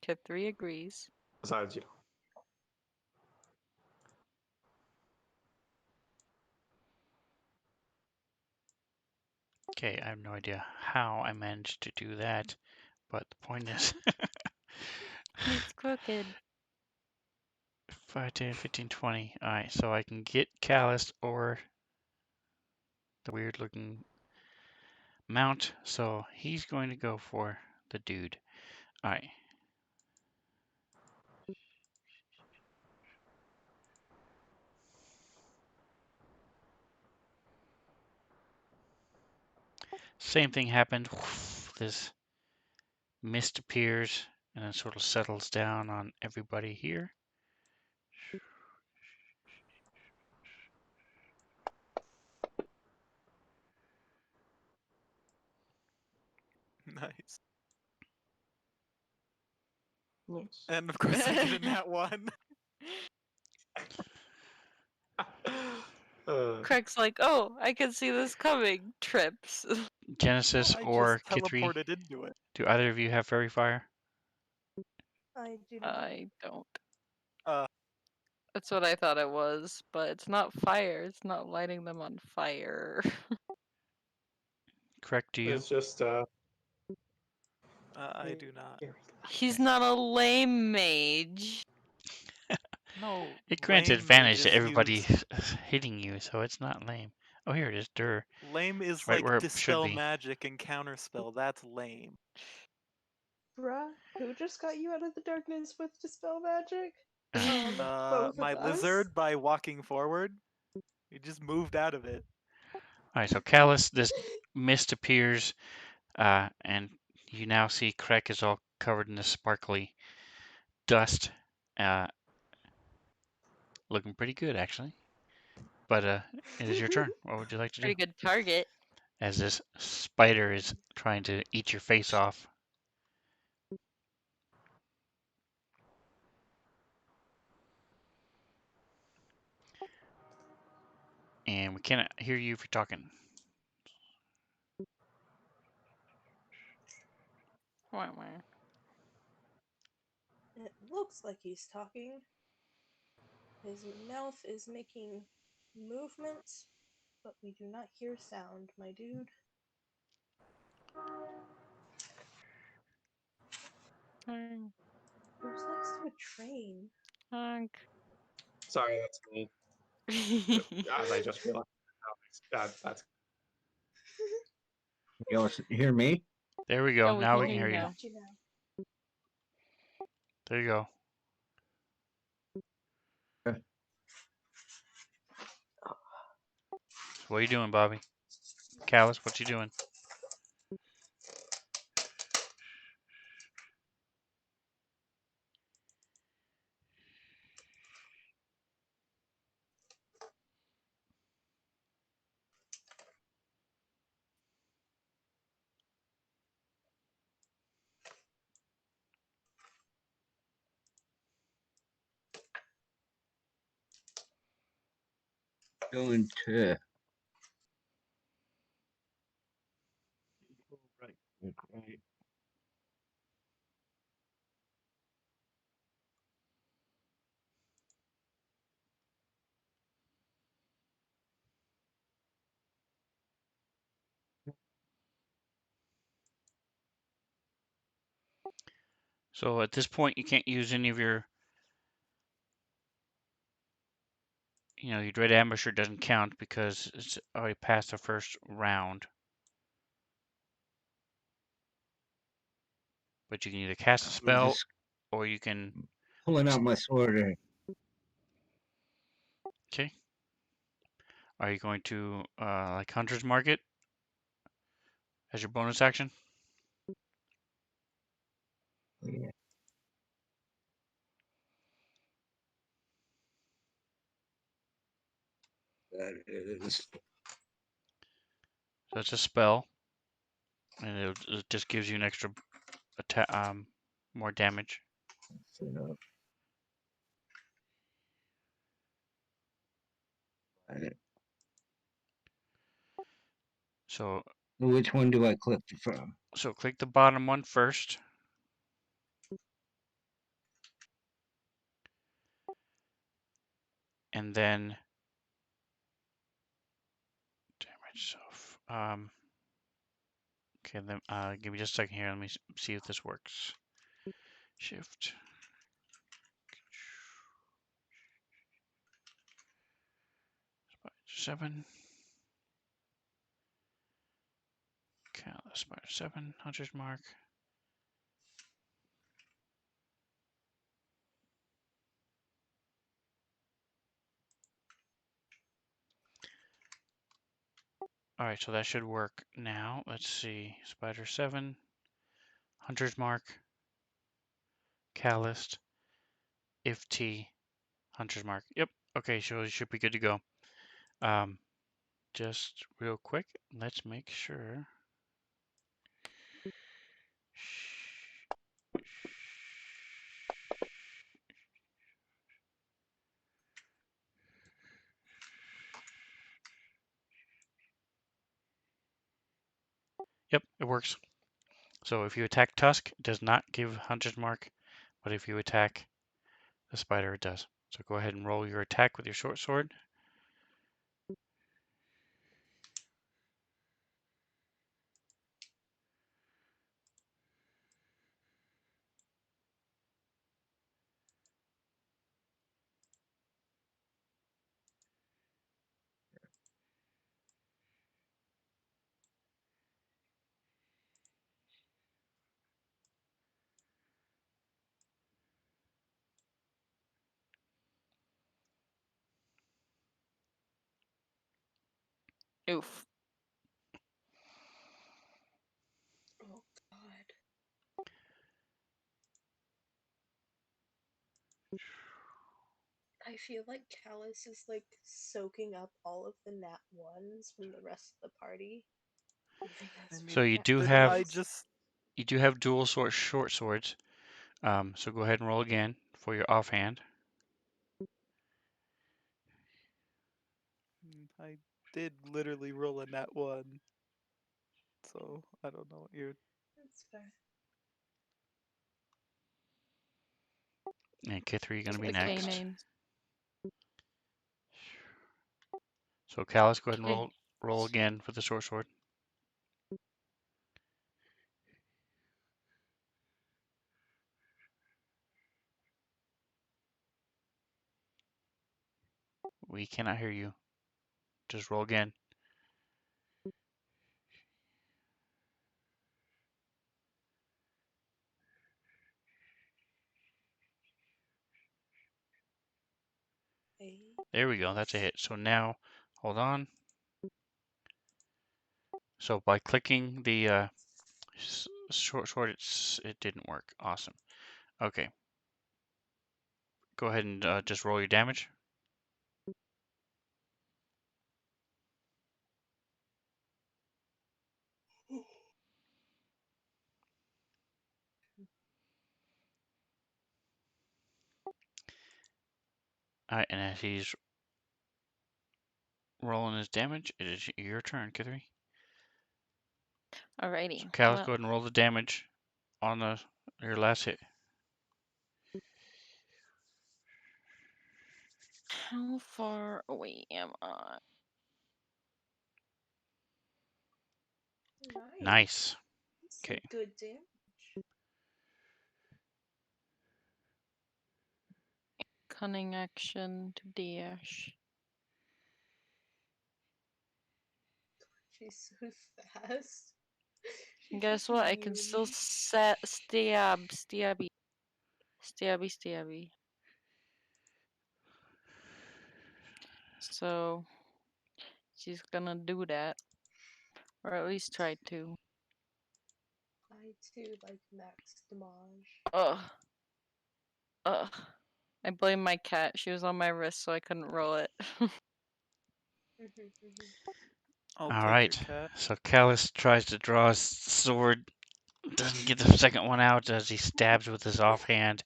Kid 3 agrees. besides, Okay, I have no idea how I managed to do that, but the point is It's crooked. 5, 10, 15, 20. All right, so I can get Callus or the weird looking mount, so he's going to go for the dude. All right. Same thing happened. This mist appears and then sort of settles down on everybody here. Nice. Nice. And of course I get in that one. Craig's like, oh, I can see this coming. Trips. Genesis I or just Kithri, teleported into it. do either of you have fairy fire? I do not. I don't. Uh, That's what I thought it was, but it's not fire. It's not lighting them on fire. Correct, do you? It's just I do not. He's not a lame mage. No, It grants lame advantage to mages everybody use. hitting you, so it's not lame. Oh, here it is. Dur. Lame is It's right where like it should dispel be. magic and counterspell. That's lame. Bruh, who just got you out of the darkness with dispel magic? Both My of us. lizard by walking forward. He just moved out of it. Alright, so Callus, this mist appears, and you now see Krek is all covered in this sparkly dust. Looking pretty good, actually. But it is your turn. What would you like to do? Pretty good target. As this spider is trying to eat your face off. And we cannot hear you if you're talking. Wah, wah. It looks like he's talking. His mouth is making movements, but we do not hear sound, my dude. Honk, Who's next to a train? honk. sorry, that's me. As I just realized, that's You all hear me? There we go. Oh, we Now can we Oh, can hear hear you you. now. got you now. There you go. So what are you doing, Bobby? Callus, what you doing? Going to. Right. Right. So at this point, you can't use any of your, your Dread Ambusher doesn't count because it's already past the first round. But you can either cast a I'm spell just or you can. pulling out my sword. Okay. Are you going to like Hunter's Market as your bonus action? Yeah, that is. So it's a spell, and it just gives you an extra attack, more damage. Set up. Right. So Which one do I click from? so click the bottom one first, and then damage. So okay, then give me just a second here. Let me see if this works. Shift. 7. Spider 7. Hunter's Mark. All right, so that should work now. Let's see. Spider 7, Hunter's Mark, Calloused, if T, Hunter's Mark. Yep. Okay, so it should be good to go. Just real quick, let's make sure. Yep, it works. So if you attack Tusk, it does not give Hunter's Mark, but if you attack the spider, it does. So go ahead and roll your attack with your short sword. Oof. Oh God. I feel like Callus is like soaking up all of the nat ones from the rest of the party. I think I that's So mean, really you do didn't have I obvious. just? dual short swords. So go ahead and roll again for your offhand. I did literally roll a nat 1, so I don't know what you're. That's fair. And Kithri, you're going to be The next. canines. So Callus, go ahead and Okay. roll again for the short sword. We cannot hear you. Just roll again. There we go. That's a hit. So now, hold on. So by clicking the short sword, it didn't work. Awesome. Okay. Go ahead and just roll your damage. All right, and as he's rolling his damage, it is your turn, Kithri. So Alrighty. Callus, Well, go ahead and roll the damage on your last hit. how far away am I? Nice. Nice. That's some Okay. good damage. Cunning action to dash. She's so fast. She's Guess such a what? I can still mini. stabby. So she's gonna do that, or at least try to. I too like max damage. Ugh. Ugh. I blame my cat. She was on my wrist, so I couldn't roll it. I'll All take your right. cat. So Callus tries to draw his sword, doesn't get the second one out as he stabs with his offhand,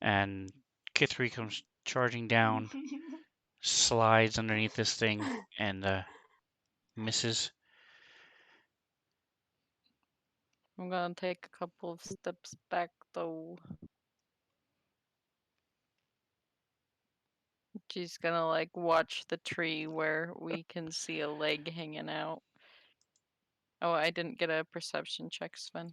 and Kithri comes charging down, slides underneath this thing, and misses. I'm gonna take a couple of steps back though. She's gonna like watch the tree where we can see a leg hanging out. Oh, I didn't get a perception check, Sven.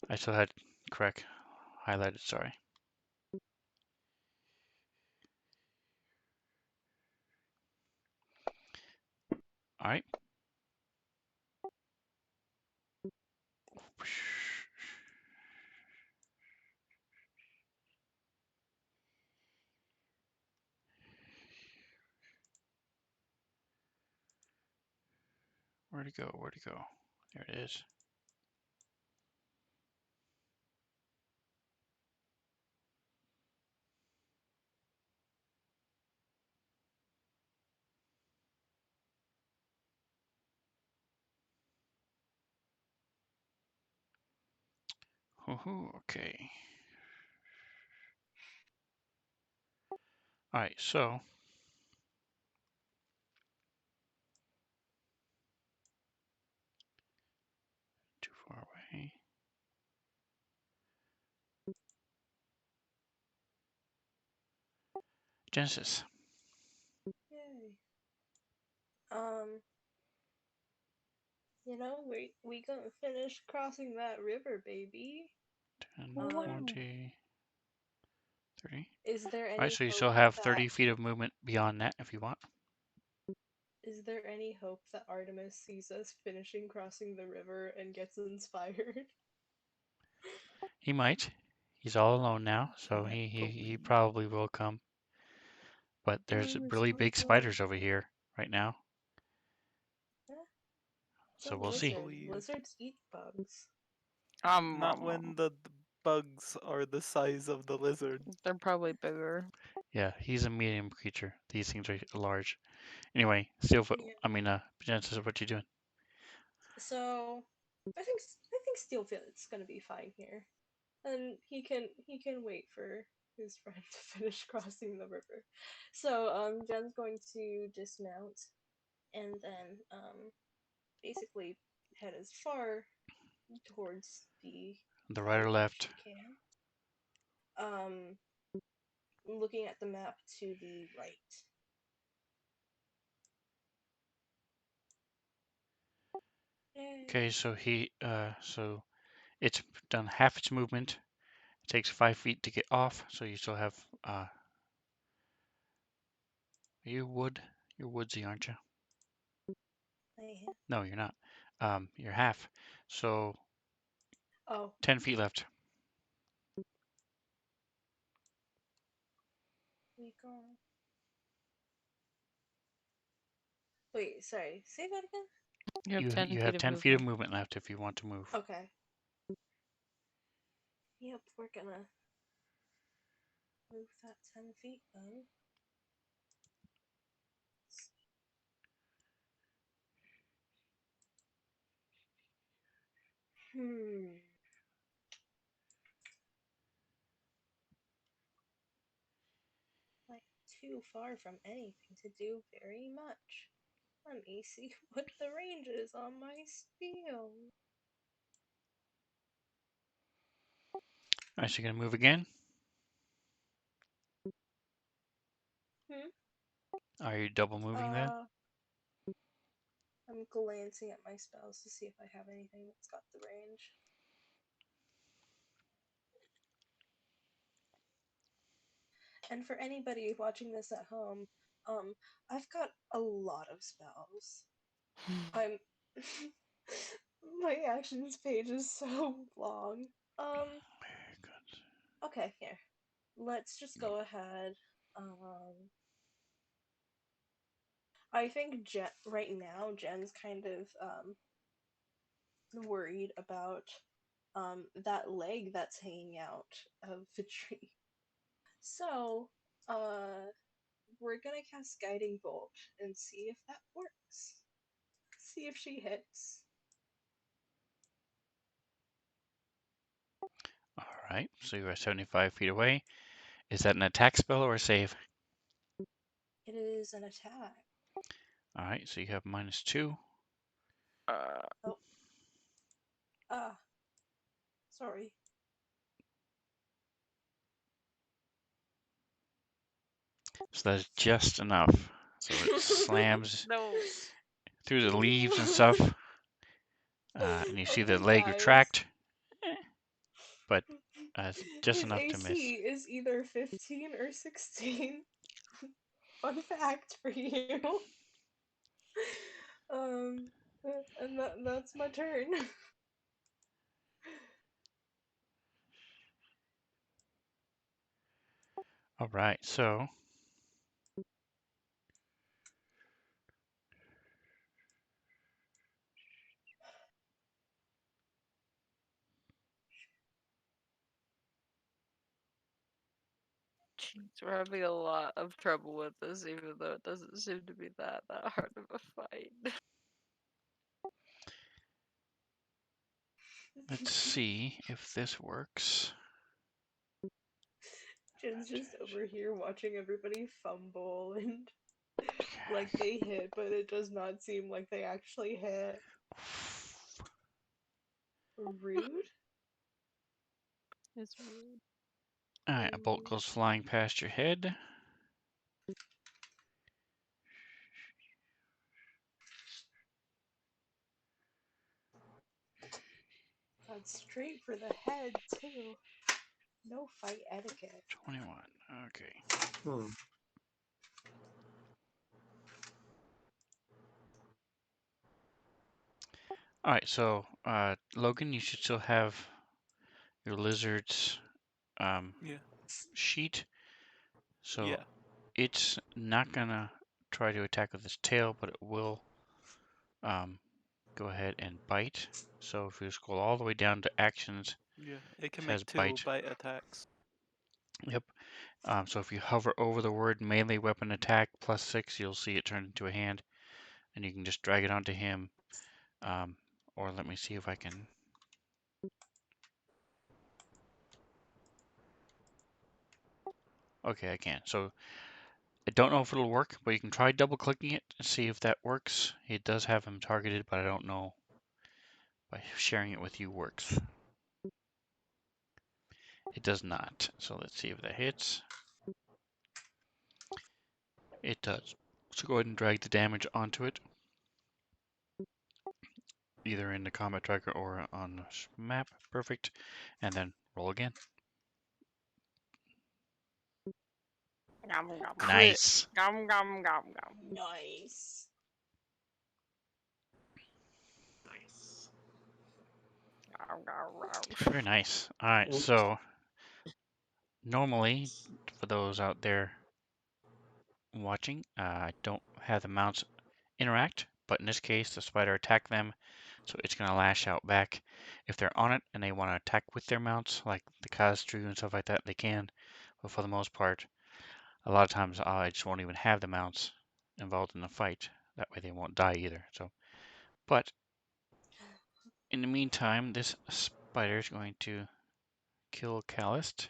I still had correct highlighted, sorry. All right. Where'd it go? Where'd it go? There it is. Okay. All right, so too far away. Genesis. Yay. We gonna finish crossing that river, baby. 10, Wow. 20, 30. Is there All right, any so you hope still have that 30 feet of movement beyond that if you want. is there any hope that Artemis sees us finishing crossing the river and gets inspired? He might. He's all alone now, so Can't he believe. probably will come. But there's Oh, it's really my big boy. spiders over here right now, It's a so we'll Can't see. lizard. believe. Lizards eat bugs. Not when the bugs are the size of the lizard. They're probably bigger. Yeah, he's a medium creature. These things are large. Anyway, Steelfoot. Yeah. I mean, Genesis, what you doing? So I think Steelfoot's gonna be fine here, and he can wait for his friend to finish crossing the river. So Jen's going to dismount and then basically head as far towards the The right or river as left? she can. Looking at the map to the right. Okay, so so it's done half its movement. It takes 5 feet to get off, so you still have, are you wood? You're woodsy, aren't you? I No, you're not. You're half. So Oh, 10 feet left. we go. Wait, sorry. Say that again. You have You 10 you feet have of 10 feet of movement. movement left if you want to move. Okay. Yep, we're gonna move that 10 feet then. Hmm. Like, too far from anything to do very much. Let me see what the range is on my steel. All right, so you're gonna move again. Hmm? Are you double moving then? I'm glancing at my spells to see if I have anything that's got the range. And for anybody watching this at home, I've got a lot of spells. I'm my actions page is so long. Very good. Okay, here. Let's just go ahead. I think right now Jen's kind of worried about that leg that's hanging out of the tree. So, we're gonna cast Guiding Bolt and see if that works. See if she hits. All right, so you are 75 feet away. Is that an attack spell or a save? It is an attack. All right, so you have -2. Oh. Ah. Sorry. So that's just enough. So it slams No. through the leaves and stuff, and you see the Okay, leg guys. retract, but it's just His enough to miss. AC is either 15 or 16. Fun fact for you. Um, and that's my turn. All right, so So we're having a lot of trouble with this, even though it doesn't seem to be that hard of a fight. Let's see if this works. Jen's just over here watching everybody fumble and like they hit, but it does not seem like they actually hit. Rude? It's rude. Alright, a bolt goes flying past your head. That's straight for the head, too. No fight etiquette. 21. Okay. Hmm. Alright, so Logan, you should still have your lizard's Yeah. sheet. So Yeah. it's not gonna try to attack with its tail, but it will go ahead and bite. So if you scroll all the way down to actions, Yeah. It can it make says 2 bite. bite attacks. Yep. So if you hover over the word melee weapon attack +6, you'll see it turn into a hand, and you can just drag it onto him. Or let me see if I can. Okay, I can. So I don't know if it'll work, but you can try double clicking it and see if that works. It does have him targeted, but I don't know by sharing it with you works. It does not. So let's see if that hits. It does. So go ahead and drag the damage onto it, either in the combat tracker or on the map. Perfect. And then roll again. Gum gum. Crit. Nice. Gum gum gum gum. Nice. Nice. Gum gum gum. Very nice. All right, Oops. so normally, for those out there watching, I don't have the mounts interact, but in this case, the spider attacked them, so it's going to lash out back. If they're on it and they want to attack with their mounts, like the Kaztru and stuff like that, they can, but for the most part, a lot of times I just won't even have the mounts involved in the fight. That way they won't die either. So, but in the meantime, this spider is going to kill Callist.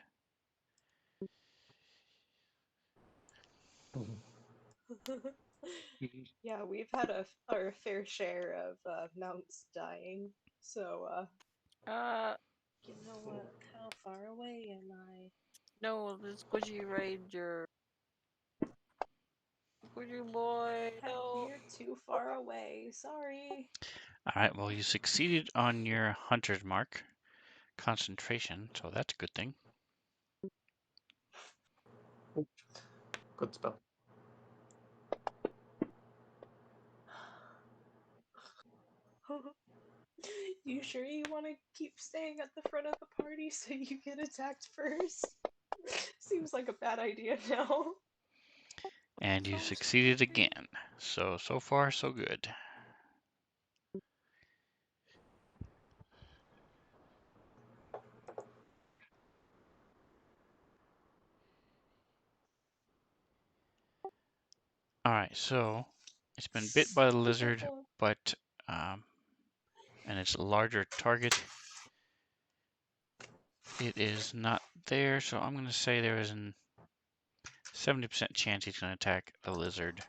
Yeah, we've had our fair share of mounts dying. So, you know what? How far away am I? No, the Squishy Ranger. Squishy boy, no. You're too far away. Sorry. All right, well, you succeeded on your hunter's mark, concentration, so that's a good thing. Good spell. You sure you want to keep staying at the front of the party so you get attacked first? Seems like a bad idea now. And you succeeded again. So far, so good. All right, so it's been bit by the Be lizard, careful. but and it's a larger target. It is not there, so I'm going to say there is a 70% chance he's going to attack the lizard.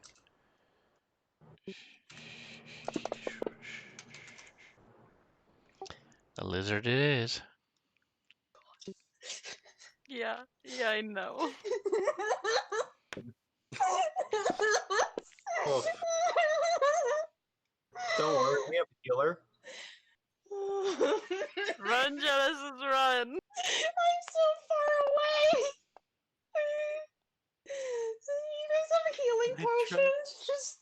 The lizard it is. Yeah, I know. Oof. Don't worry, we have a healer. Run, Genesis, run! I'm so far away. You guys have healing I tried- potions? Just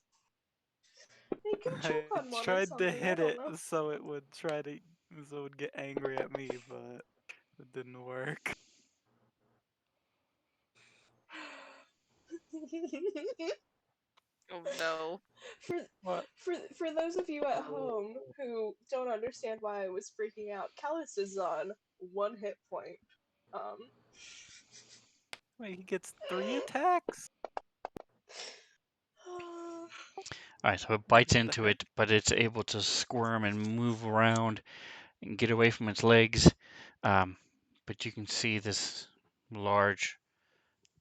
they can choke I on one or tried to something. I hit don't it know. so it would get angry at me, but it didn't work. Oh no. What? For those of you at home who don't understand why I was freaking out, Callus is on 1 hit point. Wait, he gets 3 attacks? All right, so it bites What the into heck? it, but it's able to squirm and move around and get away from its legs. But you can see this large,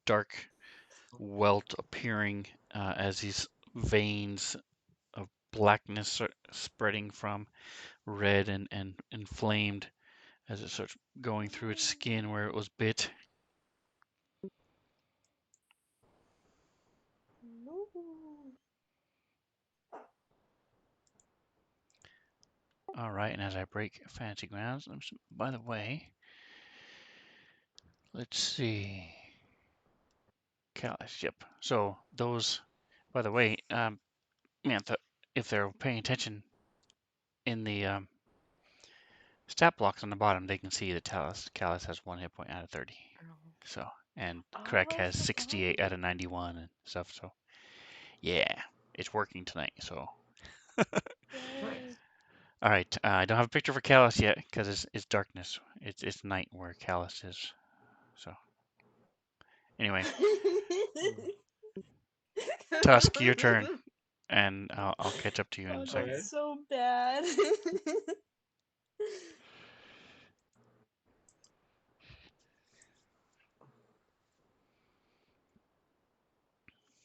dark welt appearing as these veins of blackness are spreading from red and inflamed as it starts going through its skin where it was bit. All right, and as I break Fancy Grounds, by the way, let's see. Callus, yep. So those, by the way, if they're paying attention in the stat blocks on the bottom, they can see that Callus has 1 hit point out of 30. So, and Crack Oh, I has 68 out forgot. of 91 and stuff. So, yeah, it's working tonight. So, Yay. Nice. all right, I don't have a picture for Callus yet because it's darkness. It's night where Callus is. So, anyway, Tusk, your turn, and I'll catch up to you in Oh, a second. that's so bad.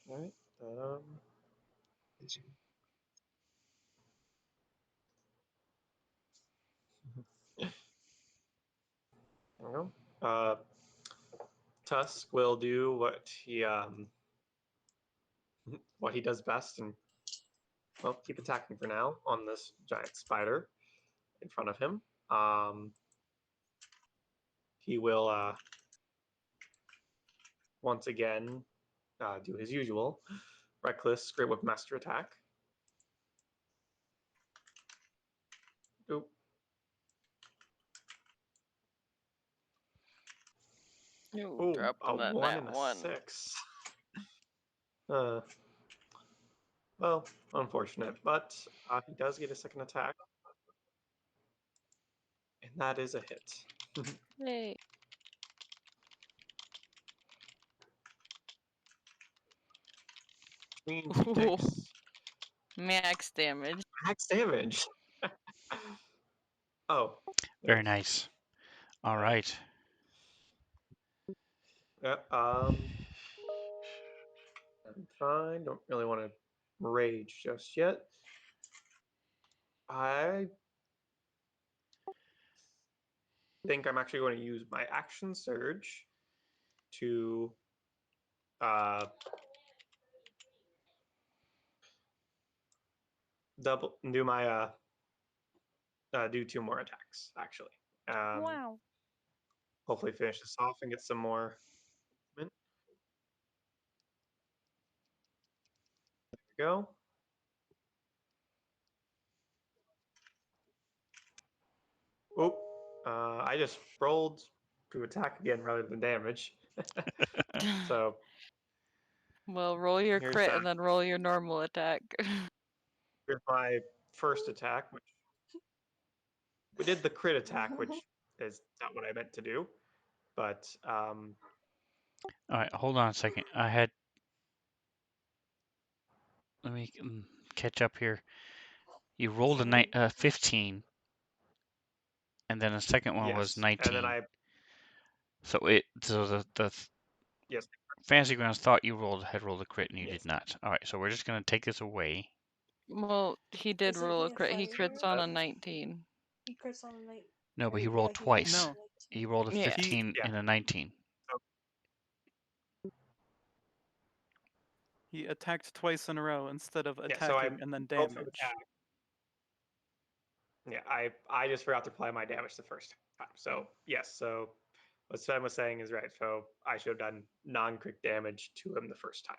All right. There we go. Tusk will do what he does best, and well, keep attacking for now on this giant spider in front of him. He will once again do his usual reckless great whip master attack. Oop. Ooh, Ooh, drop a that 1 nat and a one. 6. Uh, well, unfortunate, but he does get a second attack, and that is a hit. Yay. 26 Max damage. max damage. Oh, Very yes. nice. All Uh, right. yeah. I'm fine. Don't really want to rage just yet. I think I'm actually going to use my action surge to uh, do 2 more attacks. Actually, Wow. hopefully finish this off and get some more. There we go. Oop. I just rolled to attack again rather than damage. So Well, roll your here's crit that. and then roll your normal attack. Here's my first attack, which we did the crit attack, which is not what I meant to do. But All right, hold on a second. Let me catch up here. You rolled Sorry. a 15, and then the second one was yes, and then 19. So the yes, Fantasy Grounds thought you had rolled a crit and you did Yes. not. All right, so we're just gonna take this away. Well, he did Isn't roll a he a crit. He crits fighter? on uh, a 19. He crits on a night. No, but Or he yeah, rolled he rolled twice. on a No. 19. He rolled a Yeah. 15 yeah. and a 19. So He attacked twice in a row instead of yeah, so I attacking and then both of damage. attack. Yeah, I just forgot to apply my damage the first time. So yes, so what Sven was saying is right. So I should have done non-crit damage to him the first time,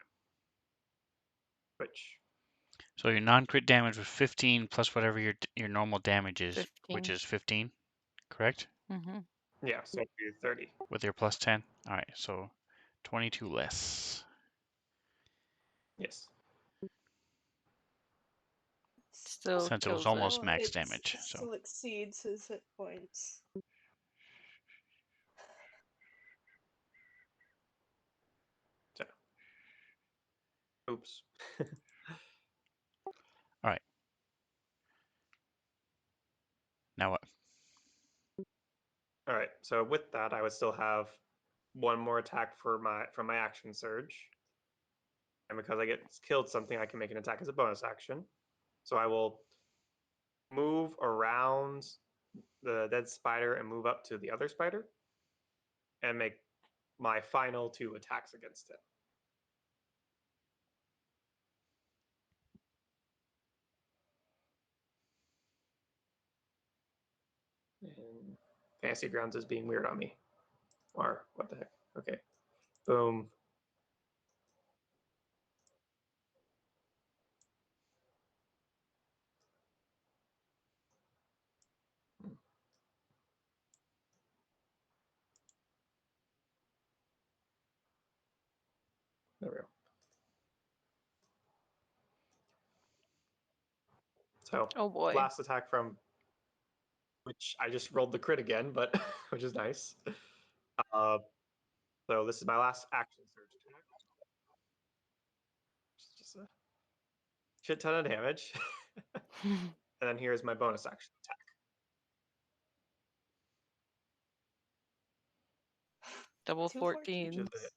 which So your non-crit damage was 15 plus whatever your normal damage is, which 15. is 15, correct? Mm-hmm. yeah, so it'd be 30. With your plus 10. All right, so 22 less. Yes. Still Since it was kills it. almost Still, max damage. it So still exceeds his hit points. Oops. All right. Now what? All right. So with that, I would still have one more attack for from my action surge, and because I get killed something, I can make an attack as a bonus action. So I will move around the dead spider and move up to the other spider, and make my final 2 attacks against it. And Fantasy Grounds is being weird on me. Or what the heck? Okay. Boom. There we go. So Oh boy. last attack from which I just rolled the crit again, but which is nice. Uh, so this is my last action surge attack. Just a shit ton of damage. And then here's my bonus action attack. Double 2 14. Which is a hit.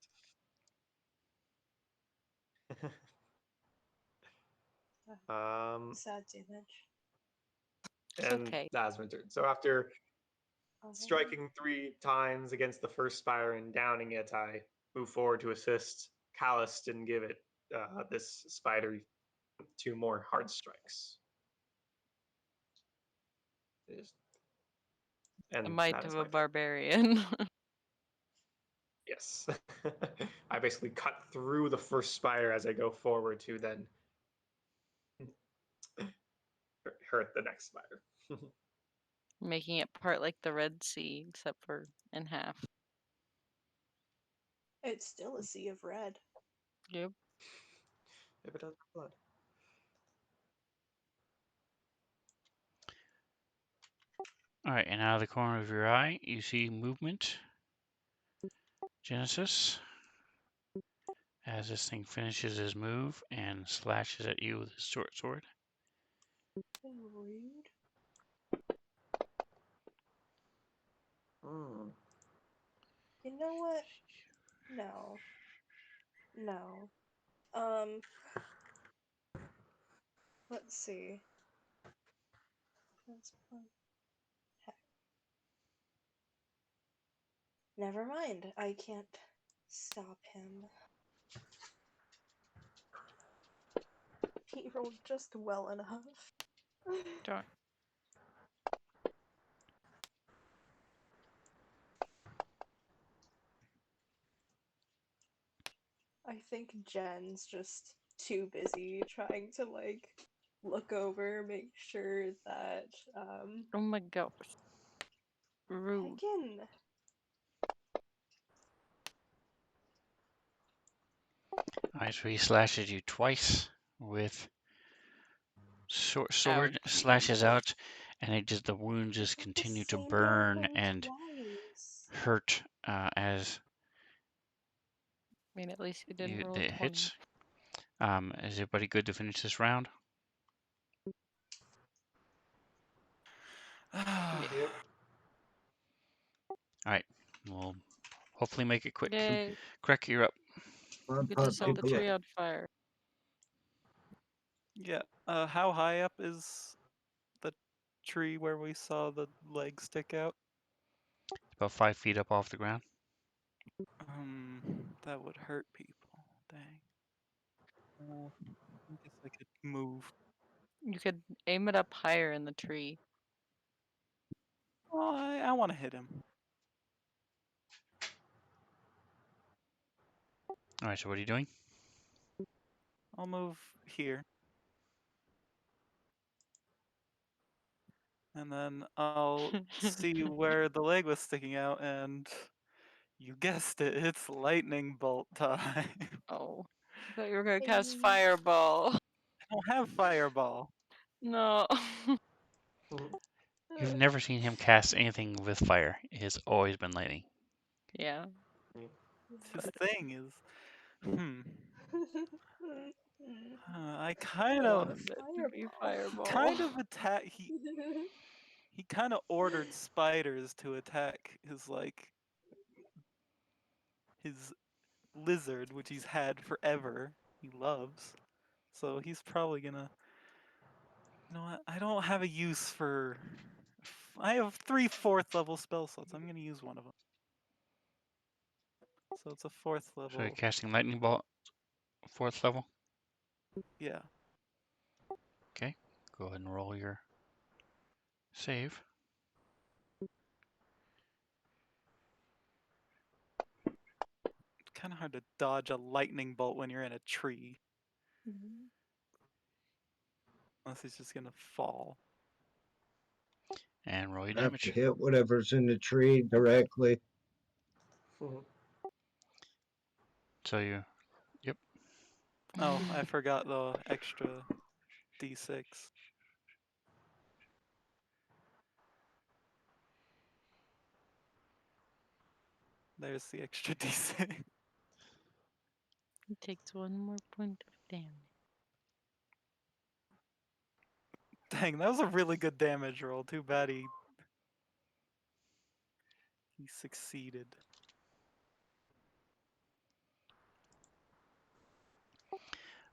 Sad damage. It's And okay. that's my turn. So after Alright. striking 3 times against the first spire and downing it, I move forward to assist Callist and give it this spider 2 more hard strikes. The And might that of is a my turn. barbarian. Yes. I basically cut through the first spire as I go forward to then hurt the next spider. Making it part like the Red Sea, except for in half. It's still a sea of red. Yep. If it does blood. All right, and out of the corner of your eye, you see movement. Genesis, as this thing finishes his move and slashes at you with his short sword. Rude. You know what? No. No. Let's see. That's fun. Heck. Never mind. I can't stop him. He rolled just well enough. Darn. I think Jen's just too busy trying to like look over, make sure that Oh my gosh. Rude. again. All right, so he slashes you twice with sword, Ouch. slashes out, and the wounds just With the continue to same burn number and twice. hurt as I mean, at least he didn't roll a it 20. hits. Is everybody good to finish this round? Yeah. Yep. All right, we'll hopefully make it quick. Yay. Crack, you're up. Good to set the tree on fire. Yeah. How high up is the tree where we saw the leg stick out? About 5 feet up off the ground. That would hurt people. Dang. I guess I could move. You could aim it up higher in the tree. Oh, I want to hit him. All right, so what are you doing? I'll move here. And then I'll see where the leg was sticking out, and you guessed it, it's lightning bolt time. Oh. I thought you were going to cast Hey. fireball. I don't have fireball. No. You've never seen him cast anything with fire. It has always been lightning. Yeah. His thing is, I I wanted it to be fireball. kind of attack. He kind of ordered spiders to attack his lizard, which he's had forever. He loves. So he's probably gonna. You know what? I don't have a use for. I have 3 4th level spell slots. I'm gonna use one of them. So it's a 4th So you're level. casting lightning bolt, 4th level. Yeah. Okay, go ahead and roll your save. It's kind of hard to dodge a lightning bolt when you're in a tree. Unless he's just gonna fall. And roll your Have to damage. hit whatever's in the tree directly. So you, yep. Oh, I forgot the extra d6. There's the extra d6. He takes 1 more point of damage. Dang, that was a really good damage roll. Too bad he succeeded.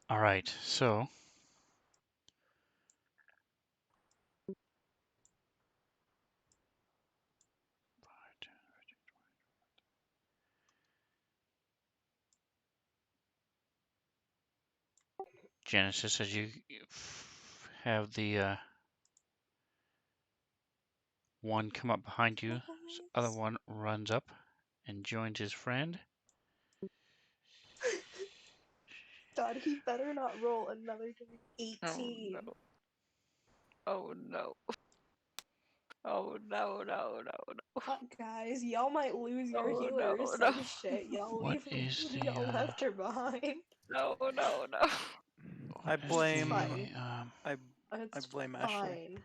All right, so Genesis, as you have the one come up behind you, this other one runs up and joins his friend. God, he better not roll another 18. Oh no. Oh no, no, no, no. Guys, y'all might lose your Oh healer or no, some no. shit. Y'all What leave is y'all the left her behind. No, no, no. I what is blame. fine. I It's blame Ashley.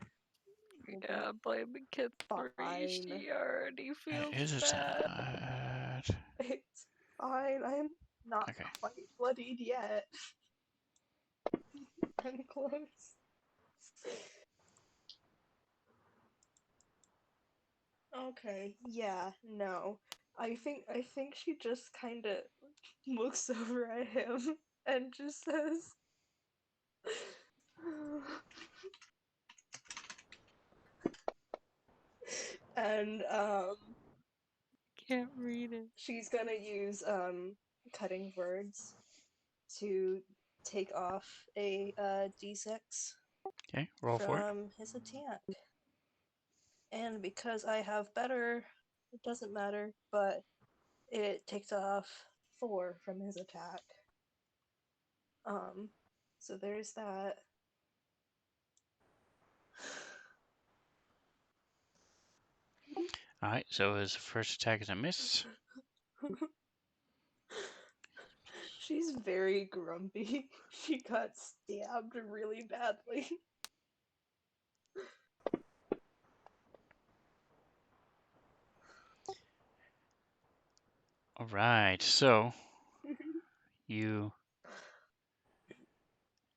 fine. Yeah, blaming Kid 3. Fine. She already feels is it? bad. It's fine. I'm not Okay. quite bloodied yet. I'm close. Okay, yeah, no. I think she just kind of looks over at him and just says and Can't read it. she's gonna use cutting words to take off a d6 Okay, roll for it. from his attack. And because I have better, it doesn't matter, but it takes off 4 from his attack. So there's that. All right, so his first attack is a miss. She's very grumpy. She got stabbed really badly. All right, so you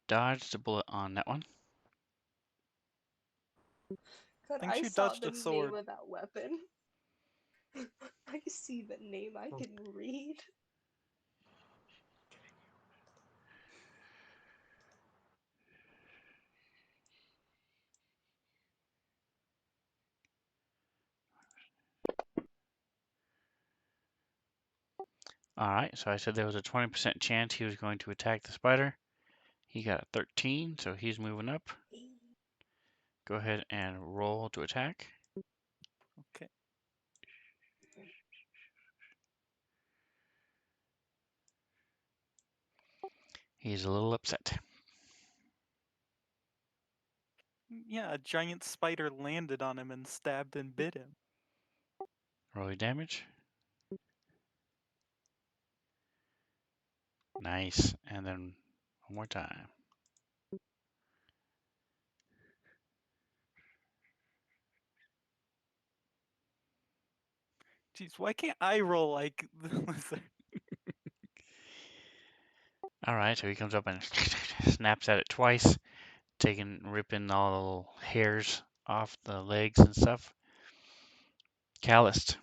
dodged a bullet on that one. God, Think I she saw dodged the a sword. name of that weapon. I see the name I can read. All right, so I said there was a 20% chance he was going to attack the spider. He got a 13, so he's moving up. Go ahead and roll to attack. Okay. He's a little upset. Yeah, a giant spider landed on him and stabbed and bit him. Roll your damage. Nice. And then one more time. All Jeez, why can't I roll like the lizard? All right, so he comes up and snaps at it twice, ripping all the little hairs off the legs and stuff. Calloused.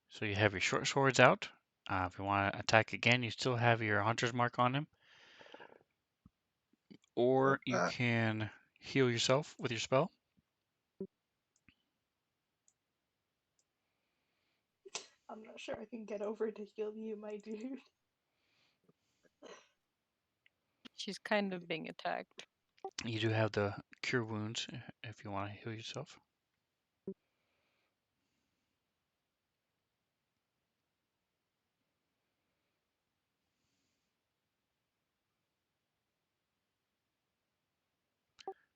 So you have your short swords out. If you want to attack again, you still have your hunter's mark on him. Or you can heal yourself with your spell. I'm not sure I can get over to heal you, my dude. She's kind of being attacked. You do have the cure wounds if you want to heal yourself.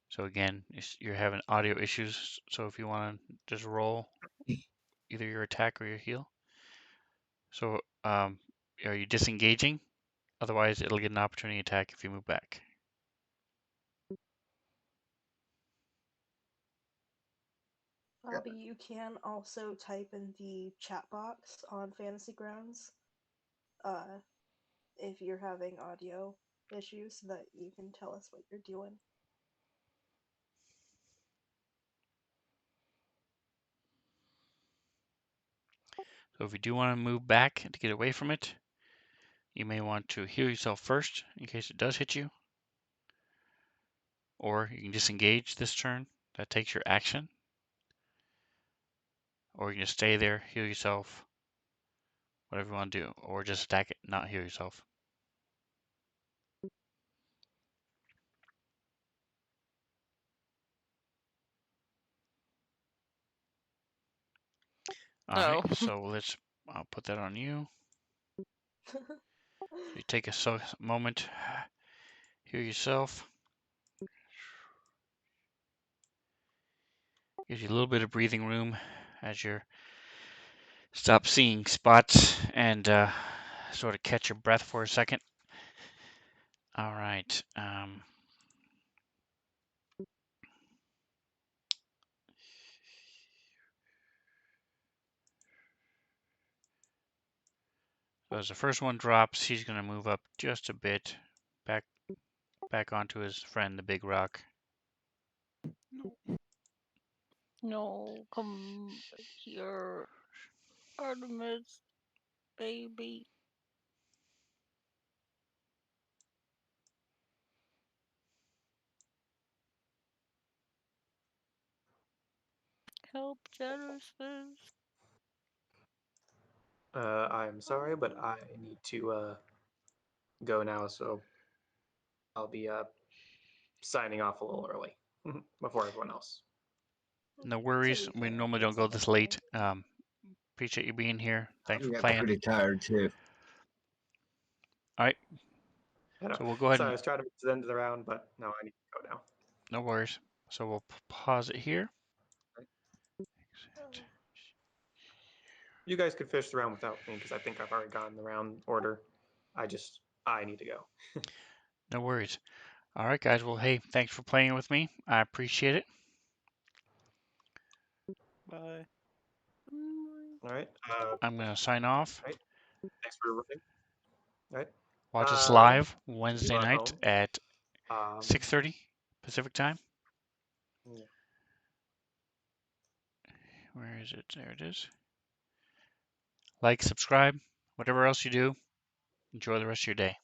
So again, you're having audio issues. So if you want to just roll either your attack or your heal. So are you disengaging? Otherwise, it'll get an opportunity attack if you move back. Bobby, you can also type in the chat box on Fantasy Grounds if you're having audio issues so that you can tell us what you're doing. So if you do want to move back to get away from it, you may want to heal yourself first in case it does hit you. Or you can disengage this turn. That takes your action. Or you can just stay there, heal yourself, whatever you want to do. Or just attack it, not heal yourself. All right, Oh. so I'll put that on you. So you take a moment, heal yourself. Gives you a little bit of breathing room as you stop seeing spots and sort of catch your breath for a second. All right. So as the first one drops, he's going to move up just a bit, back onto his friend, the big rock. No, come here, Artemis, baby. Help Genesis. I'm sorry, but I need to go now, so I'll be signing off a little early before everyone else. No To worries. be We fair, normally don't it's go this okay. late. Appreciate you being here. Thanks for I'm playing. pretty tired too. All right. I know. So we'll go ahead Sorry, I and was trying to get to the end of the round, but no, I need to go now. no worries. So we'll pause it here. You guys could finish the round without me because I think I've already gotten the round order. I need to go. No worries. All right, guys. Well, hey, thanks for playing with me. I appreciate it. Bye. All right. I'm going to sign off. Right. Thanks for running. All right. Watch us live See Wednesday you at night home. at Um, 6:30 Pacific time. yeah. Where is it? There it is. Like, subscribe, whatever else you do. Enjoy the rest of your day.